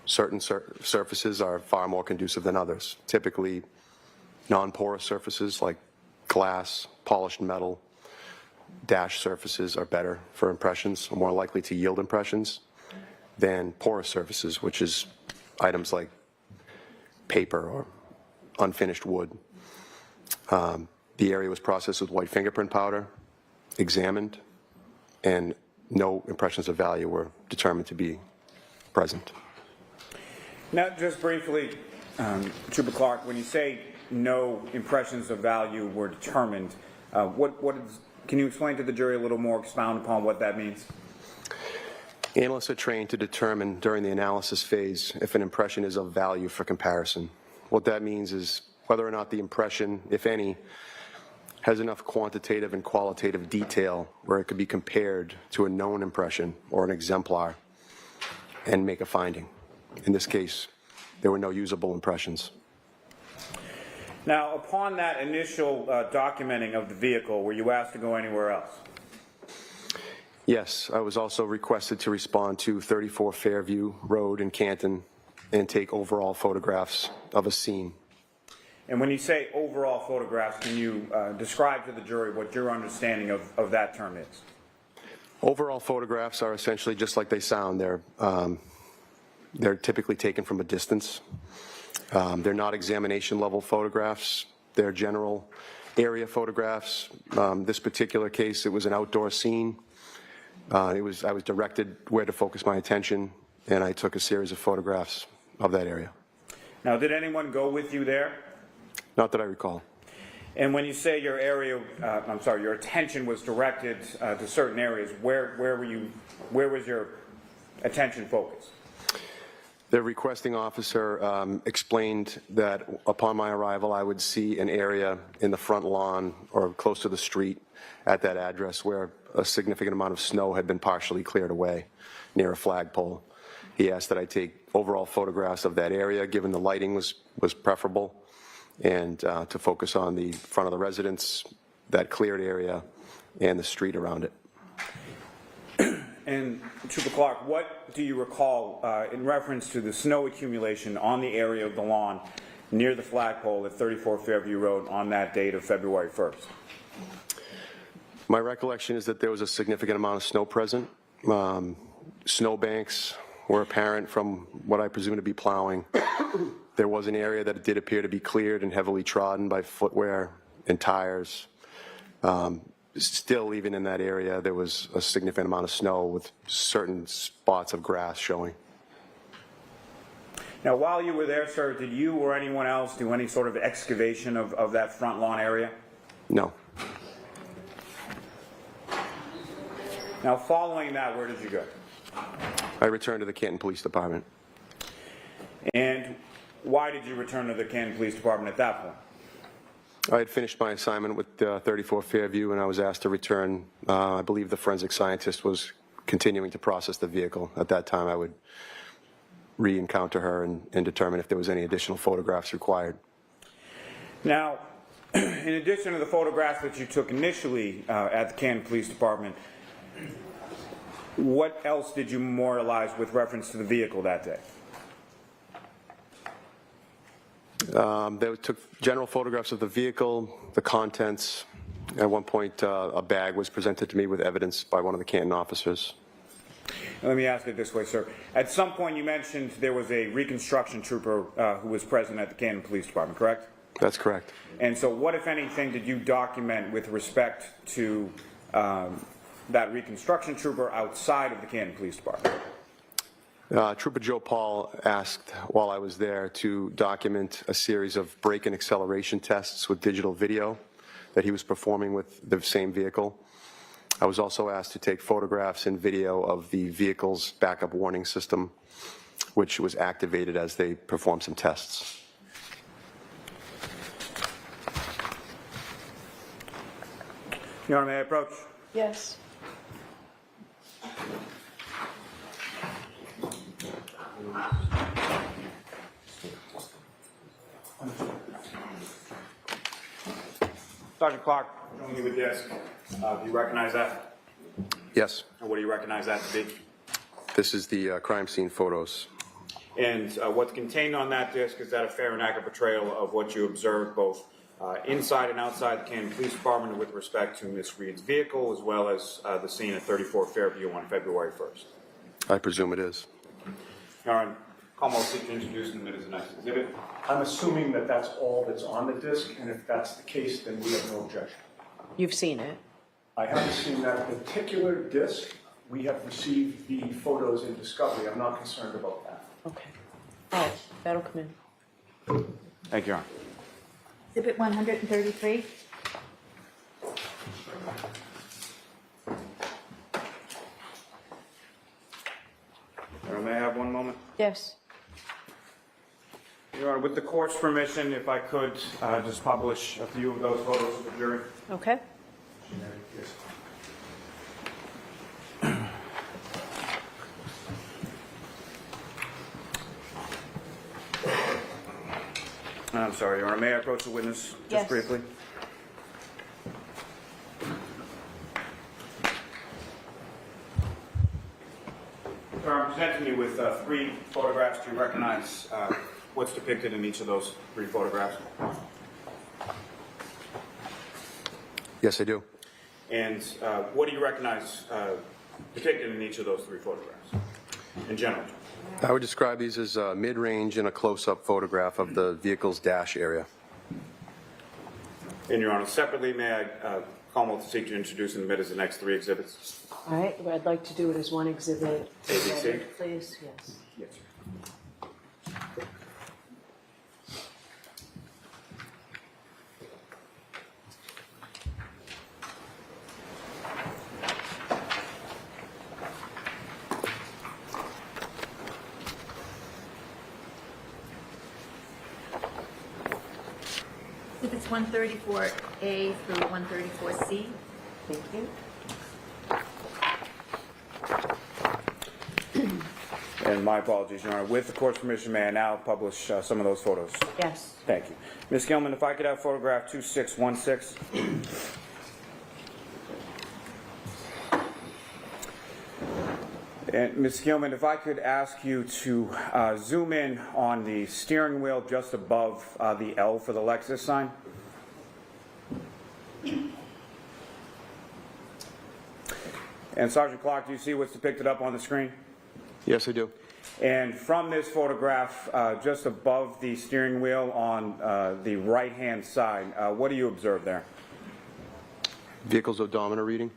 [SPEAKER 12] Certain surfaces are far more conducive than others. Typically, non-porous surfaces like glass, polished metal, dash surfaces are better for impressions, are more likely to yield impressions than porous surfaces, which is items like paper or unfinished wood. The area was processed with white fingerprint powder, examined, and no impressions of value were determined to be present.
[SPEAKER 11] Now, just briefly, Trooper Clark, when you say no impressions of value were determined, can you explain to the jury a little more, expound upon what that means?
[SPEAKER 12] Analysts are trained to determine during the analysis phase if an impression is of value for comparison. What that means is whether or not the impression, if any, has enough quantitative and qualitative detail where it could be compared to a known impression or an exemplar and make a finding. In this case, there were no usable impressions.
[SPEAKER 11] Now, upon that initial documenting of the vehicle, were you asked to go anywhere else?
[SPEAKER 12] Yes, I was also requested to respond to 34 Fairview Road in Canton and take overall photographs of a scene.
[SPEAKER 11] And when you say overall photographs, can you describe to the jury what your understanding of that term is?
[SPEAKER 12] Overall photographs are essentially just like they sound. They're typically taken from a distance. They're not examination level photographs. They're general area photographs. This particular case, it was an outdoor scene. I was directed where to focus my attention, and I took a series of photographs of that area.
[SPEAKER 11] Now, did anyone go with you there?
[SPEAKER 12] Not that I recall.
[SPEAKER 11] And when you say your area, your attention was directed to certain areas, where was your attention focused?
[SPEAKER 12] The requesting officer explained that upon my arrival, I would see an area in the front lawn or close to the street at that address where a significant amount of snow had been partially cleared away near a flagpole. He asked that I take overall photographs of that area, given the lighting was preferable, and to focus on the front of the residence, that cleared area, and the street around it.
[SPEAKER 11] And Trooper Clark, what do you recall in reference to the snow accumulation on the area of the lawn near the flagpole at 34 Fairview Road on that date of February 1st?
[SPEAKER 12] My recollection is that there was a significant amount of snow present. Snow banks were apparent from what I presume to be plowing. There was an area that did appear to be cleared and heavily trodden by footwear and tires. Still, even in that area, there was a significant amount of snow with certain spots of grass showing.
[SPEAKER 11] Now, while you were there, sir, did you or anyone else do any sort of excavation of that front lawn area?
[SPEAKER 12] No.
[SPEAKER 11] Now, following that, where did you go?
[SPEAKER 12] I returned to the Canton Police Department.
[SPEAKER 11] And why did you return to the Canton Police Department at that point?
[SPEAKER 12] I had finished my assignment with 34 Fairview, and I was asked to return. I believe the forensic scientist was continuing to process the vehicle. At that time, I would re-encounter her and determine if there was any additional photographs required.
[SPEAKER 11] Now, in addition to the photographs that you took initially at the Canton Police Department, what else did you memorialize with reference to the vehicle that day?
[SPEAKER 12] They took general photographs of the vehicle, the contents. At one point, a bag was presented to me with evidence by one of the Canton officers.
[SPEAKER 11] Let me ask it this way, sir. At some point, you mentioned there was a reconstruction trooper who was present at the Canton Police Department, correct?
[SPEAKER 12] That's correct.
[SPEAKER 11] And so what, if anything, did you document with respect to that reconstruction trooper outside of the Canton Police Department?
[SPEAKER 12] Trooper Joe Paul asked while I was there to document a series of brake and acceleration tests with digital video that he was performing with the same vehicle. I was also asked to take photographs and video of the vehicle's backup warning system, which was activated as they performed some tests.
[SPEAKER 11] Your Honor, may I approach?
[SPEAKER 6] Yes.
[SPEAKER 11] Sergeant Clark, showing you a disc. Do you recognize that?
[SPEAKER 12] Yes,
[SPEAKER 11] Or what do you recognize that to be?
[SPEAKER 12] this is the crime scene photos.
[SPEAKER 11] And what's contained on that disc, is that a fair and accurate portrayal of what you observed both inside and outside the Canton Police Department with respect to Miss Reed's vehicle, as well as the scene at 34 Fairview on February 1st?
[SPEAKER 12] I presume it is.
[SPEAKER 11] Your Honor, Como will seek to introduce in the minutes the next exhibit.
[SPEAKER 10] I'm assuming that that's all that's on the disc, and if that's the case, then we have no objection.
[SPEAKER 2] You've seen it.
[SPEAKER 10] I haven't seen that particular disc. We have received the photos in discovery. I'm not concerned about that.
[SPEAKER 2] Okay. All right, that'll come in.
[SPEAKER 11] Thank you, Your Honor.
[SPEAKER 6] Exhibit 133.
[SPEAKER 11] Your Honor, may I have one moment?
[SPEAKER 2] Yes.
[SPEAKER 11] Your Honor, with the court's permission, if I could just publish a few of those photos for the jury.
[SPEAKER 2] Okay.
[SPEAKER 11] I'm sorry, Your Honor. May I approach the witness just
[SPEAKER 2] Yes.
[SPEAKER 11] briefly? Sir, I'm presenting you with 3 photographs. Do you recognize what's depicted in each of those 3 photographs?
[SPEAKER 12] Yes, I do.
[SPEAKER 11] And what do you recognize depicted in each of those 3 photographs, in general?
[SPEAKER 12] I would describe these as mid-range and a close-up photograph of the vehicle's dash area.
[SPEAKER 11] And Your Honor, separately, may I call to seek to introduce and admit as the next 3 exhibits?
[SPEAKER 2] All right, well, I'd like to do it as one exhibit.
[SPEAKER 11] ABC?
[SPEAKER 2] Please, yes.
[SPEAKER 11] Yes.
[SPEAKER 6] Exhibits 134A through 134C.
[SPEAKER 2] Thank you.
[SPEAKER 11] And my apologies, Your Honor. With the court's permission, may I now publish some of those photos?
[SPEAKER 2] Yes.
[SPEAKER 11] Thank you. Ms. Gilman, if I could have photograph 2616. And Ms. Gilman, if I could ask you to zoom in on the steering wheel just above the L for the Lexus sign. And Sergeant Clark, do you see what's depicted up on the screen?
[SPEAKER 12] Yes, I do.
[SPEAKER 11] And from this photograph, just above the steering wheel on the right-hand side, what do you observe there?
[SPEAKER 12] Vehicle's odometer reading?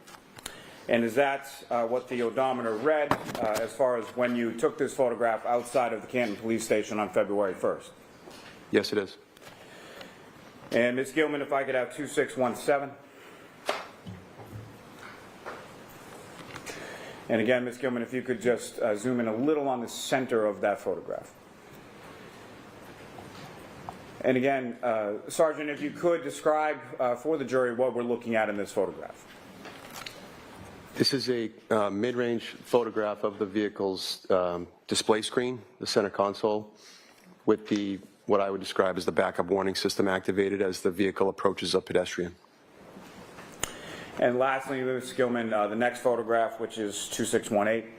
[SPEAKER 11] And is that what the odometer read as far as when you took this photograph outside of the Canton Police Station on February 1st?
[SPEAKER 12] Yes, it is.
[SPEAKER 11] And Ms. Gilman, if I could have 2617. And again, Ms. Gilman, if you could just zoom in a little on the center of that photograph. And again, Sergeant, if you could describe for the jury what we're looking at in this photograph.
[SPEAKER 12] This is a mid-range photograph of the vehicle's display screen, the center console, with the what I would describe as the backup warning system activated as the vehicle approaches a pedestrian.
[SPEAKER 11] And lastly, Ms. Gilman, the next photograph, which is 2618.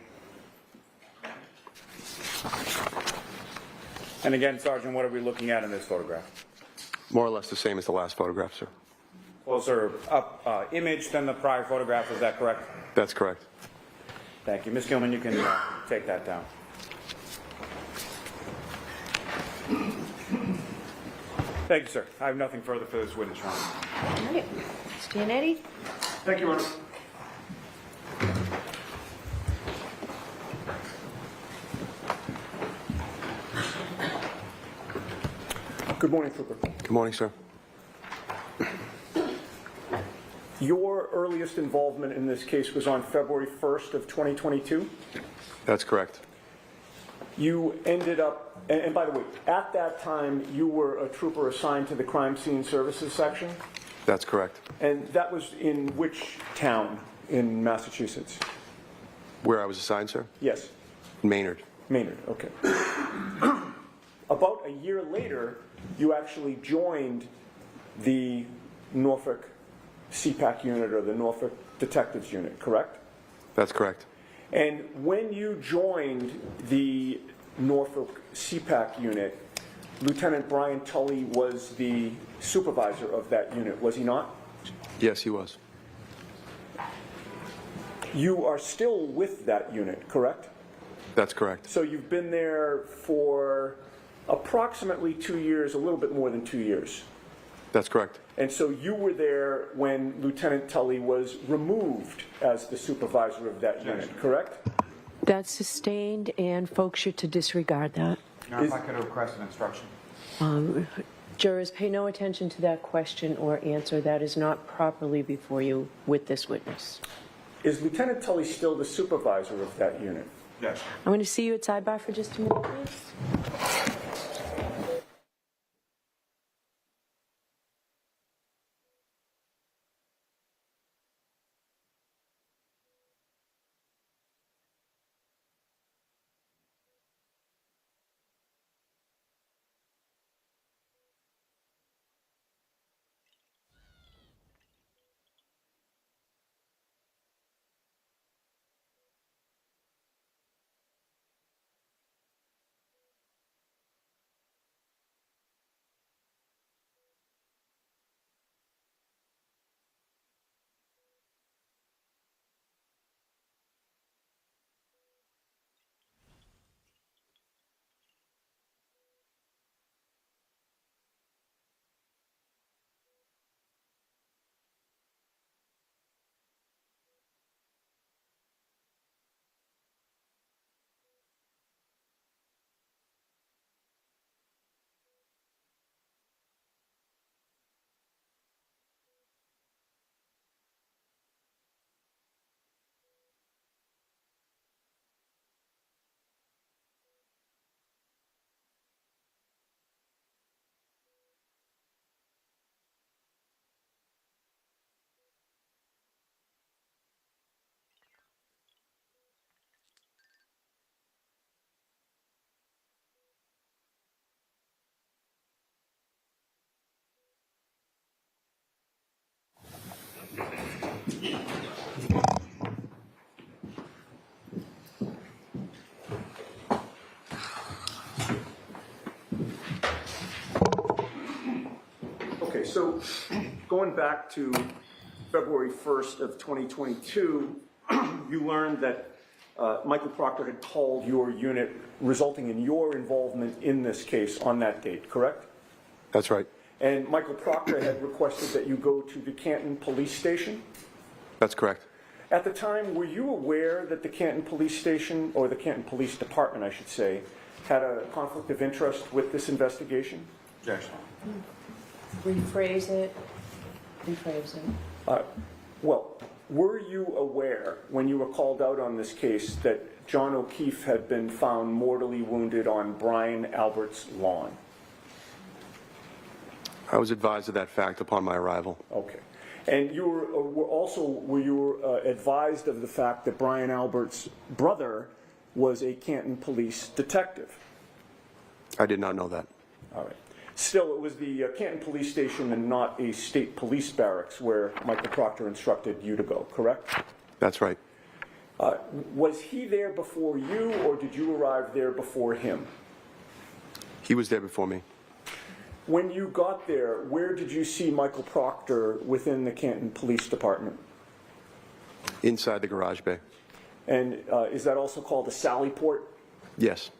[SPEAKER 11] And again, Sergeant, what are we looking at in this photograph?
[SPEAKER 12] More or less the same as the last photograph, sir.
[SPEAKER 11] Closer up image than the prior photograph, is that correct?
[SPEAKER 12] That's correct.
[SPEAKER 11] Thank you. Ms. Gilman, you can take that down. Thank you, sir. I have nothing further for this witness, Your Honor.
[SPEAKER 2] All right. Ms. Giannetti?
[SPEAKER 11] Thank you, Your Honor.
[SPEAKER 10] Good morning, Trooper.
[SPEAKER 12] Good morning, sir.
[SPEAKER 10] Your earliest involvement in this case was on February 1st of 2022.
[SPEAKER 12] That's correct.
[SPEAKER 10] You ended up, and by the way, at that time you were a trooper assigned to the crime scene services section,
[SPEAKER 12] That's correct.
[SPEAKER 10] and that was in which town in Massachusetts?
[SPEAKER 12] Where I was assigned, sir?
[SPEAKER 10] Yes.
[SPEAKER 12] Maynard.
[SPEAKER 10] Maynard, okay. About a year later, you actually joined the Norfolk CPAC unit or the Norfolk Detectives Unit, correct?
[SPEAKER 12] That's correct.
[SPEAKER 10] And when you joined the Norfolk CPAC unit, Lieutenant Brian Tully was the supervisor of that unit, was he not?
[SPEAKER 12] Yes, he was.
[SPEAKER 10] You are still with that unit, correct?
[SPEAKER 12] That's correct.
[SPEAKER 10] So you've been there for approximately 2 years, a little bit more than 2 years.
[SPEAKER 12] That's correct.
[SPEAKER 10] And so you were there when Lieutenant Tully was removed as the supervisor of that unit, correct?
[SPEAKER 13] That's sustained, and folks are to disregard that.
[SPEAKER 11] Now, if I could request an instruction.
[SPEAKER 13] Jurors, pay no attention to that question or answer. That is not properly before you with this witness.
[SPEAKER 10] Is Lieutenant Tully still the supervisor of that unit?
[SPEAKER 11] Yes.
[SPEAKER 13] I'm going to see you at sidebar for just a minute, please.
[SPEAKER 10] Okay, so going back to February 1st of 2022, you learned that Michael Proctor had called your unit, resulting in your involvement in this case on that date, correct?
[SPEAKER 12] That's right.
[SPEAKER 10] And Michael Proctor had requested that you go to the Canton Police Station?
[SPEAKER 12] That's correct.
[SPEAKER 10] At the time, were you aware that the Canton Police Station, or the Canton Police Department, I should say, had a conflict of interest with this investigation?
[SPEAKER 11] Yes.
[SPEAKER 13] Rephrase it. Rephrase it.
[SPEAKER 10] Well, were you aware, when you were called out on this case, that John O'Keefe had been found mortally wounded on Brian Albert's lawn?
[SPEAKER 12] I was advised of that fact upon my arrival.
[SPEAKER 10] Okay. And you were advised of the fact that Brian Albert's brother was a Canton police detective?
[SPEAKER 12] I did not know that.
[SPEAKER 10] All right. Still, it was the Canton Police Station and not a state police barracks where Michael Proctor instructed you to go, correct?
[SPEAKER 12] That's right.
[SPEAKER 10] Was he there before you, or did you arrive there before him?
[SPEAKER 12] He was there before me.
[SPEAKER 10] When you got there, where did you see Michael Proctor within the Canton Police Department?
[SPEAKER 12] Inside the garage bay.
[SPEAKER 10] And is that also called a sally port?
[SPEAKER 12] Yes.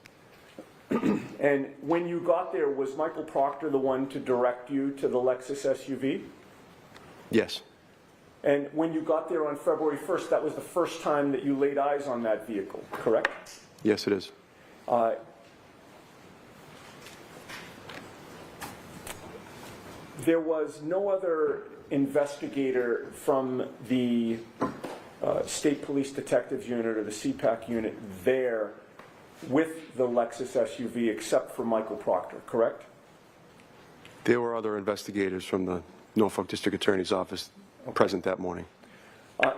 [SPEAKER 10] And when you got there, was Michael Proctor the one to direct you to the Lexus SUV?
[SPEAKER 12] Yes.
[SPEAKER 10] And when you got there on February 1st, that was the first time that you laid eyes on that vehicle, correct?
[SPEAKER 12] Yes, it is.
[SPEAKER 10] There was no other investigator from the State Police Detectives Unit or the CPAC unit there with the Lexus SUV except for Michael Proctor, correct?
[SPEAKER 12] There were other investigators from the Norfolk District Attorney's Office present that morning.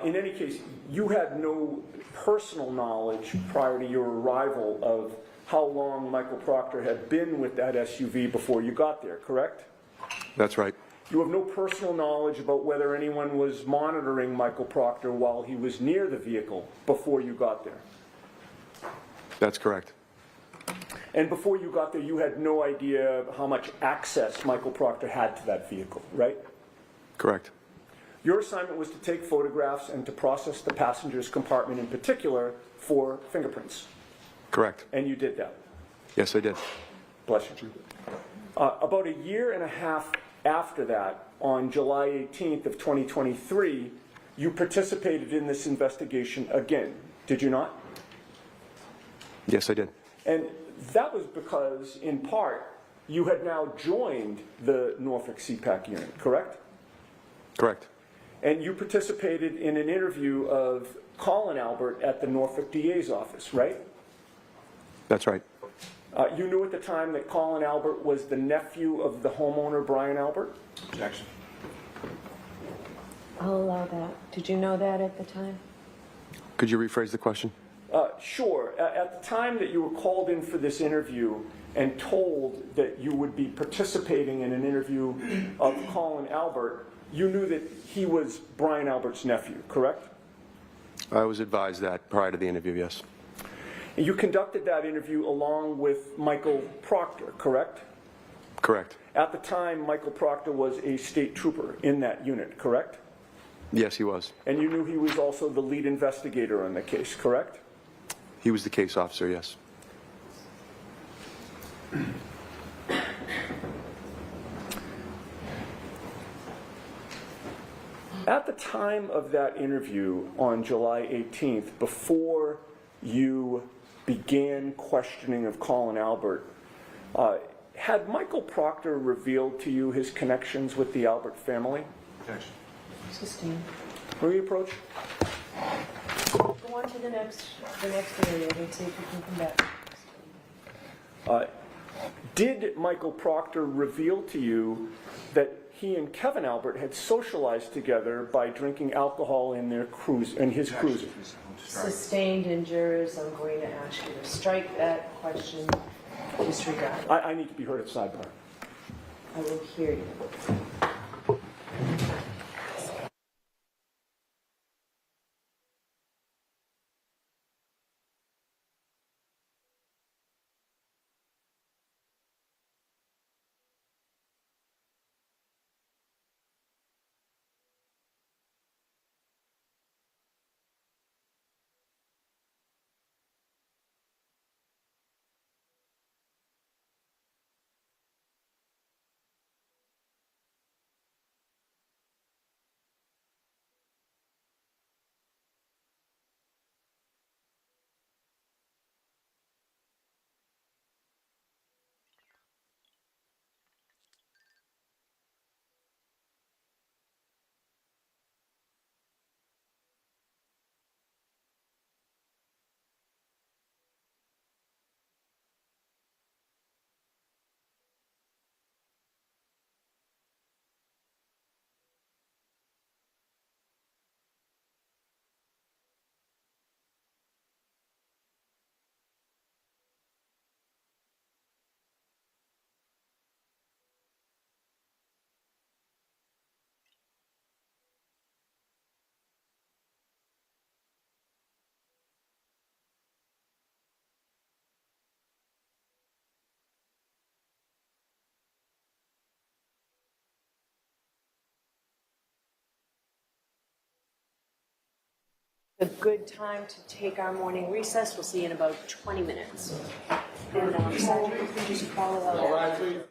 [SPEAKER 10] In any case, you had no personal knowledge prior to your arrival of how long Michael Proctor had been with that SUV before you got there, correct?
[SPEAKER 12] That's right.
[SPEAKER 10] You have no personal knowledge about whether anyone was monitoring Michael Proctor while he was near the vehicle before you got there.
[SPEAKER 12] That's correct.
[SPEAKER 10] And before you got there, you had no idea how much access Michael Proctor had to that vehicle, right?
[SPEAKER 12] Correct.
[SPEAKER 10] Your assignment was to take photographs and to process the passenger's compartment in particular for fingerprints.
[SPEAKER 12] Correct.
[SPEAKER 10] And you did that.
[SPEAKER 12] Yes, I did.
[SPEAKER 10] Bless you. About a year and a half after that, on July 18th of 2023, you participated in this investigation again, did you not?
[SPEAKER 12] Yes, I did.
[SPEAKER 10] And that was because, in part, you had now joined the Norfolk CPAC unit, correct?
[SPEAKER 12] Correct.
[SPEAKER 10] And you participated in an interview of Colin Albert at the Norfolk DA's office, right?
[SPEAKER 12] That's right.
[SPEAKER 10] You knew at the time that Colin Albert was the nephew of the homeowner, Brian Albert?
[SPEAKER 11] Objection.
[SPEAKER 13] I'll allow that. Did you know that at the time?
[SPEAKER 12] Could you rephrase the question?
[SPEAKER 10] Sure. At the time that you were called in for this interview and told that you would be participating in an interview of Colin Albert, you knew that he was Brian Albert's nephew, correct?
[SPEAKER 12] I was advised that prior to the interview, yes.
[SPEAKER 10] And you conducted that interview along with Michael Proctor, correct?
[SPEAKER 12] Correct.
[SPEAKER 10] At the time, Michael Proctor was a state trooper in that unit, correct?
[SPEAKER 12] Yes, he was.
[SPEAKER 10] And you knew he was also the lead investigator on the case, correct?
[SPEAKER 12] He was the case officer, yes.
[SPEAKER 10] At the time of that interview on July 18th, before you began questioning of Colin Albert, had Michael Proctor revealed to you his connections with the Albert family?
[SPEAKER 11] Objection.
[SPEAKER 13] Sustained.
[SPEAKER 10] Will you approach?
[SPEAKER 13] Go on to the next area and see if you can come back.
[SPEAKER 10] Did Michael Proctor reveal to you that he and Kevin Albert had socialized together by drinking alcohol in his cruiser?
[SPEAKER 13] Sustained and jurors, I'm going to ask you to strike that question, disregard.
[SPEAKER 10] I need to be heard at sidebar.
[SPEAKER 13] I will hear you. A good time to take our morning recess. We'll see you in about 20 minutes. And Sandra, you can just follow up.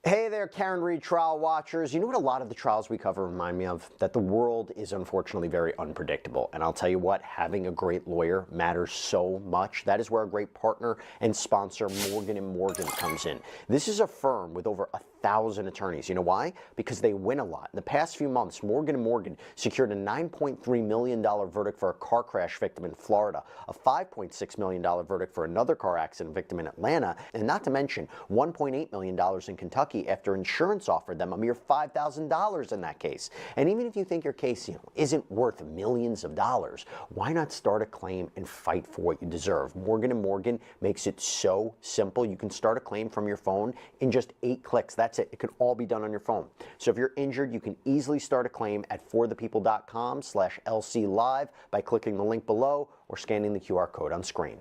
[SPEAKER 14] Hey there, Karen Reed trial watchers. You know what a lot of the trials we cover remind me of? That the world is unfortunately very unpredictable. And I'll tell you what, having a great lawyer matters so much. That is where a great partner and sponsor, Morgan & Morgan, comes in. This is a firm with over 1,000 attorneys. You know why? Because they win a lot. In the past few months, Morgan & Morgan secured a $9.3 million verdict for a car crash victim in Florida, a $5.6 million verdict for another car accident victim in Atlanta, and not to mention $1.8 million in Kentucky after insurance offered them a mere $5,000 in that case. And even if you think your case, isn't worth millions of dollars, why not start a claim and fight for what you deserve? Morgan & Morgan makes it so simple. You can start a claim from your phone in just 8 clicks. That's it. It can all be done on your phone. So if you're injured, you can easily start a claim at forthepeople.com/LC Live by clicking the link below or scanning the QR code on screen.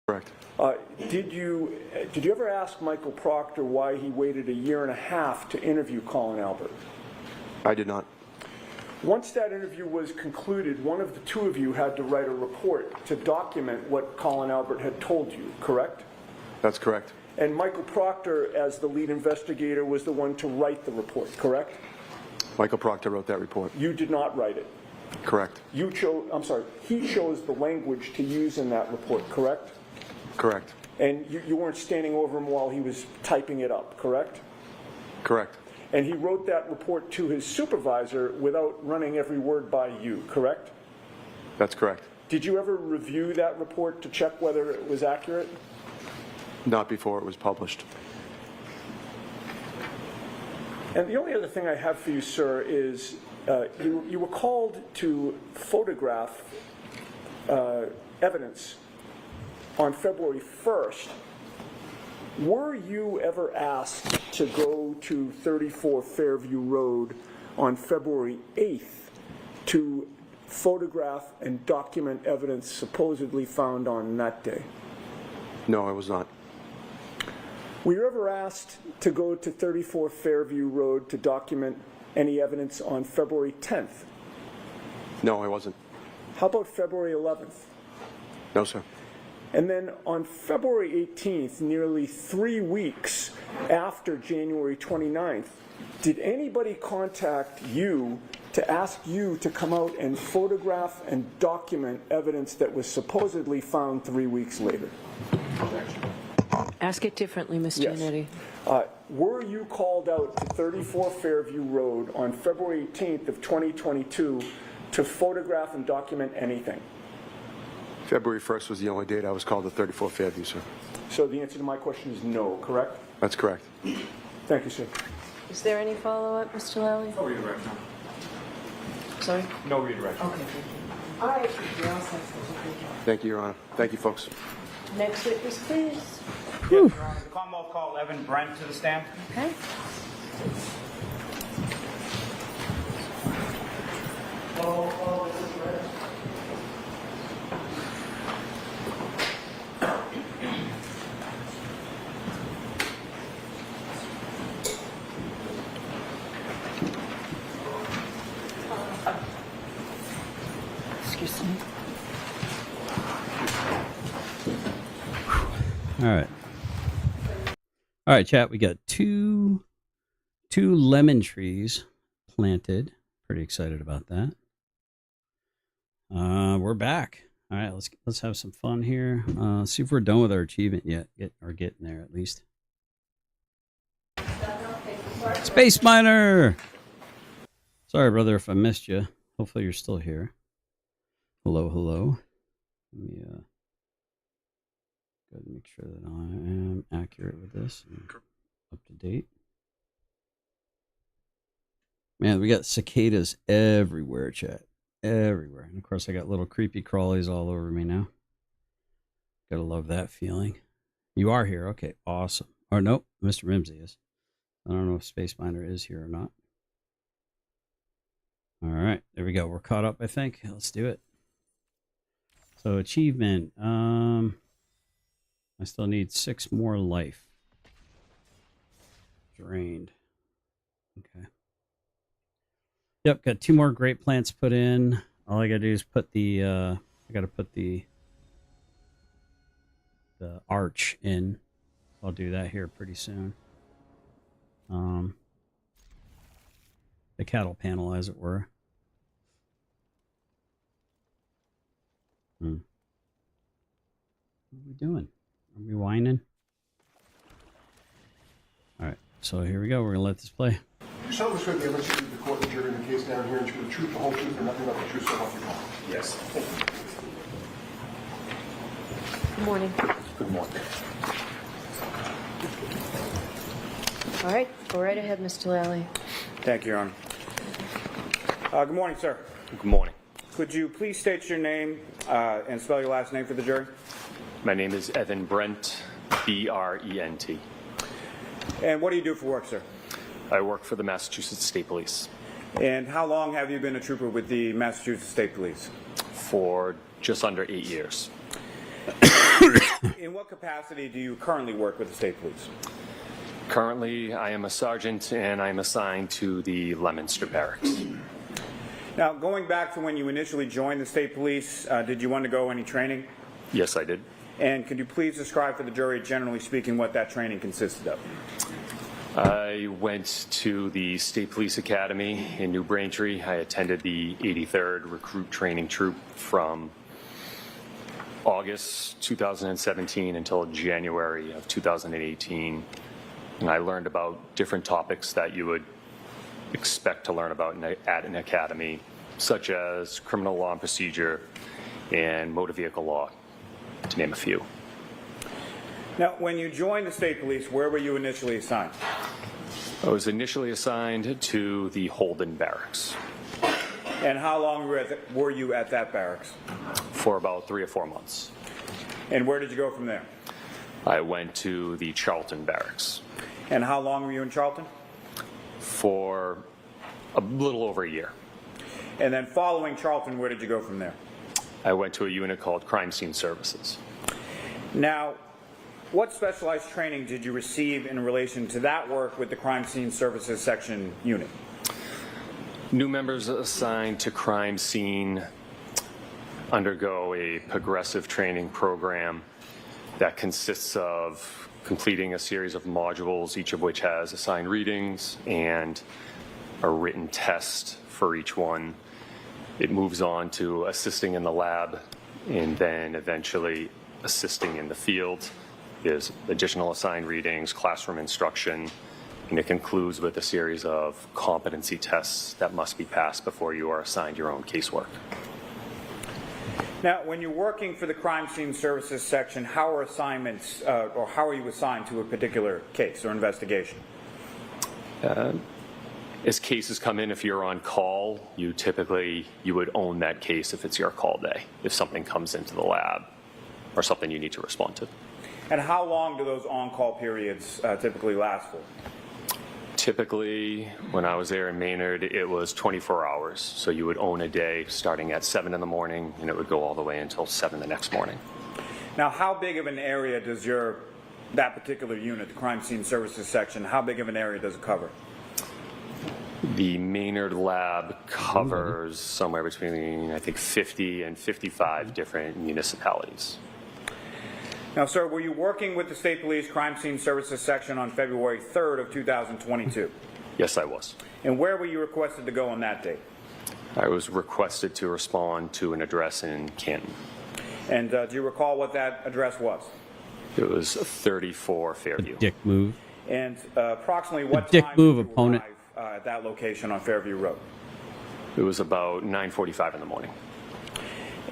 [SPEAKER 12] Correct.
[SPEAKER 10] Did you ever ask Michael Proctor why he waited 1.5 years to interview Colin Albert?
[SPEAKER 12] I did not.
[SPEAKER 10] Once that interview was concluded, one of the two of you had to write a report to document what Colin Albert had told you, correct?
[SPEAKER 12] That's correct.
[SPEAKER 10] And Michael Proctor, as the lead investigator, was the one to write the report, correct?
[SPEAKER 12] Michael Proctor wrote that report.
[SPEAKER 10] You did not write it.
[SPEAKER 12] Correct.
[SPEAKER 10] He chose the language to use in that report, correct?
[SPEAKER 12] Correct.
[SPEAKER 10] And you weren't standing over him while he was typing it up, correct?
[SPEAKER 12] Correct.
[SPEAKER 10] And he wrote that report to his supervisor without running every word by you, correct?
[SPEAKER 12] That's correct.
[SPEAKER 10] Did you ever review that report to check whether it was accurate?
[SPEAKER 12] Not before it was published.
[SPEAKER 10] And the only other thing I have for you, sir, is you were called to photograph evidence on February 1st. Were you ever asked to go to 34 Fairview Road on February 8th to photograph and document evidence supposedly found on that day?
[SPEAKER 12] No, I was not.
[SPEAKER 10] Were you ever asked to go to 34 Fairview Road to document any evidence on February 10th?
[SPEAKER 12] No, I wasn't.
[SPEAKER 10] How about February 11th?
[SPEAKER 12] No, sir.
[SPEAKER 10] And then on February 18th, nearly 3 weeks after January 29th, did anybody contact you to ask you to come out and photograph and document evidence that was supposedly found 3 weeks later?
[SPEAKER 13] Ask it differently, Mr.
[SPEAKER 10] Yes.
[SPEAKER 13] Yannetti.
[SPEAKER 10] Were you called out to 34 Fairview Road on February 18th of 2022 to photograph and document anything?
[SPEAKER 12] February 1st was the only date I was called to 34 Fairview, sir.
[SPEAKER 10] So the answer to my question is no, correct?
[SPEAKER 12] That's correct.
[SPEAKER 10] Thank you, sir.
[SPEAKER 13] Is there any follow-up, Mr. Lally?
[SPEAKER 11] No redirection.
[SPEAKER 13] Sorry?
[SPEAKER 11] No redirection.
[SPEAKER 13] Okay, thank you. All right, you're all set.
[SPEAKER 12] Thank you, Your Honor. Thank you, folks.
[SPEAKER 13] Next witness, please.
[SPEAKER 11] Yes, Your Honor. The Commonwealth called Evan Brent to the stand.
[SPEAKER 13] Okay. Excuse me.
[SPEAKER 1] All right. All right, chat. We got two lemon trees planted. Pretty excited about that. We're back. All right, let's have some fun here. See if we're done with our achievement yet. Getting there at least. Space Miner! Sorry, brother, if I missed you. Hopefully you're still here. Hello, hello. Let me go ahead and make sure that I am accurate with this and up to date. Man, we got cicadas everywhere, chat. Everywhere. And of course, I got little creepy crawlies all over me now. Gotta love that feeling. You are here. Okay, awesome. Or nope, Mr. Mimsy is. I don't know if Space Miner is here or not. All right, there we go. We're caught up, I think. Let's do it. So achievement. I still need 6 more life. Drained. Okay. Yep, got 2 more great plants put in. All I gotta do is put the I gotta put the arch in. I'll do that here pretty soon. The cattle panel, as it were. What are we doing? Are we whining? All right, so here we go. We're gonna let this play.
[SPEAKER 7] You tell us the evidence to the court and jury in the case down here and the truth, the whole truth, and nothing but the truth, so help you God?
[SPEAKER 8] Yes.
[SPEAKER 13] Good morning.
[SPEAKER 8] Good morning.
[SPEAKER 13] All right, go right ahead, Mr. Lally.
[SPEAKER 11] Thank you, Your Honor. Good morning, sir.
[SPEAKER 8] Good morning.
[SPEAKER 11] Could you please state your name and spell your last name for the jury?
[SPEAKER 8] My name is Evan Brent, B-R-E-N-T.
[SPEAKER 11] And what do you do for work, sir?
[SPEAKER 8] I work for the Massachusetts State Police.
[SPEAKER 11] And how long have you been a trooper with the Massachusetts State Police?
[SPEAKER 8] For just under 8 years.
[SPEAKER 11] In what capacity do you currently work with the State Police?
[SPEAKER 8] Currently, I am a sergeant and I am assigned to the Leominster Barracks.
[SPEAKER 11] Now, going back to when you initially joined the State Police, did you undergo any training?
[SPEAKER 8] Yes, I did.
[SPEAKER 11] And could you please describe for the jury, generally speaking, what that training consisted of?
[SPEAKER 8] I went to the State Police Academy in New Braintree. I attended the 83rd Recruit Training Troop from August 2017 until January of 2018. And I learned about different topics that you would expect to learn about at an academy, such as criminal law and procedure and motor vehicle law, to name a few.
[SPEAKER 11] Now, when you joined the State Police, where were you initially assigned?
[SPEAKER 8] I was initially assigned to the Holden Barracks.
[SPEAKER 11] And how long were you at that barracks?
[SPEAKER 8] For about 3 or 4 months.
[SPEAKER 11] And where did you go from there?
[SPEAKER 8] I went to the Charlton Barracks.
[SPEAKER 11] And how long were you in Charlton?
[SPEAKER 8] For a little over a year.
[SPEAKER 11] And then following Charlton, where did you go from there?
[SPEAKER 8] I went to a unit called Crime Scene Services.
[SPEAKER 11] Now, what specialized training did you receive in relation to that work with the Crime Scene Services Section unit?
[SPEAKER 8] New members assigned to crime scene undergo a progressive training program that consists of completing a series of modules, each of which has assigned readings and a written test for each one. It moves on to assisting in the lab and then eventually assisting in the field. There's additional assigned readings, classroom instruction, and it concludes with a series of competency tests that must be passed before you are assigned your own casework.
[SPEAKER 11] Now, when you're working for the Crime Scene Services Section, how are assignments, or how are you assigned to a particular case or investigation?
[SPEAKER 8] As cases come in, if you're on call, you would own that case if it's your call day, if something comes into the lab or something you need to respond to.
[SPEAKER 11] And how long do those on-call periods typically last for?
[SPEAKER 8] Typically, when I was there in Maynard, it was 24 hours. So you would own a day starting at 7 in the morning, and it would go all the way until 7 the next morning.
[SPEAKER 11] Now, how big of an area does that particular unit, the Crime Scene Services Section, how big of an area does it cover?
[SPEAKER 8] The Maynard lab covers somewhere between, I think, 50 and 55 different municipalities.
[SPEAKER 11] Now, sir, were you working with the State Police Crime Scene Services Section on February 3rd of 2022?
[SPEAKER 8] Yes, I was.
[SPEAKER 11] And where were you requested to go on that date?
[SPEAKER 8] I was requested to respond to an address in Canton.
[SPEAKER 11] And do you recall what that address was?
[SPEAKER 8] It was 34 Fairview.
[SPEAKER 1] Dick move.
[SPEAKER 11] And approximately what
[SPEAKER 1] Dick
[SPEAKER 11] time
[SPEAKER 1] move,
[SPEAKER 11] did you
[SPEAKER 1] opponent.
[SPEAKER 11] arrive at that location on Fairview Road?
[SPEAKER 8] It was about 9:45 in the morning.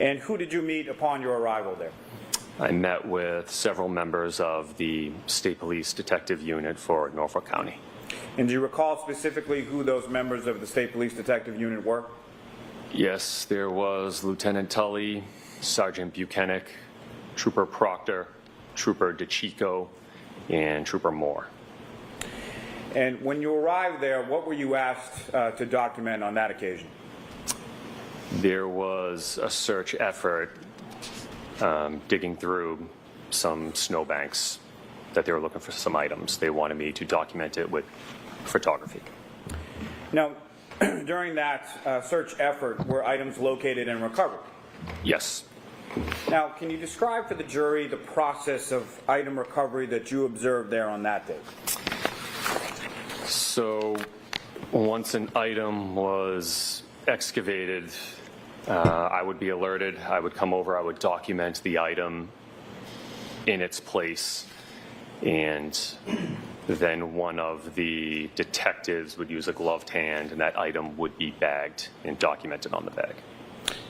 [SPEAKER 11] And who did you meet upon your arrival there?
[SPEAKER 8] I met with several members of the State Police Detective Unit for Norfolk County.
[SPEAKER 11] And do you recall specifically who those members of the State Police Detective Unit were?
[SPEAKER 8] Yes, there was Lieutenant Tully, Sergeant Buchanan, Trooper Proctor, Trooper DeChico, and Trooper Moore.
[SPEAKER 11] And when you arrived there, what were you asked to document on that occasion?
[SPEAKER 8] There was a search effort digging through some snowbanks that they were looking for some items. They wanted me to document it with photography.
[SPEAKER 11] Now, during that search effort, were items located and recovered?
[SPEAKER 8] Yes.
[SPEAKER 11] Now, can you describe for the jury the process of item recovery that you observed there on that day?
[SPEAKER 8] So once an item was excavated, I would be alerted. I would come over, I would document the item in its place, and then one of the detectives would use a gloved hand, and that item would be bagged and documented on the bag.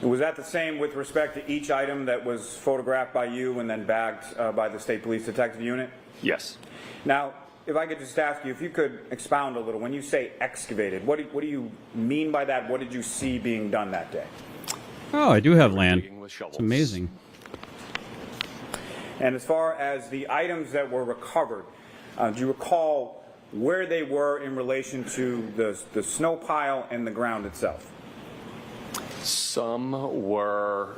[SPEAKER 11] And was that the same with respect to each item that was photographed by you and then bagged by the State Police Detective Unit?
[SPEAKER 8] Yes.
[SPEAKER 11] Now, if I could just ask you, if you could expound a little, when you say excavated, what do you mean by that? What did you see being done that day?
[SPEAKER 1] Oh, I do have land.
[SPEAKER 8] Digging with shovels.
[SPEAKER 1] It's amazing.
[SPEAKER 11] And as far as the items that were recovered, do you recall where they were in relation to the snow pile and the ground itself?
[SPEAKER 8] Some were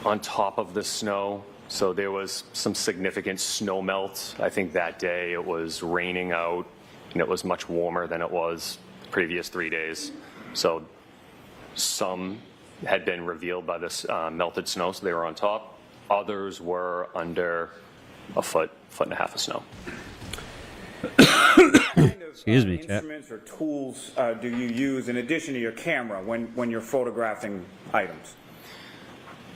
[SPEAKER 8] on top of the snow, so there was some significant snow melt. I think that day it was raining out, and it was much warmer than it was the previous 3 days. So some had been revealed by this melted snow, so they were on top. Others were under a foot and a half of snow.
[SPEAKER 1] Excuse me, chap.
[SPEAKER 11] Instruments or tools do you use in addition to your camera when you're photographing items?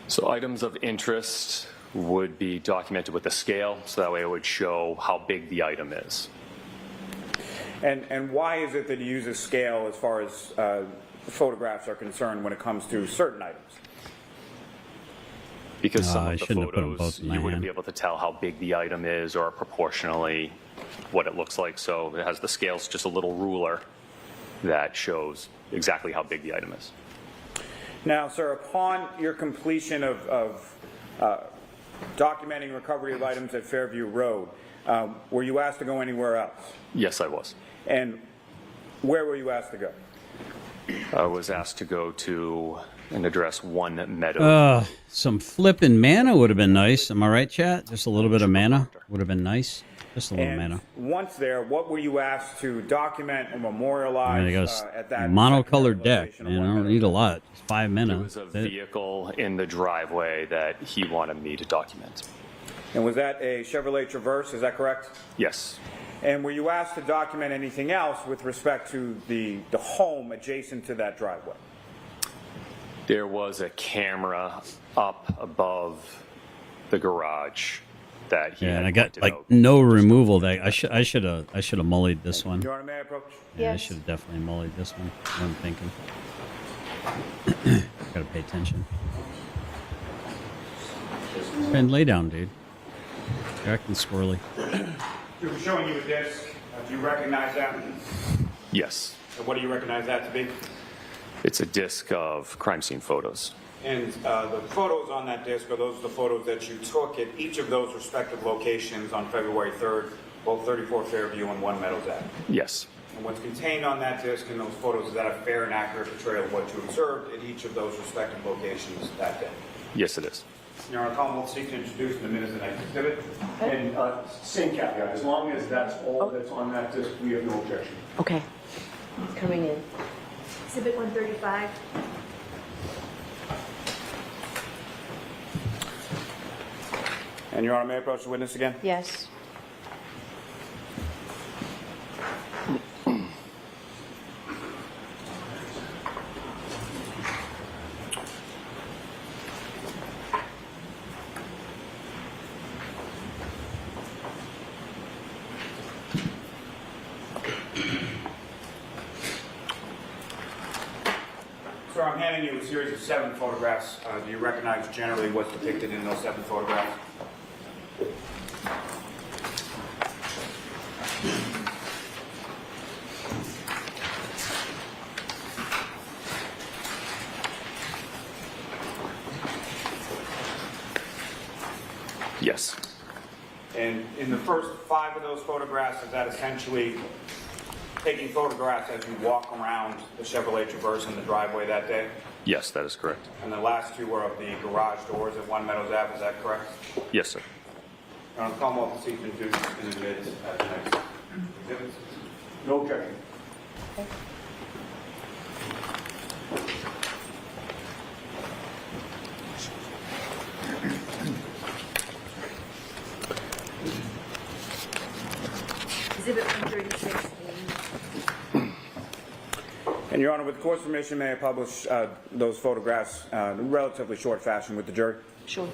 [SPEAKER 8] So items of interest would be documented with a scale, so that way it would show how big the item is.
[SPEAKER 11] And why is it that you use a scale as far as photographs are concerned when it comes to certain items?
[SPEAKER 8] Because some
[SPEAKER 1] I
[SPEAKER 8] of the
[SPEAKER 1] shouldn't have put 'em both
[SPEAKER 8] photos,
[SPEAKER 1] in my
[SPEAKER 8] you wouldn't
[SPEAKER 1] hand.
[SPEAKER 8] be able to tell how big the item is or proportionally what it looks like. So it has the scales, just a little ruler that shows exactly how big the item is.
[SPEAKER 11] Now, sir, upon your completion of documenting recovery of items at Fairview Road, were you asked to go anywhere else?
[SPEAKER 8] Yes, I was.
[SPEAKER 11] And where were you asked to go?
[SPEAKER 8] I was asked to go to and address One Meadow.
[SPEAKER 1] Some flippin' mana would have been nice. Am I right, chat? Just a little bit of mana would have been nice. Just a little
[SPEAKER 11] And
[SPEAKER 1] mana.
[SPEAKER 11] once there, what were you asked to document or
[SPEAKER 1] I
[SPEAKER 11] memorialize
[SPEAKER 1] mean, I got
[SPEAKER 11] at that
[SPEAKER 1] a monocolor
[SPEAKER 11] secondary
[SPEAKER 1] deck,
[SPEAKER 11] location of
[SPEAKER 1] man. I
[SPEAKER 11] One
[SPEAKER 1] don't
[SPEAKER 11] Meadow?
[SPEAKER 1] need a lot. Just 5 mana.
[SPEAKER 8] There was a
[SPEAKER 1] That's it.
[SPEAKER 8] vehicle in the driveway that he wanted me to document.
[SPEAKER 11] And was that a Chevrolet Traverse, is that correct?
[SPEAKER 8] Yes.
[SPEAKER 11] And were you asked to document anything else with respect to the home adjacent to that driveway?
[SPEAKER 8] There was a camera up above the garage that he
[SPEAKER 1] Yeah,
[SPEAKER 8] had
[SPEAKER 1] and I got
[SPEAKER 8] pointed
[SPEAKER 1] like
[SPEAKER 8] out.
[SPEAKER 1] no removal. That I should have mullied this one.
[SPEAKER 11] Your Honor, may I approach?
[SPEAKER 1] Yeah, I should have definitely mullied this one. What I'm thinking. Gotta pay attention. And lay down, dude. You're acting squirrely.
[SPEAKER 11] We were showing you a disc. Do you recognize that?
[SPEAKER 8] Yes.
[SPEAKER 11] What do you recognize that to be?
[SPEAKER 8] It's a disc of crime scene photos.
[SPEAKER 11] And the photos on that disc, are those the photos that you took at each of those respective locations on February 3rd, both 34 Fairview and One Meadows Ave?
[SPEAKER 8] Yes.
[SPEAKER 11] And what's contained on that disc and those photos, is that a fair and accurate portrayal of what you observed at each of those respective locations that day?
[SPEAKER 8] Yes, it is.
[SPEAKER 11] Your Honor, Colin will seek to introduce in the minutes the next exhibit.
[SPEAKER 10] And same caveat, as long as that's all that's on that disc, we have no objection.
[SPEAKER 13] Okay. It's coming in.
[SPEAKER 5] Exhibit 135.
[SPEAKER 11] And Your Honor, may I approach the witness again?
[SPEAKER 13] Yes.
[SPEAKER 11] Sir, I'm handing you a series of 7 photographs. Do you recognize generally what's depicted in those 7 photographs?
[SPEAKER 8] Yes.
[SPEAKER 11] And in the first 5 of those photographs, is that essentially taking photographs as you walk around the Chevrolet Traverse in the driveway that day?
[SPEAKER 8] Yes, that is correct.
[SPEAKER 11] And the last 2 were of the garage doors at One Meadows Ave, is that correct?
[SPEAKER 8] Yes, sir.
[SPEAKER 11] Come up and see if you can do this in the minutes at the next exhibits. No objection.
[SPEAKER 5] Exhibit 136A.
[SPEAKER 11] And Your Honor, with the court's permission, may I publish those photographs in relatively short fashion with the jury?
[SPEAKER 13] Sure.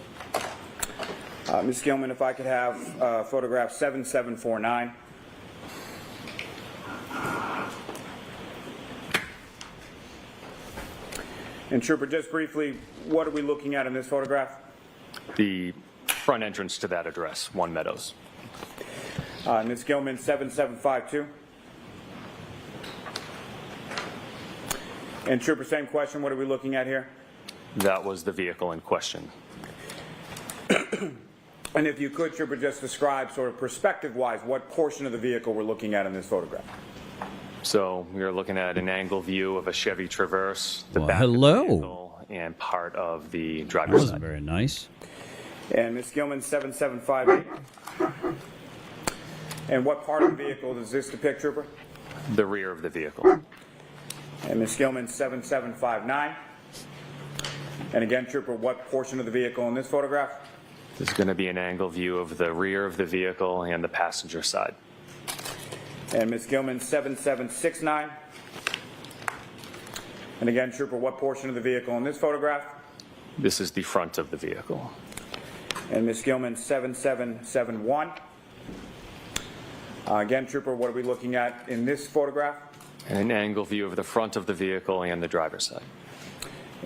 [SPEAKER 11] Ms. Gilman, if I could have photograph 7749. And Trooper, just briefly, what are we looking at in this photograph?
[SPEAKER 8] The front entrance to that address, One Meadows.
[SPEAKER 11] Ms. Gilman, 7752. And Trooper, same question, what are we looking at here?
[SPEAKER 8] That was the vehicle in question.
[SPEAKER 11] And if you could, Trooper, just describe sort of perspective-wise what portion of the vehicle we're looking at in this photograph.
[SPEAKER 8] So we are looking at an angle view of a Chevy Traverse, the
[SPEAKER 1] Well,
[SPEAKER 8] back
[SPEAKER 1] hello.
[SPEAKER 8] of the vehicle, and part of the
[SPEAKER 1] That
[SPEAKER 8] driver's
[SPEAKER 1] wasn't
[SPEAKER 8] side.
[SPEAKER 1] very nice.
[SPEAKER 11] And Ms. Gilman, 7758. And what part of the vehicle does this depict, Trooper?
[SPEAKER 8] The rear of the vehicle.
[SPEAKER 11] And Ms. Gilman, 7759. And again, Trooper, what portion of the vehicle in this photograph?
[SPEAKER 8] This is going to be an angle view of the rear of the vehicle and the passenger side.
[SPEAKER 11] And Ms. Gilman, 7769. And again, Trooper, what portion of the vehicle in this photograph?
[SPEAKER 8] This is the front of the vehicle.
[SPEAKER 11] And Ms. Gilman, 7771. Again, Trooper, what are we looking at in this photograph?
[SPEAKER 8] And an angle view of the front of the vehicle and the driver's side.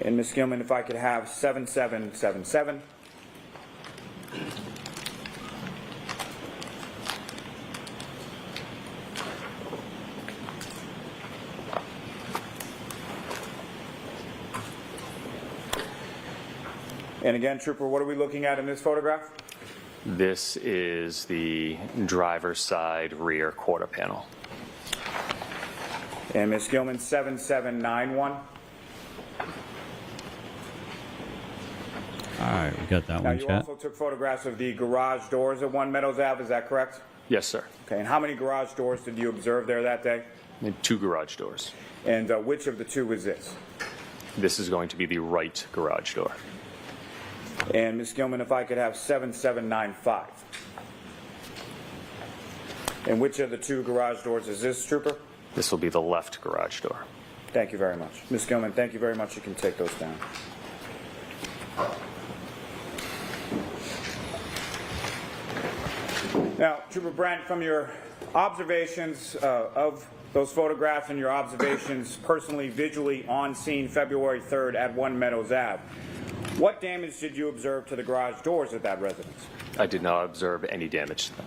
[SPEAKER 11] And Ms. Gilman, if I could have 7777. And again, Trooper, what are we looking at in this photograph?
[SPEAKER 8] This is the driver's side rear quarter panel.
[SPEAKER 11] And Ms. Gilman, 7791.
[SPEAKER 1] All right, we got that
[SPEAKER 11] Now,
[SPEAKER 1] one,
[SPEAKER 11] you
[SPEAKER 1] chat.
[SPEAKER 11] also took photographs of the garage doors at One Meadows Ave, is that correct?
[SPEAKER 8] Yes, sir.
[SPEAKER 11] Okay, and how many garage doors did you observe there that day?
[SPEAKER 8] And 2 garage doors.
[SPEAKER 11] And which of the 2 is this?
[SPEAKER 8] This is going to be the right garage door.
[SPEAKER 11] And Ms. Gilman, if I could have 7795. And which of the 2 garage doors is this, Trooper?
[SPEAKER 8] This will be the left garage door.
[SPEAKER 11] Thank you very much. Ms. Gilman, thank you very much. You can take those down. Now, Trooper Brent, from your observations of those photographs and your observations personally, visually on scene February 3rd at One Meadows Ave, what damage did you observe to the garage doors at that residence?
[SPEAKER 8] I did not observe any damage to them.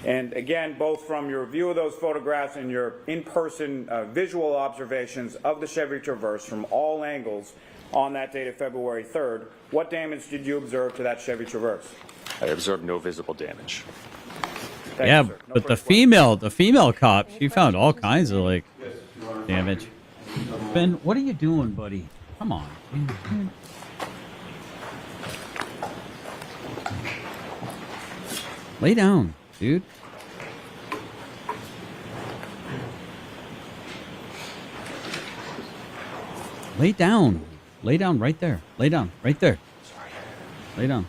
[SPEAKER 11] And again, both from your view of those photographs and your in-person visual observations of the Chevy Traverse from all angles on that date of February 3rd, what damage did you observe to that Chevy Traverse?
[SPEAKER 8] I observed no visible damage.
[SPEAKER 11] Thank
[SPEAKER 1] Yeah,
[SPEAKER 11] you, sir. No
[SPEAKER 1] but the
[SPEAKER 11] further
[SPEAKER 1] female cop, she found all kinds of like damage. Ben, what are you doing, buddy? Come on. Lay down, dude. Lay down. Lay down right there. Lay down right there. Lay down.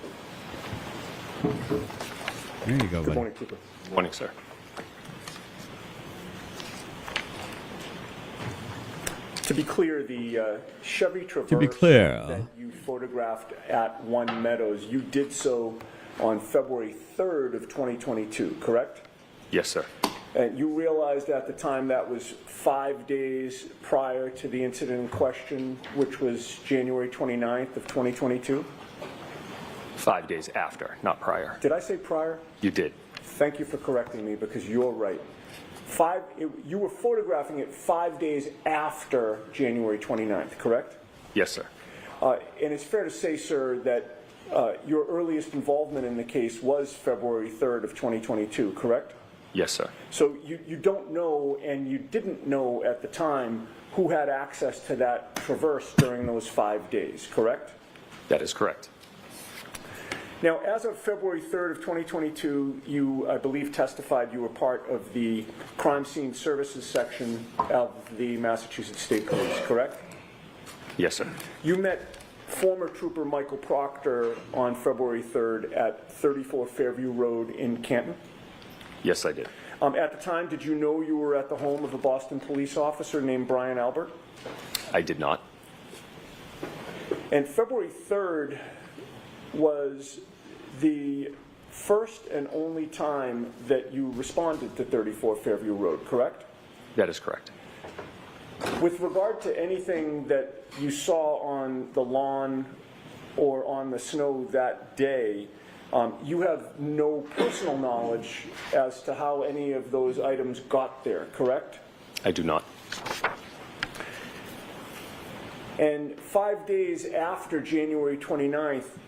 [SPEAKER 1] There you go, buddy.
[SPEAKER 10] Morning, Cooper.
[SPEAKER 8] Morning, sir.
[SPEAKER 10] To be clear, the Chevy Traverse
[SPEAKER 1] To be clear,
[SPEAKER 10] that you photographed at One Meadows, you did so on February 3rd of 2022, correct?
[SPEAKER 8] Yes, sir.
[SPEAKER 10] And you realized at the time that was 5 days prior to the incident in question, which was January 29th of 2022?
[SPEAKER 8] 5 days after, not prior.
[SPEAKER 10] Did I say prior?
[SPEAKER 8] You did.
[SPEAKER 10] Thank you for correcting me, because you're right. You were photographing it 5 days after January 29th, correct?
[SPEAKER 8] Yes, sir.
[SPEAKER 10] And it's fair to say, sir, that your earliest involvement in the case was February 3rd of 2022, correct?
[SPEAKER 8] Yes, sir.
[SPEAKER 10] So you don't know, and you didn't know at the time, who had access to that traverse during those 5 days, correct?
[SPEAKER 8] That is correct.
[SPEAKER 10] Now, as of February 3rd of 2022, you, I believe, testified you were part of the crime scene services section of the Massachusetts State Police, correct?
[SPEAKER 8] Yes, sir.
[SPEAKER 10] You met former Trooper Michael Proctor on February 3rd at 34 Fairview Road in Canton?
[SPEAKER 8] Yes, I did.
[SPEAKER 10] At the time, did you know you were at the home of a Boston police officer named Brian Albert?
[SPEAKER 8] I did not.
[SPEAKER 10] And February 3rd was the first and only time that you responded to 34 Fairview Road, correct?
[SPEAKER 8] That is correct.
[SPEAKER 10] With regard to anything that you saw on the lawn or on the snow that day, you have no personal knowledge as to how any of those items got there, correct?
[SPEAKER 8] I do not.
[SPEAKER 10] And 5 days after January 29th,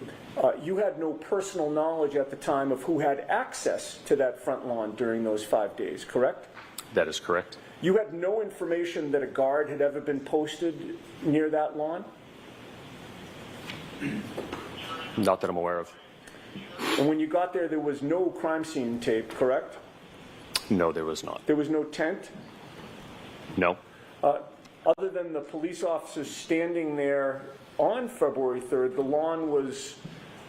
[SPEAKER 10] you had no personal knowledge at the time of who had access to that front lawn during those 5 days, correct?
[SPEAKER 8] That is correct.
[SPEAKER 10] You had no information that a guard had ever been posted near that lawn?
[SPEAKER 8] Not that I'm aware of.
[SPEAKER 10] And when you got there, there was no crime scene tape, correct?
[SPEAKER 8] No, there was not.
[SPEAKER 10] There was no tent?
[SPEAKER 8] No.
[SPEAKER 10] Other than the police officers standing there on February 3rd, the lawn was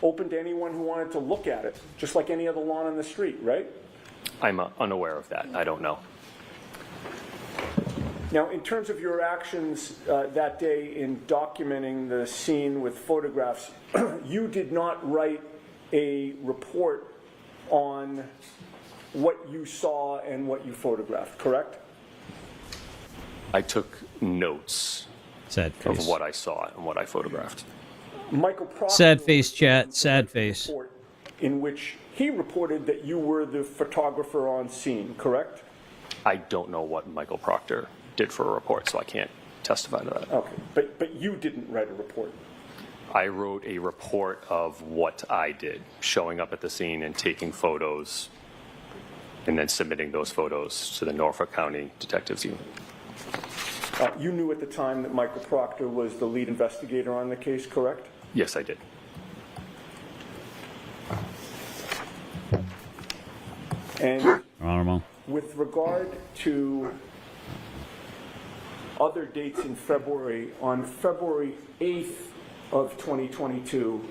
[SPEAKER 10] open to anyone who wanted to look at it, just like any other lawn on the street, right?
[SPEAKER 8] I'm unaware of that. I don't know.
[SPEAKER 10] Now, in terms of your actions that day in documenting the scene with photographs, you did not write a report on what you saw and what you photographed, correct?
[SPEAKER 8] I took notes of what I saw and what I photographed.
[SPEAKER 10] Michael Proctor,
[SPEAKER 1] sad face, chat. Sad face.
[SPEAKER 10] In which he reported that you were the photographer on scene, correct?
[SPEAKER 8] I don't know what Michael Proctor did for a report, so I can't testify to that.
[SPEAKER 10] Okay, but you didn't write a report.
[SPEAKER 8] I wrote a report of what I did, showing up at the scene and taking photos, and then submitting those photos to the Norfolk County Detectives Unit.
[SPEAKER 10] You knew at the time that Michael Proctor was the lead investigator on the case, correct?
[SPEAKER 8] Yes, I did.
[SPEAKER 10] And
[SPEAKER 1] Geronimo.
[SPEAKER 10] with regard to other dates in February, on February 8th of 2022,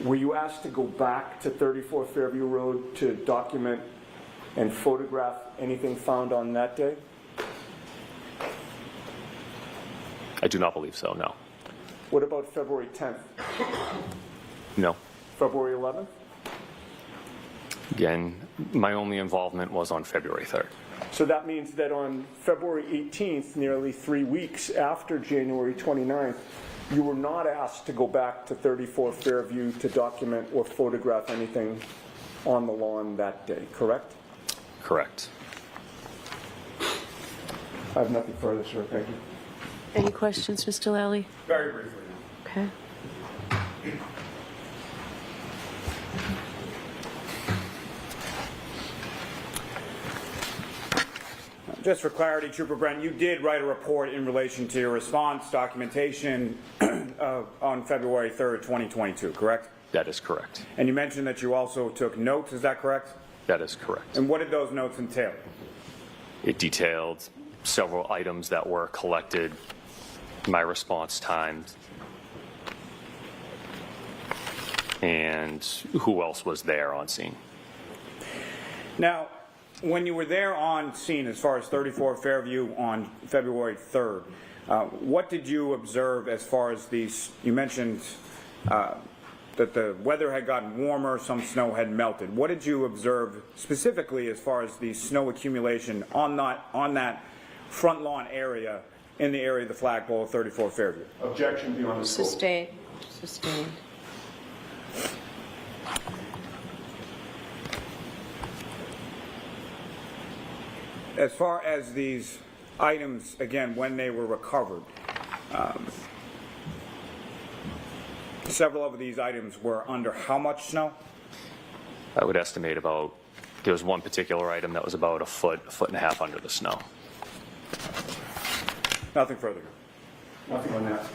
[SPEAKER 10] were you asked to go back to 34 Fairview Road to document and photograph anything found on that day?
[SPEAKER 8] I do not believe so, no.
[SPEAKER 10] What about February 10th?
[SPEAKER 8] No.
[SPEAKER 10] February 11th?
[SPEAKER 8] Again, my only involvement was on February 3rd.
[SPEAKER 10] So that means that on February 18th, nearly 3 weeks after January 29th, you were not asked to go back to 34 Fairview to document or photograph anything on the lawn that day, correct?
[SPEAKER 8] Correct.
[SPEAKER 10] I have nothing further, sir. Thank you.
[SPEAKER 13] Any questions, Mr. Lally?
[SPEAKER 11] Very briefly.
[SPEAKER 13] Okay.
[SPEAKER 11] Just for clarity, Trooper Brent, you did write a report in relation to your response documentation on February 3rd, 2022, correct?
[SPEAKER 8] That is correct.
[SPEAKER 11] And you mentioned that you also took notes, is that correct?
[SPEAKER 8] That is correct.
[SPEAKER 11] And what did those notes entail?
[SPEAKER 8] It detailed several items that were collected, my response times, and who else was there on scene.
[SPEAKER 11] Now, when you were there on scene, as far as 34 Fairview on February 3rd, what did you observe as far as these, you mentioned that the weather had gotten warmer, some snow had melted. What did you observe specifically as far as the snow accumulation on that front lawn area in the area of the flagpole of 34 Fairview?
[SPEAKER 10] Objection beyond the scope.
[SPEAKER 13] Sustained. Sustained.
[SPEAKER 11] As far as these items, again, when they were recovered, several of these items were under how much snow?
[SPEAKER 8] I would estimate about, there was one particular item that was about a foot and a half under the snow.
[SPEAKER 11] Nothing further.
[SPEAKER 10] Nothing on that.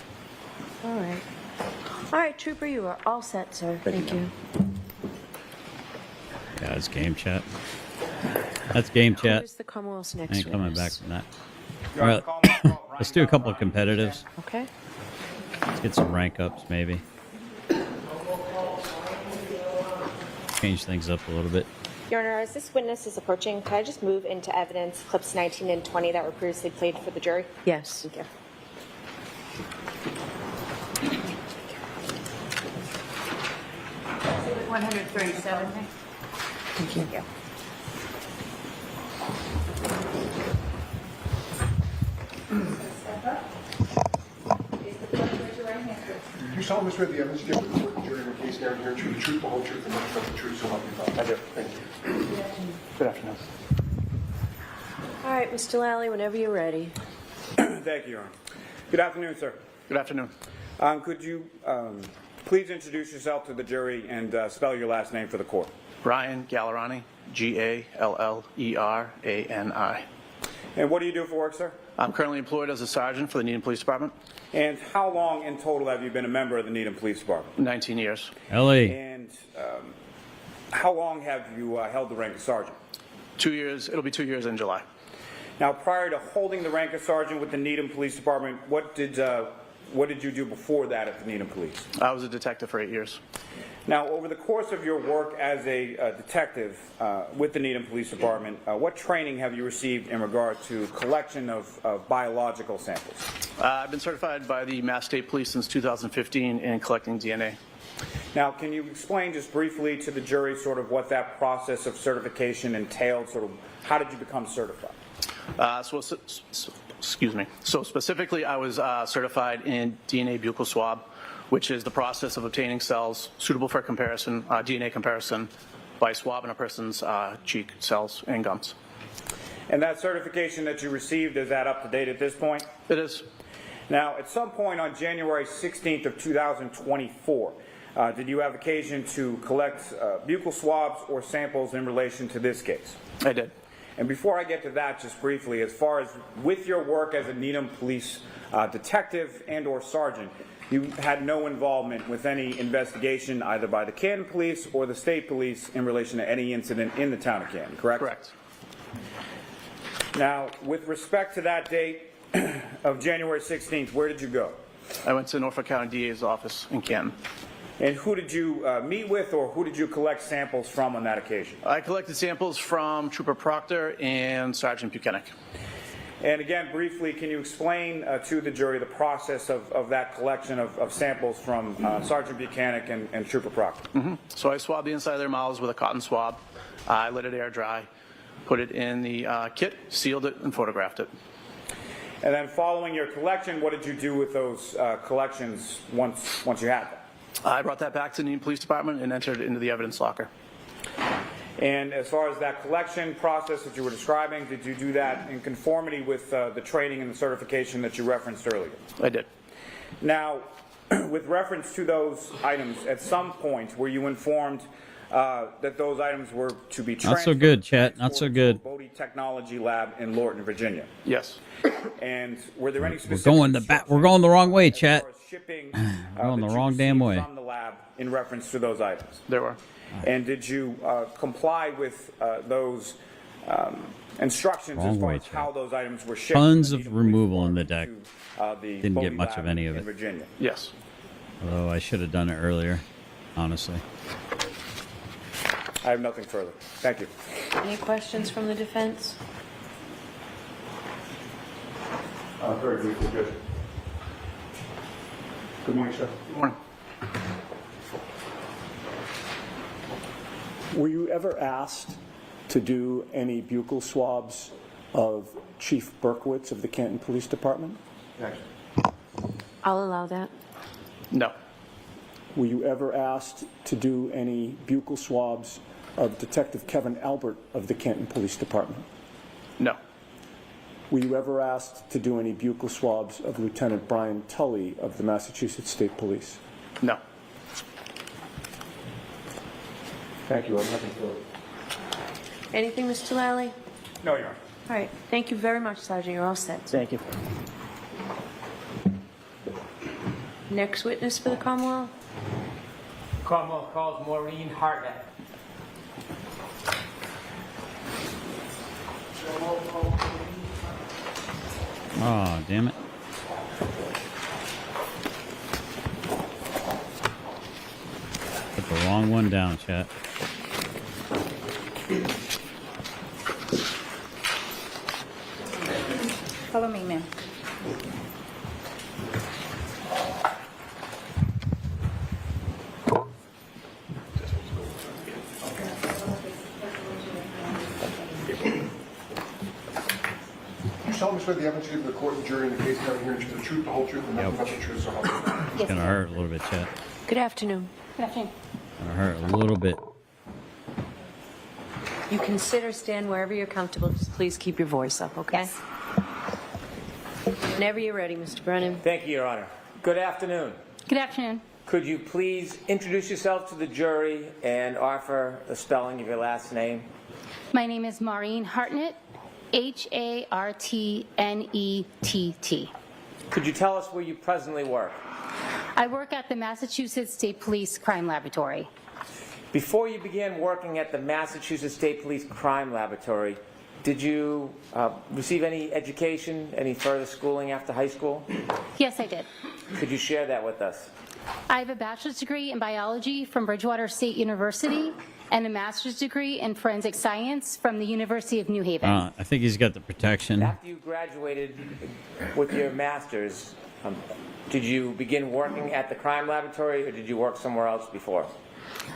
[SPEAKER 13] All right. All right, Trooper, you are all set, sir. Thank you.
[SPEAKER 1] Yeah, that's game chat. That's game chat.
[SPEAKER 13] Who's the Commonwealth's
[SPEAKER 1] I
[SPEAKER 13] next
[SPEAKER 1] ain't coming back
[SPEAKER 13] witness?
[SPEAKER 1] from that. All right, let's do a couple of competitives.
[SPEAKER 13] Okay.
[SPEAKER 1] Let's get some rank ups, maybe. Change things up a little bit.
[SPEAKER 5] Your Honor, as this witness is approaching, can I just move into evidence clips 19 and 20 that were previously played for the jury?
[SPEAKER 13] Yes.
[SPEAKER 5] Thank you.
[SPEAKER 6] 137.
[SPEAKER 13] Thank you.
[SPEAKER 5] Yeah.
[SPEAKER 7] You solemnly swear the evidence you give before the jury in the case now here true, the truth, the whole truth, and nothing but the truth, so help you God.
[SPEAKER 11] I do.
[SPEAKER 7] Thank you.
[SPEAKER 11] Good afternoon.
[SPEAKER 13] All right, Mr. Lally, whenever you're ready.
[SPEAKER 11] Thank you, Your Honor. Good afternoon, sir.
[SPEAKER 15] Good afternoon.
[SPEAKER 11] Could you please introduce yourself to the jury and spell your last name for the court?
[SPEAKER 15] Ryan Gallerani, Gallerani.
[SPEAKER 11] And what do you do for work, sir?
[SPEAKER 15] I'm currently employed as a sergeant for the Needham Police Department.
[SPEAKER 11] And how long in total have you been a member of the Needham Police Department?
[SPEAKER 15] 19 years.
[SPEAKER 1] Ellie.
[SPEAKER 11] And how long have you held the rank of sergeant?
[SPEAKER 15] 2 years. It'll be 2 years in July.
[SPEAKER 11] Now, prior to holding the rank of sergeant with the Needham Police Department, what did you do before that at the Needham Police?
[SPEAKER 15] I was a detective for 8 years.
[SPEAKER 11] Now, over the course of your work as a detective with the Needham Police Department, what training have you received in regard to collection of biological samples?
[SPEAKER 15] I've been certified by the Mass State Police since 2015 in collecting DNA.
[SPEAKER 11] Now, can you explain just briefly to the jury sort of what that process of certification entailed? Sort of how did you become certified?
[SPEAKER 15] Excuse me. So specifically, I was certified in DNA buccal swab, which is the process of obtaining cells suitable for comparison, DNA comparison, by swabbing a person's cheek cells and gums.
[SPEAKER 11] And that certification that you received, is that up to date at this point?
[SPEAKER 15] It is.
[SPEAKER 11] Now, at some point on January 16th of 2024, did you have occasion to collect buccal swabs or samples in relation to this case?
[SPEAKER 15] I did.
[SPEAKER 11] And before I get to that, just briefly, as far as with your work as a Needham Police detective and or sergeant, you had no involvement with any investigation either by the Canton Police or the State Police in relation to any incident in the town of Canton, correct?
[SPEAKER 15] Correct.
[SPEAKER 11] Now, with respect to that date of January 16th, where did you go?
[SPEAKER 15] I went to Norfolk County DA's office in Canton.
[SPEAKER 11] And who did you meet with, or who did you collect samples from on that occasion?
[SPEAKER 15] I collected samples from Trooper Proctor and Sergeant Buchanan.
[SPEAKER 11] And again, briefly, can you explain to the jury the process of that collection of samples from Sergeant Buchanan and Trooper Proctor?
[SPEAKER 15] Mm-hmm. So I swabbed the inside of their mouths with a cotton swab. I let it air dry, put it in the kit, sealed it, and photographed it.
[SPEAKER 11] And then following your collection, what did you do with those collections once you had them?
[SPEAKER 15] I brought that back to the Needham Police Department and entered it into the evidence locker.
[SPEAKER 11] And as far as that collection process that you were describing, did you do that in conformity with the training and the certification that you referenced earlier?
[SPEAKER 15] I did.
[SPEAKER 11] Now, with reference to those items, at some point were you informed that those items were to be transferred?
[SPEAKER 1] Not so good, chat. Not so good.
[SPEAKER 11] To the Bodie Technology Lab in Lorton, Virginia.
[SPEAKER 15] Yes.
[SPEAKER 11] And were there any specific
[SPEAKER 1] We're going the wrong way, chat.
[SPEAKER 11] shipping
[SPEAKER 1] We're going the wrong damn way.
[SPEAKER 11] from the lab in reference to those items?
[SPEAKER 15] There were.
[SPEAKER 11] And did you comply with those instructions
[SPEAKER 1] Wrong
[SPEAKER 11] as far
[SPEAKER 1] way,
[SPEAKER 11] as
[SPEAKER 1] Chad.
[SPEAKER 11] how those items were shipped?
[SPEAKER 1] Tons of removal in the deck.
[SPEAKER 11] The
[SPEAKER 1] Didn't
[SPEAKER 11] Bodie
[SPEAKER 1] get much
[SPEAKER 11] lab
[SPEAKER 1] of any of
[SPEAKER 11] in
[SPEAKER 1] it.
[SPEAKER 11] Virginia.
[SPEAKER 15] Yes.
[SPEAKER 1] Although I should have done it earlier, honestly.
[SPEAKER 11] I have nothing further. Thank you.
[SPEAKER 13] Any questions from the defense?
[SPEAKER 7] Very briefly, good. Good morning, sir.
[SPEAKER 15] Good morning.
[SPEAKER 10] Were you ever asked to do any buccal swabs of Chief Berkowitz of the Canton Police Department?
[SPEAKER 13] I'll allow that.
[SPEAKER 15] No.
[SPEAKER 10] Were you ever asked to do any buccal swabs of Detective Kevin Albert of the Canton Police Department?
[SPEAKER 15] No.
[SPEAKER 10] Were you ever asked to do any buccal swabs of Lieutenant Brian Tully of the Massachusetts State Police?
[SPEAKER 15] No.
[SPEAKER 10] Thank you. I'm happy to.
[SPEAKER 13] Anything, Mr. Lally?
[SPEAKER 11] No, Your Honor.
[SPEAKER 13] All right. Thank you very much, Sergeant. You're all set.
[SPEAKER 15] Thank you.
[SPEAKER 13] Next witness for the Commonwealth?
[SPEAKER 16] Commonwealth calls Maureen Hartnett.
[SPEAKER 1] Oh, damn it. Put the wrong one down, chat.
[SPEAKER 6] Follow me, ma'am.
[SPEAKER 17] You solemnly swear the evidence you give the court and jury in the case coming here is the truth, the whole truth, and nothing but the truth, so help you.
[SPEAKER 1] It's gonna hurt a little bit, chat.
[SPEAKER 13] Good afternoon.
[SPEAKER 6] Good afternoon.
[SPEAKER 1] Gonna hurt a little bit.
[SPEAKER 13] You consider stand wherever you're comfortable. Just please keep your voice up, okay?
[SPEAKER 6] Yes.
[SPEAKER 13] Whenever you're ready, Mr. Brennan.
[SPEAKER 16] Thank you, Your Honor. Good afternoon.
[SPEAKER 6] Good afternoon.
[SPEAKER 16] Could you please introduce yourself to the jury and offer the spelling of your last name?
[SPEAKER 6] My name is Maureen Hartnett, Hartnett.
[SPEAKER 16] Could you tell us where you presently work?
[SPEAKER 6] I work at the Massachusetts State Police Crime Laboratory.
[SPEAKER 16] Before you began working at the Massachusetts State Police Crime Laboratory, did you receive any education, any further schooling after high school?
[SPEAKER 6] Yes, I did.
[SPEAKER 16] Could you share that with us?
[SPEAKER 6] I have a bachelor's degree in biology from Bridgewater State University and a master's degree in forensic science from the University of New Haven.
[SPEAKER 1] I think he's got the protection.
[SPEAKER 16] After you graduated with your master's, did you begin working at the crime laboratory or did you work somewhere else before?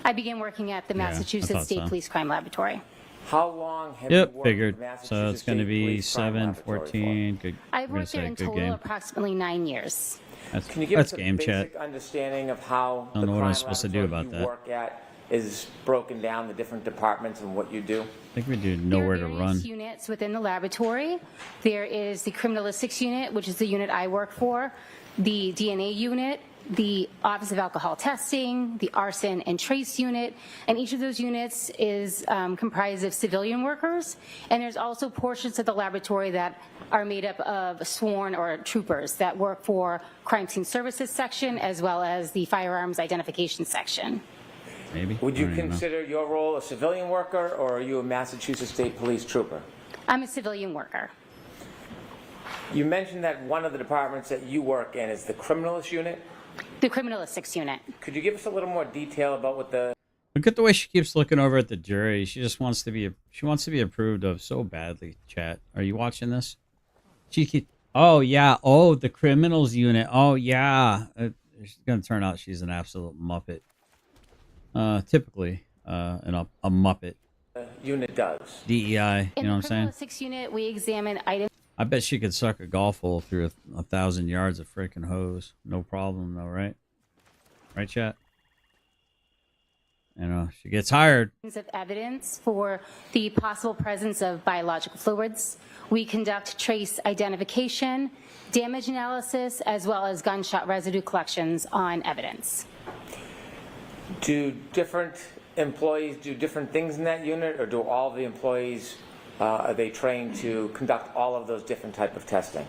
[SPEAKER 6] I began working at the Massachusetts State Police Crime Laboratory.
[SPEAKER 16] How long have you worked
[SPEAKER 1] figured.
[SPEAKER 16] at the Massachusetts
[SPEAKER 1] So it's going to
[SPEAKER 16] State
[SPEAKER 1] be
[SPEAKER 16] Police Crime
[SPEAKER 1] 7,
[SPEAKER 16] Laboratory
[SPEAKER 1] 14. Good.
[SPEAKER 6] I've
[SPEAKER 1] we're gonna
[SPEAKER 6] worked there
[SPEAKER 1] say
[SPEAKER 6] in
[SPEAKER 1] good
[SPEAKER 6] total
[SPEAKER 1] game.
[SPEAKER 6] approximately 9 years.
[SPEAKER 1] That's,
[SPEAKER 16] Can you give
[SPEAKER 1] that's
[SPEAKER 16] us a
[SPEAKER 1] game
[SPEAKER 16] basic
[SPEAKER 1] chat.
[SPEAKER 16] understanding of how
[SPEAKER 1] I
[SPEAKER 16] the
[SPEAKER 1] don't know what I'm
[SPEAKER 16] crime
[SPEAKER 1] supposed to do
[SPEAKER 16] laboratory
[SPEAKER 1] about
[SPEAKER 16] you
[SPEAKER 1] that.
[SPEAKER 16] work at is broken down, the different departments and what you do?
[SPEAKER 1] I think we do know where to run.
[SPEAKER 6] Various units within the laboratory. There is the criminalistics unit, which is the unit I work for, the DNA unit, the Office of Alcohol Testing, the Arson and Trace unit, and each of those units is comprised of civilian workers, and there's also portions of the laboratory that are made up of sworn or troopers that work for Crime Scene Services section as well as the Firearms Identification section.
[SPEAKER 1] Maybe.
[SPEAKER 16] Would you
[SPEAKER 1] I don't even know.
[SPEAKER 16] consider your role a civilian worker or are you a Massachusetts State Police trooper?
[SPEAKER 6] I'm a civilian worker.
[SPEAKER 16] You mentioned that one of the departments that you work in is the criminalist unit.
[SPEAKER 6] The criminalistics unit.
[SPEAKER 16] Could you give us a little more detail about what the...
[SPEAKER 1] Look at the way she keeps looking over at the jury. She just wants to be. She wants to be approved of so badly. Chat. Are you watching this? She keep. Oh yeah. Oh, the criminals unit. Oh yeah. It's gonna turn out she's an absolute muppet. Typically, a muppet.
[SPEAKER 16] unit does?
[SPEAKER 1] DEI. You know what I'm saying?
[SPEAKER 6] In the criminalistics unit, we examine items.
[SPEAKER 1] I bet she could suck a golf hole through 1,000 yards of freaking hose. No problem, though, right? Right, chat? You know, she gets hired.
[SPEAKER 6] Of evidence for the possible presence of biological fluids. We conduct trace identification, damage analysis, as well as gunshot residue collections on evidence.
[SPEAKER 16] Do different employees do different things in that unit, or do all the employees, are they trained to conduct all of those different type of testing?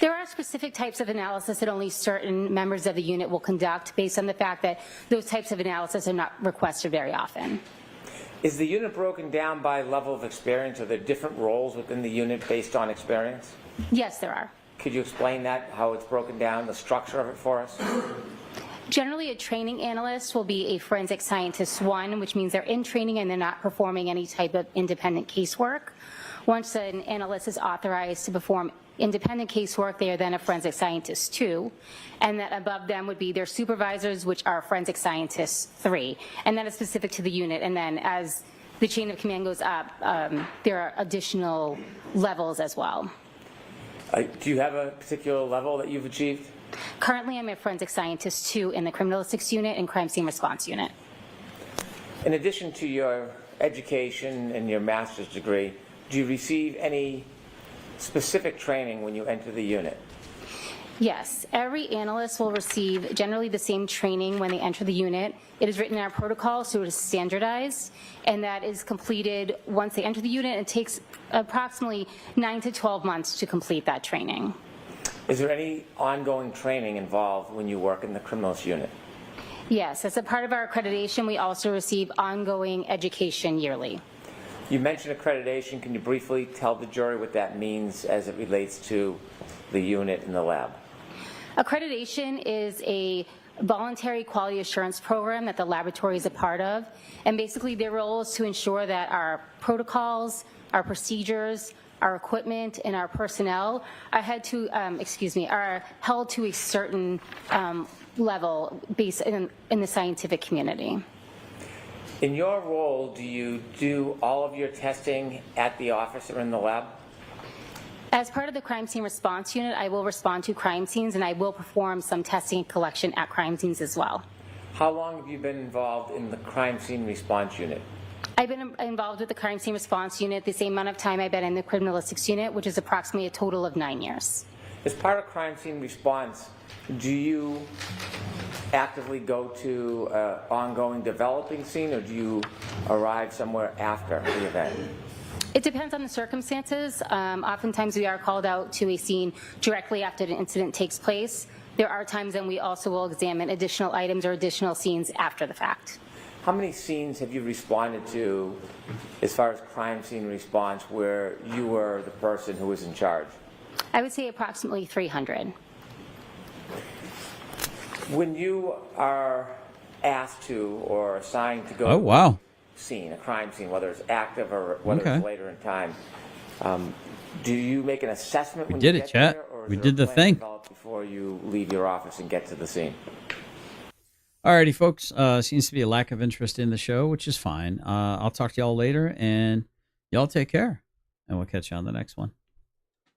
[SPEAKER 6] There are specific types of analysis that only certain members of the unit will conduct based on the fact that those types of analysis are not requested very often.
[SPEAKER 16] Is the unit broken down by level of experience? Are there different roles within the unit based on experience?
[SPEAKER 6] Yes, there are.
[SPEAKER 16] Could you explain that, how it's broken down, the structure of it for us?
[SPEAKER 6] Generally, a training analyst will be a forensic scientist 1, which means they're in training and they're not performing any type of independent casework. Once an analyst is authorized to perform independent casework, they are then a forensic scientist 2, and that above them would be their supervisors, which are forensic scientists 3, and that is specific to the unit. And then as the chain of command goes up, there are additional levels as well.
[SPEAKER 16] Do you have a particular level that you've achieved?
[SPEAKER 6] Currently, I'm a forensic scientist 2 in the criminalistics unit and crime scene response unit.
[SPEAKER 16] In addition to your education and your master's degree, do you receive any specific training when you enter the unit?
[SPEAKER 6] Yes, every analyst will receive generally the same training when they enter the unit. It is written in our protocol, so it is standardized, and that is completed once they enter the unit. It takes approximately 9 to 12 months to complete that training.
[SPEAKER 16] Is there any ongoing training involved when you work in the criminals unit?
[SPEAKER 6] Yes, as a part of our accreditation, we also receive ongoing education yearly.
[SPEAKER 16] You mentioned accreditation. Can you briefly tell the jury what that means as it relates to the unit and the lab?
[SPEAKER 6] Accreditation is a voluntary quality assurance program that the laboratory is a part of, and basically their role is to ensure that our protocols, our procedures, our equipment, and our personnel are held to a certain level based in the scientific community.
[SPEAKER 16] In your role, do you do all of your testing at the office or in the lab?
[SPEAKER 6] As part of the crime scene response unit, I will respond to crime scenes, and I will perform some testing and collection at crime scenes as well.
[SPEAKER 16] How long have you been involved in the crime scene response unit?
[SPEAKER 6] I've been involved with the crime scene response unit the same amount of time I've been in the criminalistics unit, which is approximately a total of 9 years.
[SPEAKER 16] As part of crime scene response, do you actively go to an ongoing developing scene, or do you arrive somewhere after the event?
[SPEAKER 6] It depends on the circumstances. Oftentimes we are called out to a scene directly after the incident takes place. There are times when we also will examine additional items or additional scenes after the fact.
[SPEAKER 16] How many scenes have you responded to as far as crime scene response where you were the person who was in charge?
[SPEAKER 6] I would say approximately 300.
[SPEAKER 16] When you are asked to or assigned to go
[SPEAKER 1] Oh, wow.
[SPEAKER 16] to a scene, a crime scene, whether it's active or whether it's later in time, do you make an assessment when
[SPEAKER 1] We did
[SPEAKER 16] you
[SPEAKER 1] it,
[SPEAKER 16] get
[SPEAKER 1] chat.
[SPEAKER 16] there, or is
[SPEAKER 1] We
[SPEAKER 16] there
[SPEAKER 1] did
[SPEAKER 16] a
[SPEAKER 1] the
[SPEAKER 16] plan
[SPEAKER 1] thing.
[SPEAKER 16] developed before you leave your office and get to the scene?
[SPEAKER 1] Alrighty, folks. Seems to be a lack of interest in the show, which is fine. I'll talk to y'all later, and y'all take care, and we'll catch you on the next one.